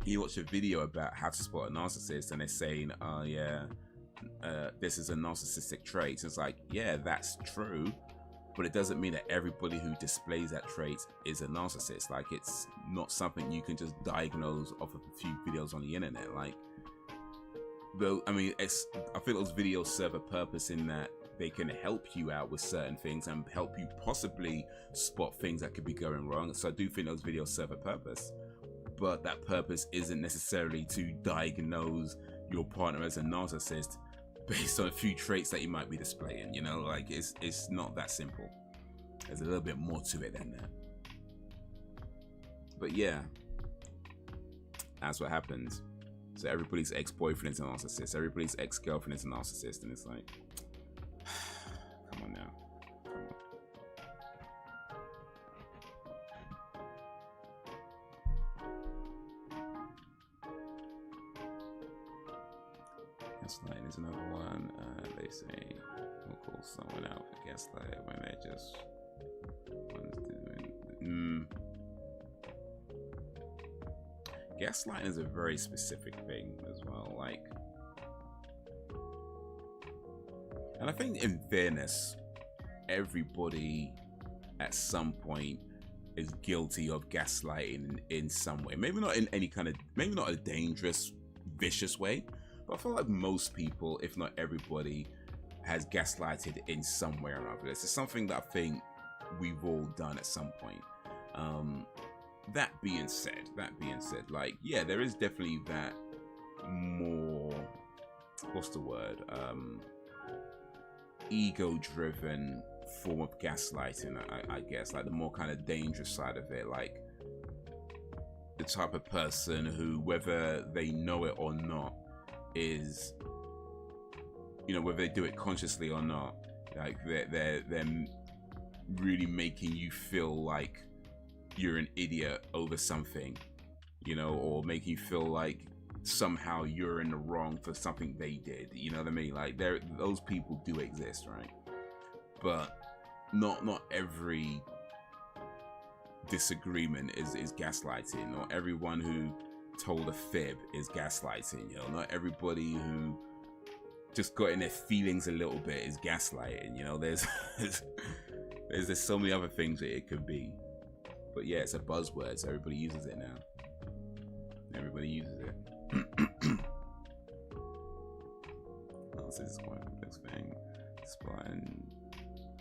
you watch a video about how to spot a narcissist, and they're saying, oh yeah, this is a narcissistic trait. So it's like, yeah, that's true, but it doesn't mean that everybody who displays that trait is a narcissist. Like, it's not something you can just diagnose off of a few videos on the internet. Like, though, I mean, I feel those videos serve a purpose in that they can help you out with certain things and help you possibly spot things that could be going wrong. So I do think those videos serve a purpose, but that purpose isn't necessarily to diagnose your partner as a narcissist based on a few traits that you might be displaying. You know, like, it's not that simple. There's a little bit more to it than that. But yeah, that's what happens. So everybody's ex-boyfriend is a narcissist, everybody's ex-girlfriend is a narcissist, and it's like, come on now. Gaslighting is another one. They say we'll call someone out for gaslighting when they're just doing. Gaslighting is a very specific thing as well. Like, and I think, in fairness, everybody at some point is guilty of gaslighting in some way. Maybe not in any kind of, maybe not a dangerous, vicious way. But I feel like most people, if not everybody, has gaslighted in some way or another. This is something that I think we've all done at some point. That being said, like, yeah, there is definitely that more, what's the word? Ego-driven form of gaslighting, I guess, like the more kind of dangerous side of it, like the type of person who, whether they know it or not, is, you know, whether they do it consciously or not, like they're really making you feel like you're an idiot over something, you know, or making you feel like somehow you're in the wrong for something they did. You know what I mean? Like, those people do exist, right? But not every disagreement is gaslighting. Not everyone who told a fib is gaslighting. You know, not everybody who just got in their feelings a little bit is gaslighting. You know, there's so many other things that it could be. But yeah, it's a buzzword, so everybody uses it now. Everybody uses it. This is quite a complex thing. Spot and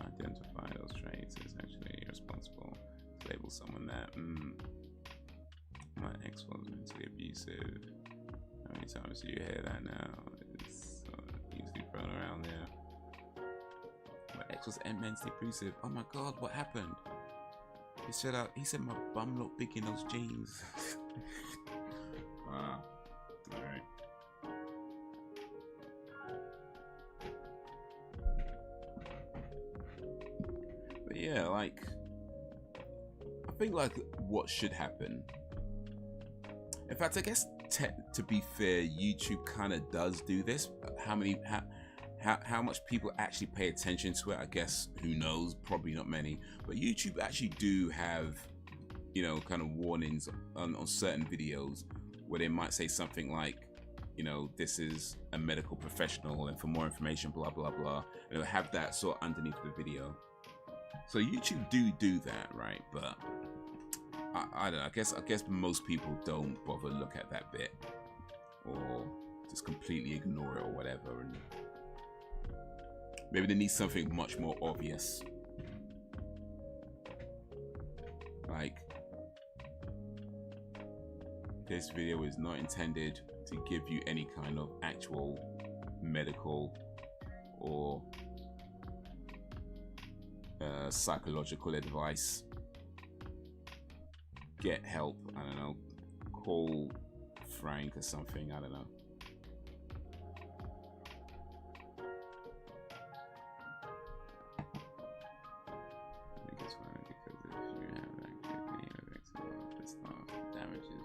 identify those traits is actually responsible to label someone that my ex was mentally abusive. How many times do you hear that now? It's usually thrown around there. My ex was mentally abusive. Oh my god, what happened? He said my bum looked big in those jeans. Alright. But yeah, like, I think, like, what should happen, in fact, I guess to be fair, YouTube kind of does do this. How much people actually pay attention to it, I guess, who knows, probably not many. But YouTube actually do have, you know, kind of warnings on certain videos where they might say something like, you know, this is a medical professional and for more information, blah blah blah, and they'll have that sort of underneath the video. So YouTube do that, right? But I don't know, I guess most people don't bother to look at that bit, or just completely ignore it or whatever, and maybe they need something much more obvious. Like, this video is not intended to give you any kind of actual medical or psychological advice. Get help, I don't know, call Frank or something, I don't know.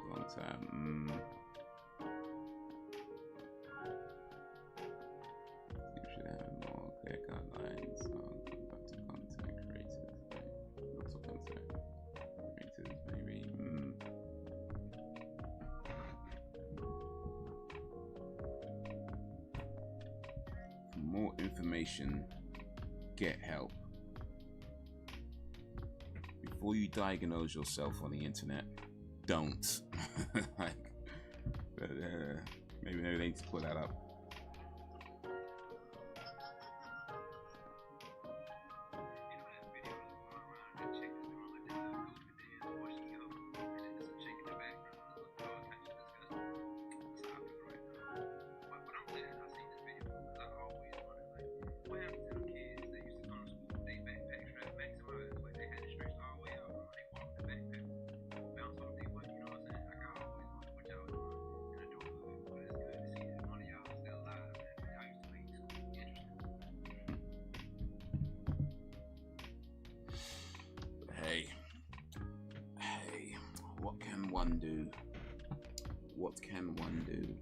long time. You should have more clear guidelines on back to content creators. Not to content creators, maybe. For more information, get help. Before you diagnose yourself on the internet, don't. Like, maybe they need to put that up. Hey, what can one do? What can one do?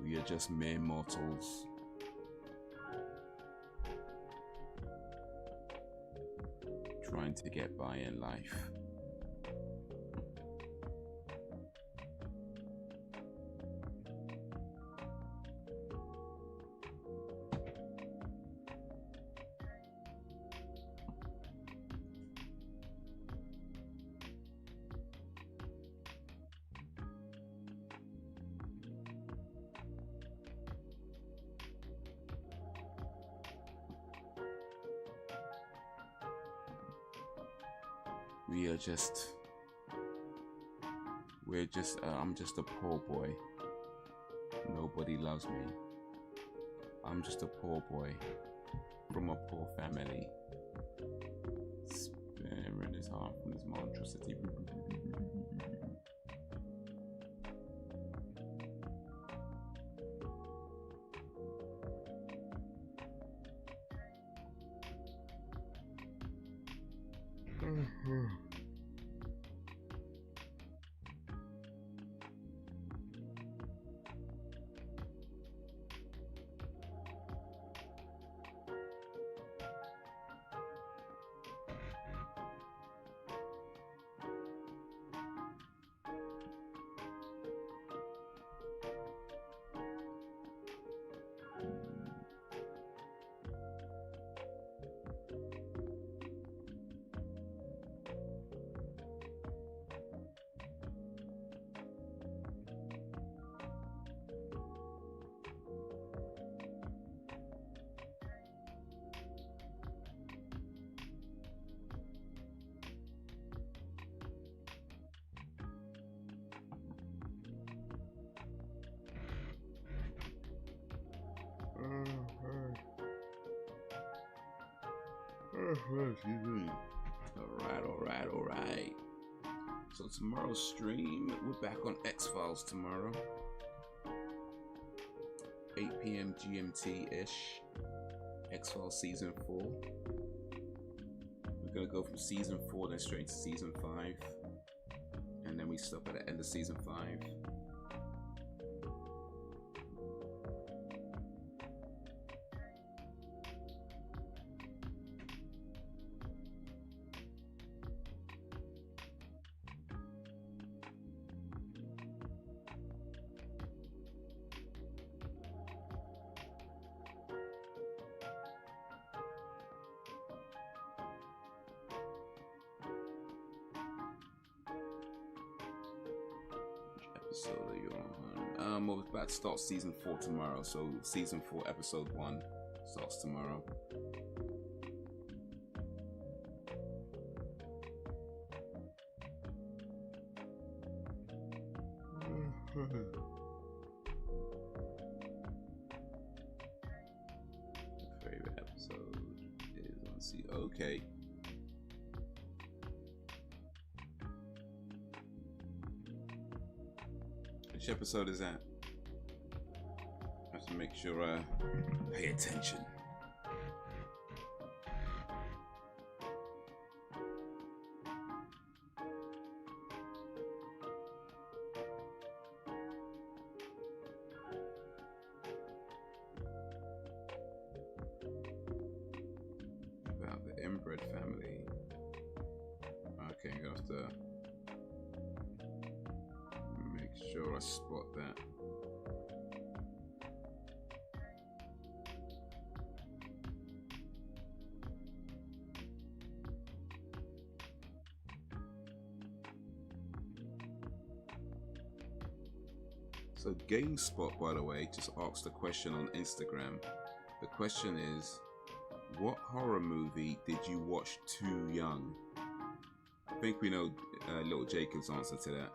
We are just mere mortals. Trying to get by in life. I'm just a poor boy. Nobody loves me. I'm just a poor boy from a poor family. Sparing his heart from his monstrosity. All right. So tomorrow's stream, we're back on X-Files tomorrow. 8 p.m. GMT-ish. X-Files Season 4. We're going to go from Season 4 then straight to Season 5. And then we stop at the end of Season 5. We're about to start Season 4 tomorrow, so Season 4 Episode 1 starts tomorrow. Favorite episode is on C. Okay. Which episode is that? Just make sure I pay attention. About the inbred family. Okay, I'm gonna have to make sure I spot that. So GameSpot, by the way, just asked a question on Instagram. The question is, what horror movie did you watch too young? I think we know little Jacob's answer to that.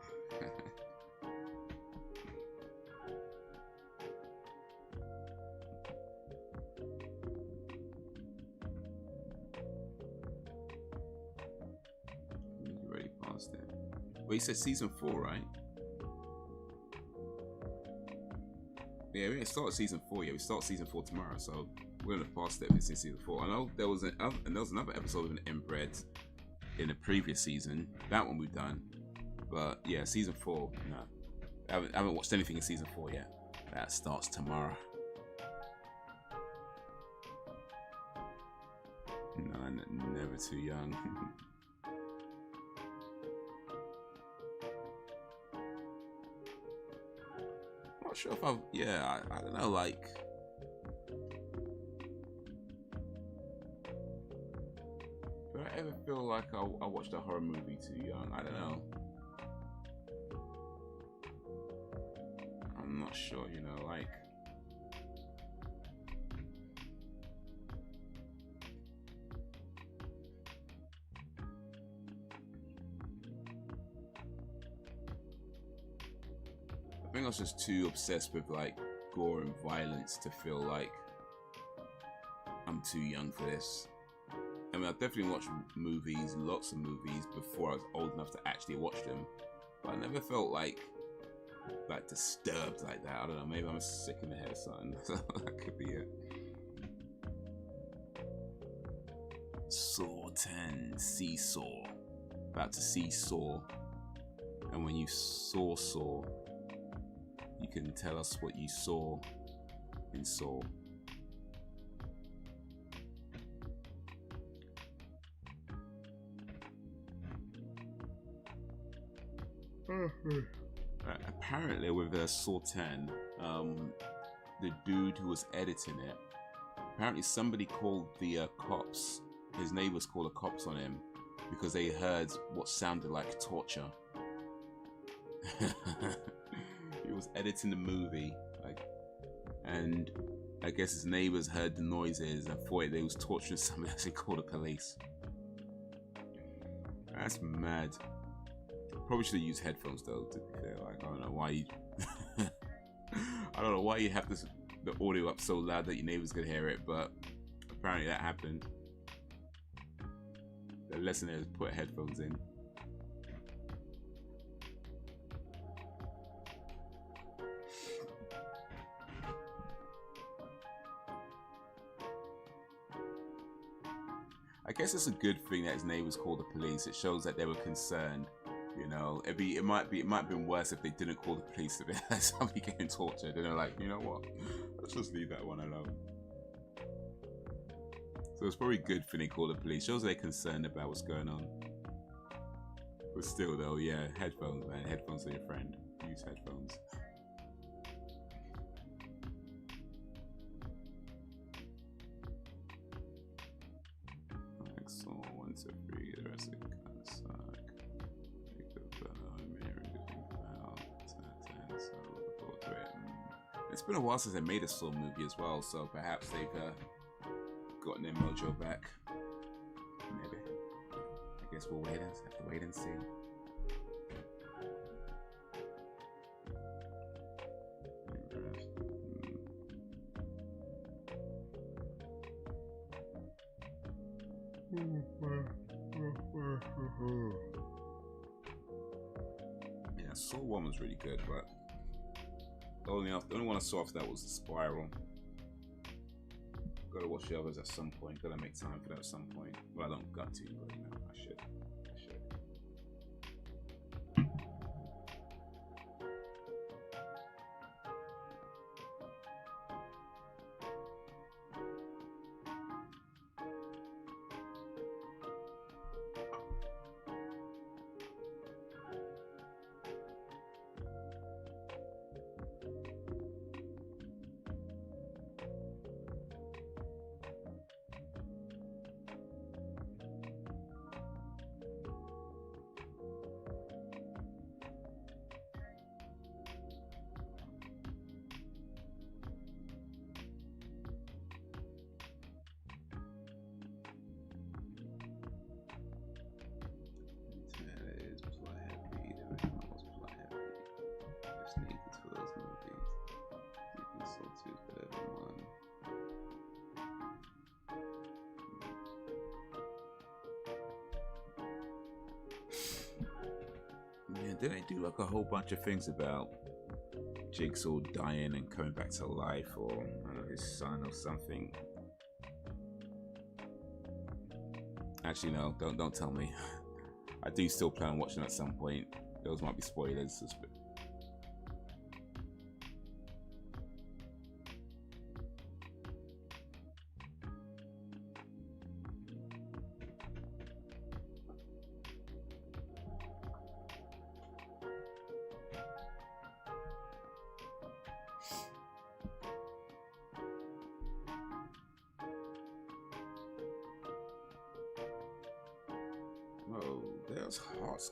You already passed it. Well, you said season 4, right? Yeah, we start season 4. Yeah, we start season 4 tomorrow, so we're in the past step in season 4. I know there was another episode of an inbred in the previous season. That one we've done, but yeah, season 4. No, I haven't watched anything in season 4 yet. That starts tomorrow. No, never too young. Not sure if I don't know, like do I ever feel like I watched a horror movie too young? I don't know. I'm not sure, you know, like I think I was just too obsessed with like gore and violence to feel like I'm too young for this. I mean, I've definitely watched movies, lots of movies, before I was old enough to actually watch them, but I never felt like disturbed like that. I don't know, maybe I'm sick in the head or something. That could be it. Saw 10, seesaw. About to see Saw. And when you saw Saw, you can tell us what you saw in Saw. Apparently with Saw 10, the dude who was editing it, apparently somebody called the cops, his neighbors called the cops on him because they heard what sounded like torture. He was editing the movie, like, and I guess his neighbors heard the noises and thought they was torturing somebody else and called the police. That's mad. Probably should have used headphones though, to be fair. Like, I don't know why you I don't know why you have the audio up so loud that your neighbors could hear it, but apparently that happened. The lesson is put headphones in. I guess it's a good thing that his neighbors called the police. It shows that they were concerned. You know, it might have been worse if they didn't call the police if they had somebody getting tortured. And they're like, you know what? Let's just leave that one alone. So it's probably good for they call the police. Shows they're concerned about what's going on. But still, though, yeah, headphones, man. Headphones are your friend. Use headphones. Saw 1, 2, 3. The rest of it kind of suck. It's been a while since I made a Saw movie as well, so perhaps they've gotten their mojo back. Maybe. I guess we'll have to wait and see. Yeah, Saw 1 was really good, but only one I saw after that was the Spiral. Gotta watch the others at some point. Gotta make time for that at some point. Well, I don't got to, but you know, I should. Did they do like a whole bunch of things about Jigsaw dying and coming back to life, or I don't know, his son or something? Actually, no, don't tell me. I do still plan on watching at some point. Those might be spoilers.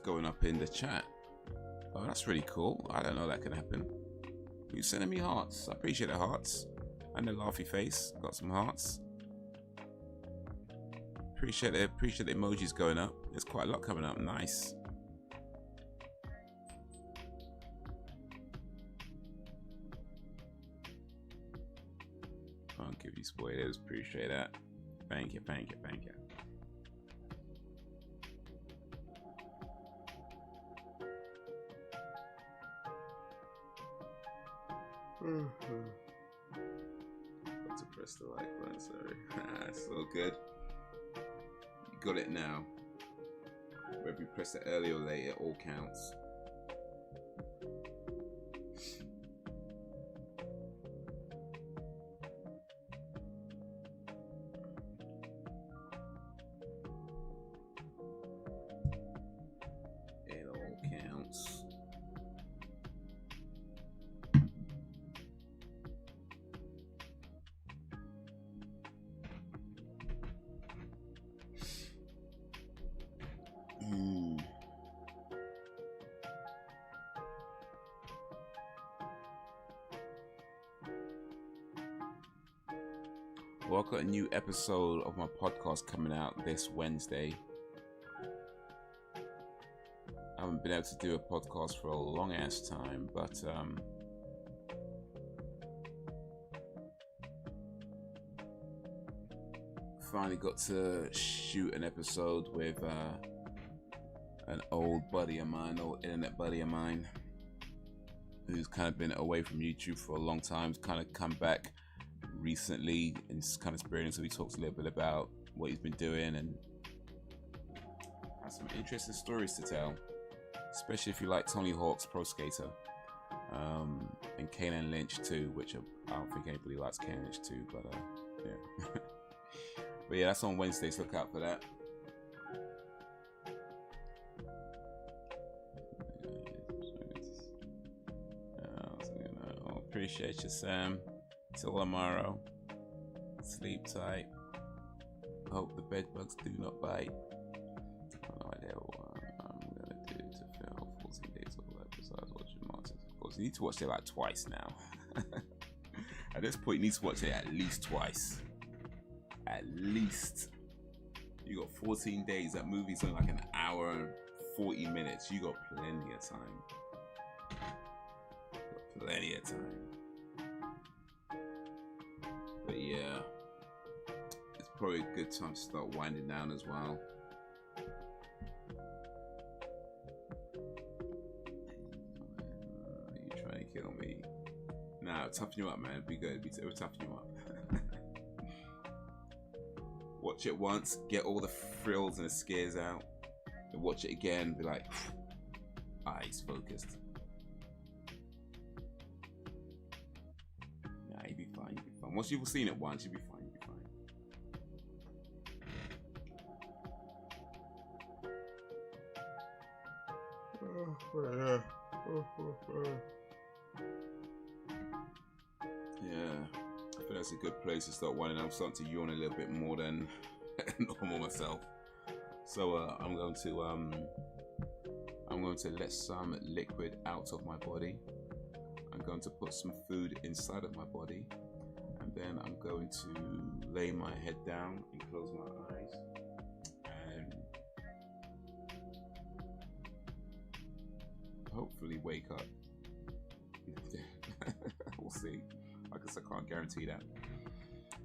Going up in the chat. Oh, that's really cool. I don't know that can happen. You sending me hearts? I appreciate the hearts. And the laughy face. Got some hearts. Appreciate it. Appreciate the emojis going up. There's quite a lot coming up. Nice. I'll give you spoilers. Appreciate that. Thank you. Thank you. Thank you. Got to press the like button, sorry. So good. You got it now. Whether you press it early or late, it all counts. It all counts. Well, I've got a new episode of my podcast coming out this Wednesday. I haven't been able to do a podcast for a long ass time, but finally got to shoot an episode with an old buddy of mine, old internet buddy of mine, who's kind of been away from YouTube for a long time. He's kind of come back recently in this kind of experience, so he talks a little bit about what he's been doing and has some interesting stories to tell, especially if you like Tony Hawk's Pro Skater, and Kanan Lynch too, which I don't think anybody likes Kanan Lynch too, but yeah. But yeah, that's on Wednesdays. Look out for that. Appreciate you, Sam. Till tomorrow. Sleep tight. Hope the bed bugs do not bite. I have no idea what I'm gonna do to fill 14 days of life besides watching Martins. Of course, you need to watch it like twice now. At this point, you need to watch it at least twice. At least. You got 14 days. That movie's only like an hour and 40 minutes. You got plenty of time. Plenty of time. But yeah, it's probably a good time to start winding down as well. You trying to kill me? Nah, it'll toughen you up, man. It'll be good. It'll toughen you up. Watch it once, get all the frills and the scares out, and watch it again, be like, eyes focused. Yeah, you'll be fine, you'll be fine. Once you've seen it once, you'll be fine, you'll be fine. Yeah, I think that's a good place to start winding. I'm starting to yawn a little bit more than normal myself. So I'm going to let some liquid out of my body. I'm going to put some food inside of my body, and then I'm going to lay my head down and close my eyes, and hopefully wake up. We'll see. I guess I can't guarantee that.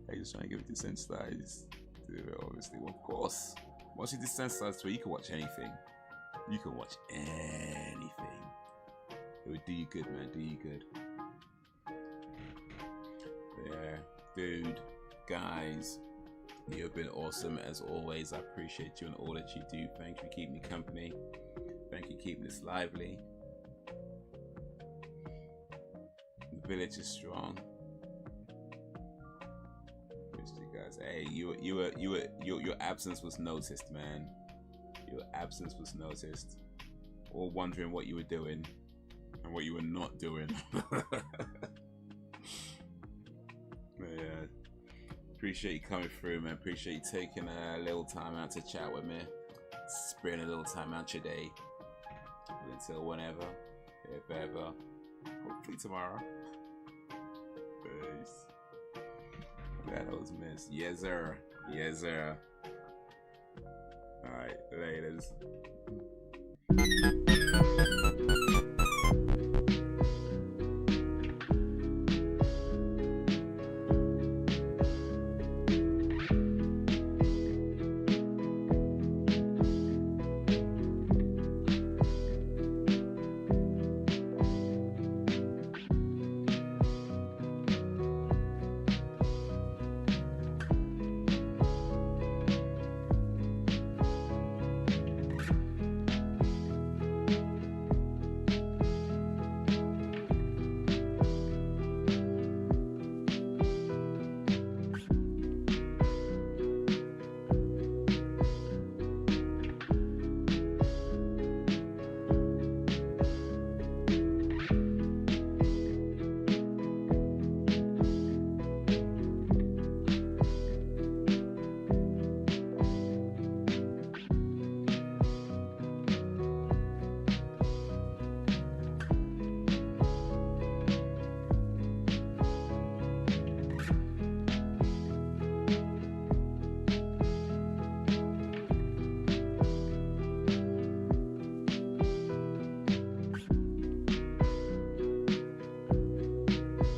I just trying to get it desensitized to it, obviously. Well, of course. Once you desensitize to it, you can watch anything. You can watch anything. It would do you good, man. Do you good. Yeah, dude, guys, you've been awesome as always. I appreciate you and all that you do. Thank you for keeping me company. Thank you for keeping this lively. The village is strong. You guys, hey, your absence was noticed, man. Your absence was noticed. All wondering what you were doing and what you were not doing. Yeah, appreciate you coming through, man. Appreciate you taking a little time out to chat with me, sparing a little time out your day until whenever, if ever, hopefully tomorrow. Peace. That was missed. Yes, sir. Yes, sir. All right, laters.